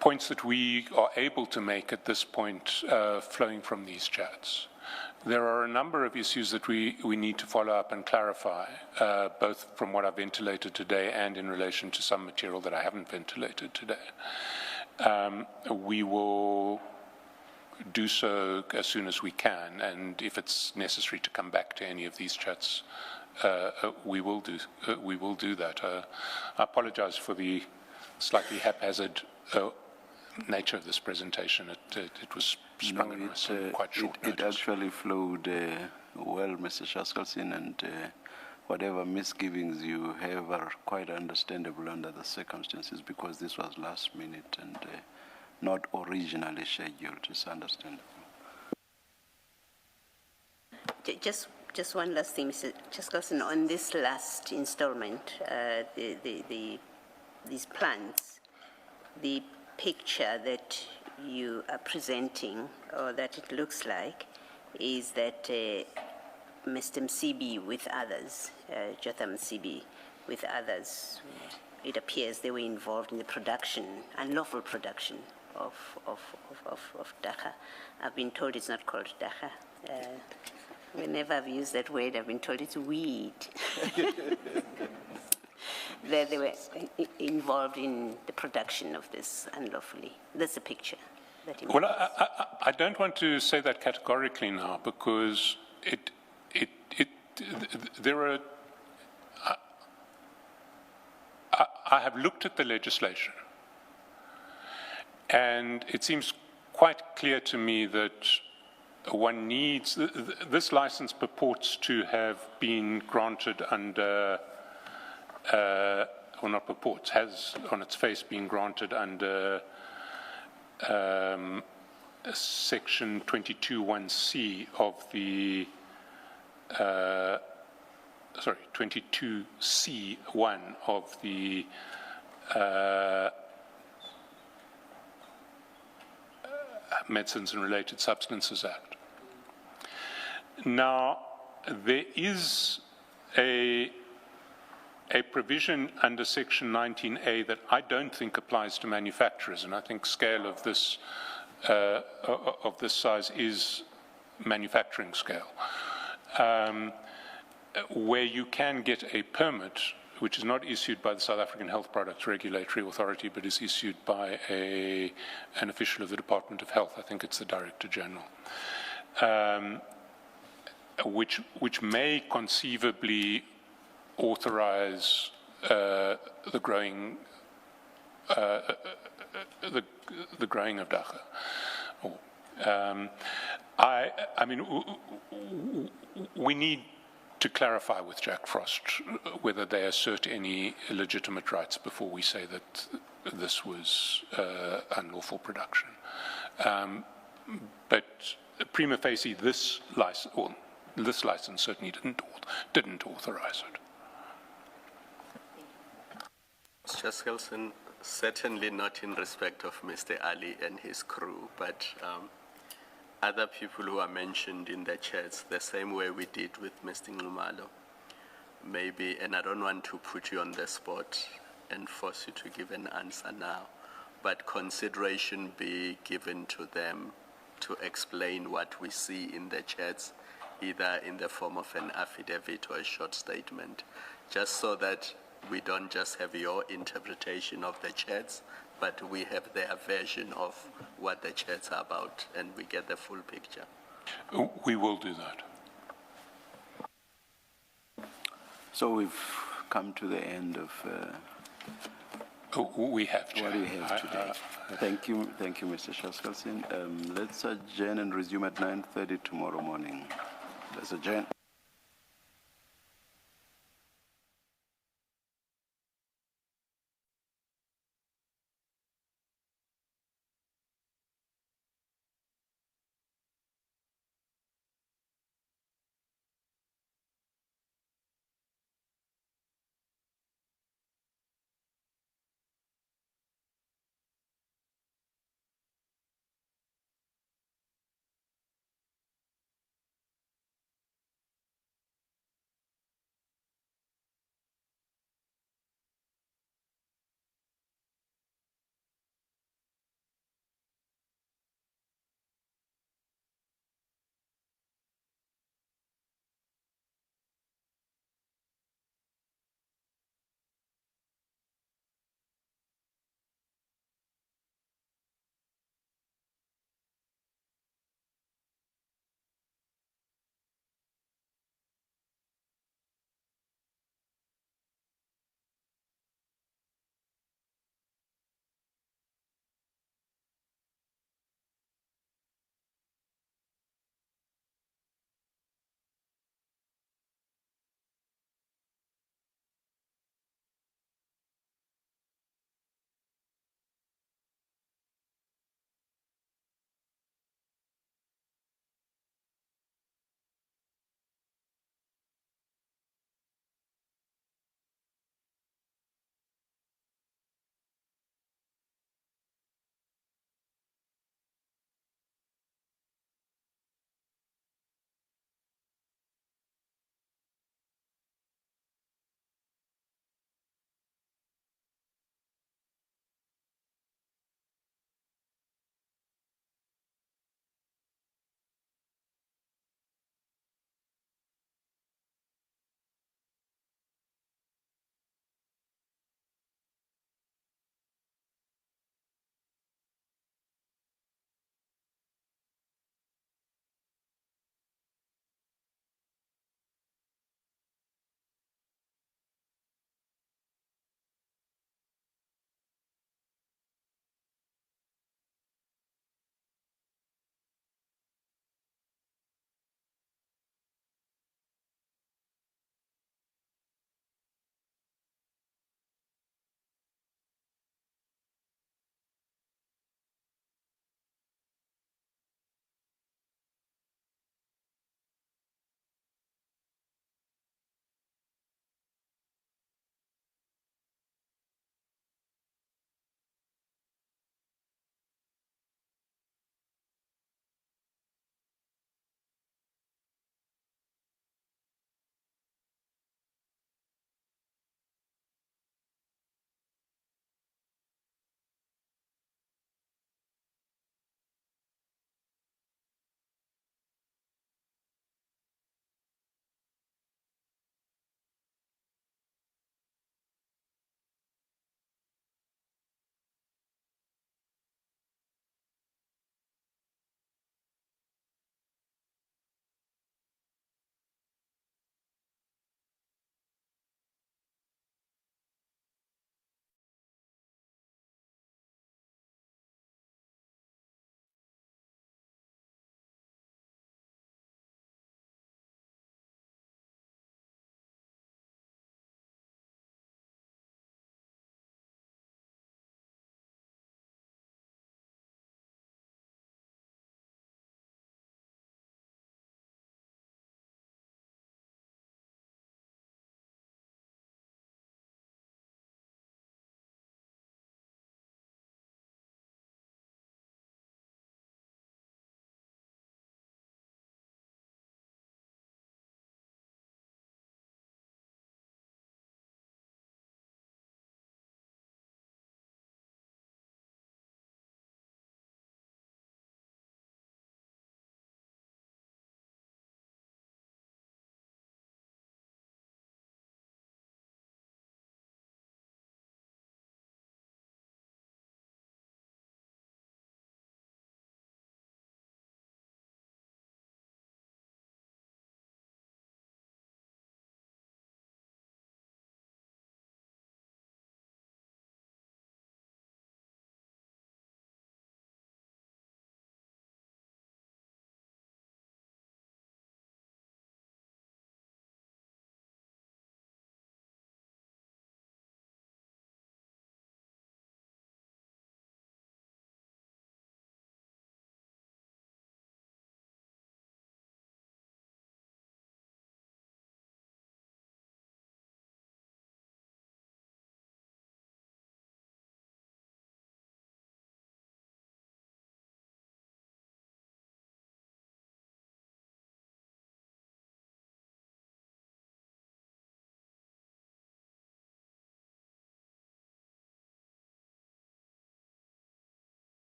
points that we are able to make at this point flowing from these chats. There are a number of issues that we need to follow up and clarify, both from what I've ventilated today and in relation to some material that I haven't ventilated today. We will do so as soon as we can, and if it's necessary to come back to any of these chats, we will do that. I apologize for the slightly haphazard nature of this presentation. It was sprung on us in quite short notice. It actually flowed well, Mr. Shaskelson, and whatever misgivings you have are quite understandable under the circumstances, because this was last minute and not originally scheduled. It's understandable. Just one last thing, Mr. Shaskelson, on this last installment, these plans, the picture that you are presenting, or that it looks like, is that Mr. Msibi with others, Jotham Msibi with others, it appears they were involved in the production, unlawful production of dagga. I've been told it's not called dagga. Whenever I've used that word, I've been told it's weed. That they were involved in the production of this unlawfully. That's the picture that he Well, I don't want to say that categorically now, because there are. I have looked at the legislation, and it seems quite clear to me that one needs, this license purports to have been granted under, or not purports, has on its face been granted under section 22(1)(c) of the, 22(c)(1) of the Medicines and Related Substances Act. Now, there is a provision under section 19A that I don't think applies to manufacturers, and I think scale of this size is manufacturing scale, where you can get a permit which is not issued by the South African Health Products Regulatory Authority, but is issued by an official of the Department of Health. I think it's the Director General, which may conceivably authorize the growing of dagga. I mean, we need to clarify with Jack Frost whether they assert any legitimate rights before we say that this was unlawful production. But prima facie, this license certainly didn't authorize it. Mr. Shaskelson, certainly not in respect of Mr. Ali and his crew, but other people who are mentioned in the chats, the same way we did with Mr. Nxumalo. Maybe, and I don't want to put you on the spot and force you to give an answer now, but consideration be given to them to explain what we see in the chats, either in the form of an affidavit or a short statement, just so that we don't just have your interpretation of the chats, but we have their version of what the chats are about, and we get the full picture. We will do that. So we've come to the end of We have, Chair. what we have today. Thank you, Mr. Shaskalsin. Let's adjourn and resume at 9:30 tomorrow morning. Let's adjourn.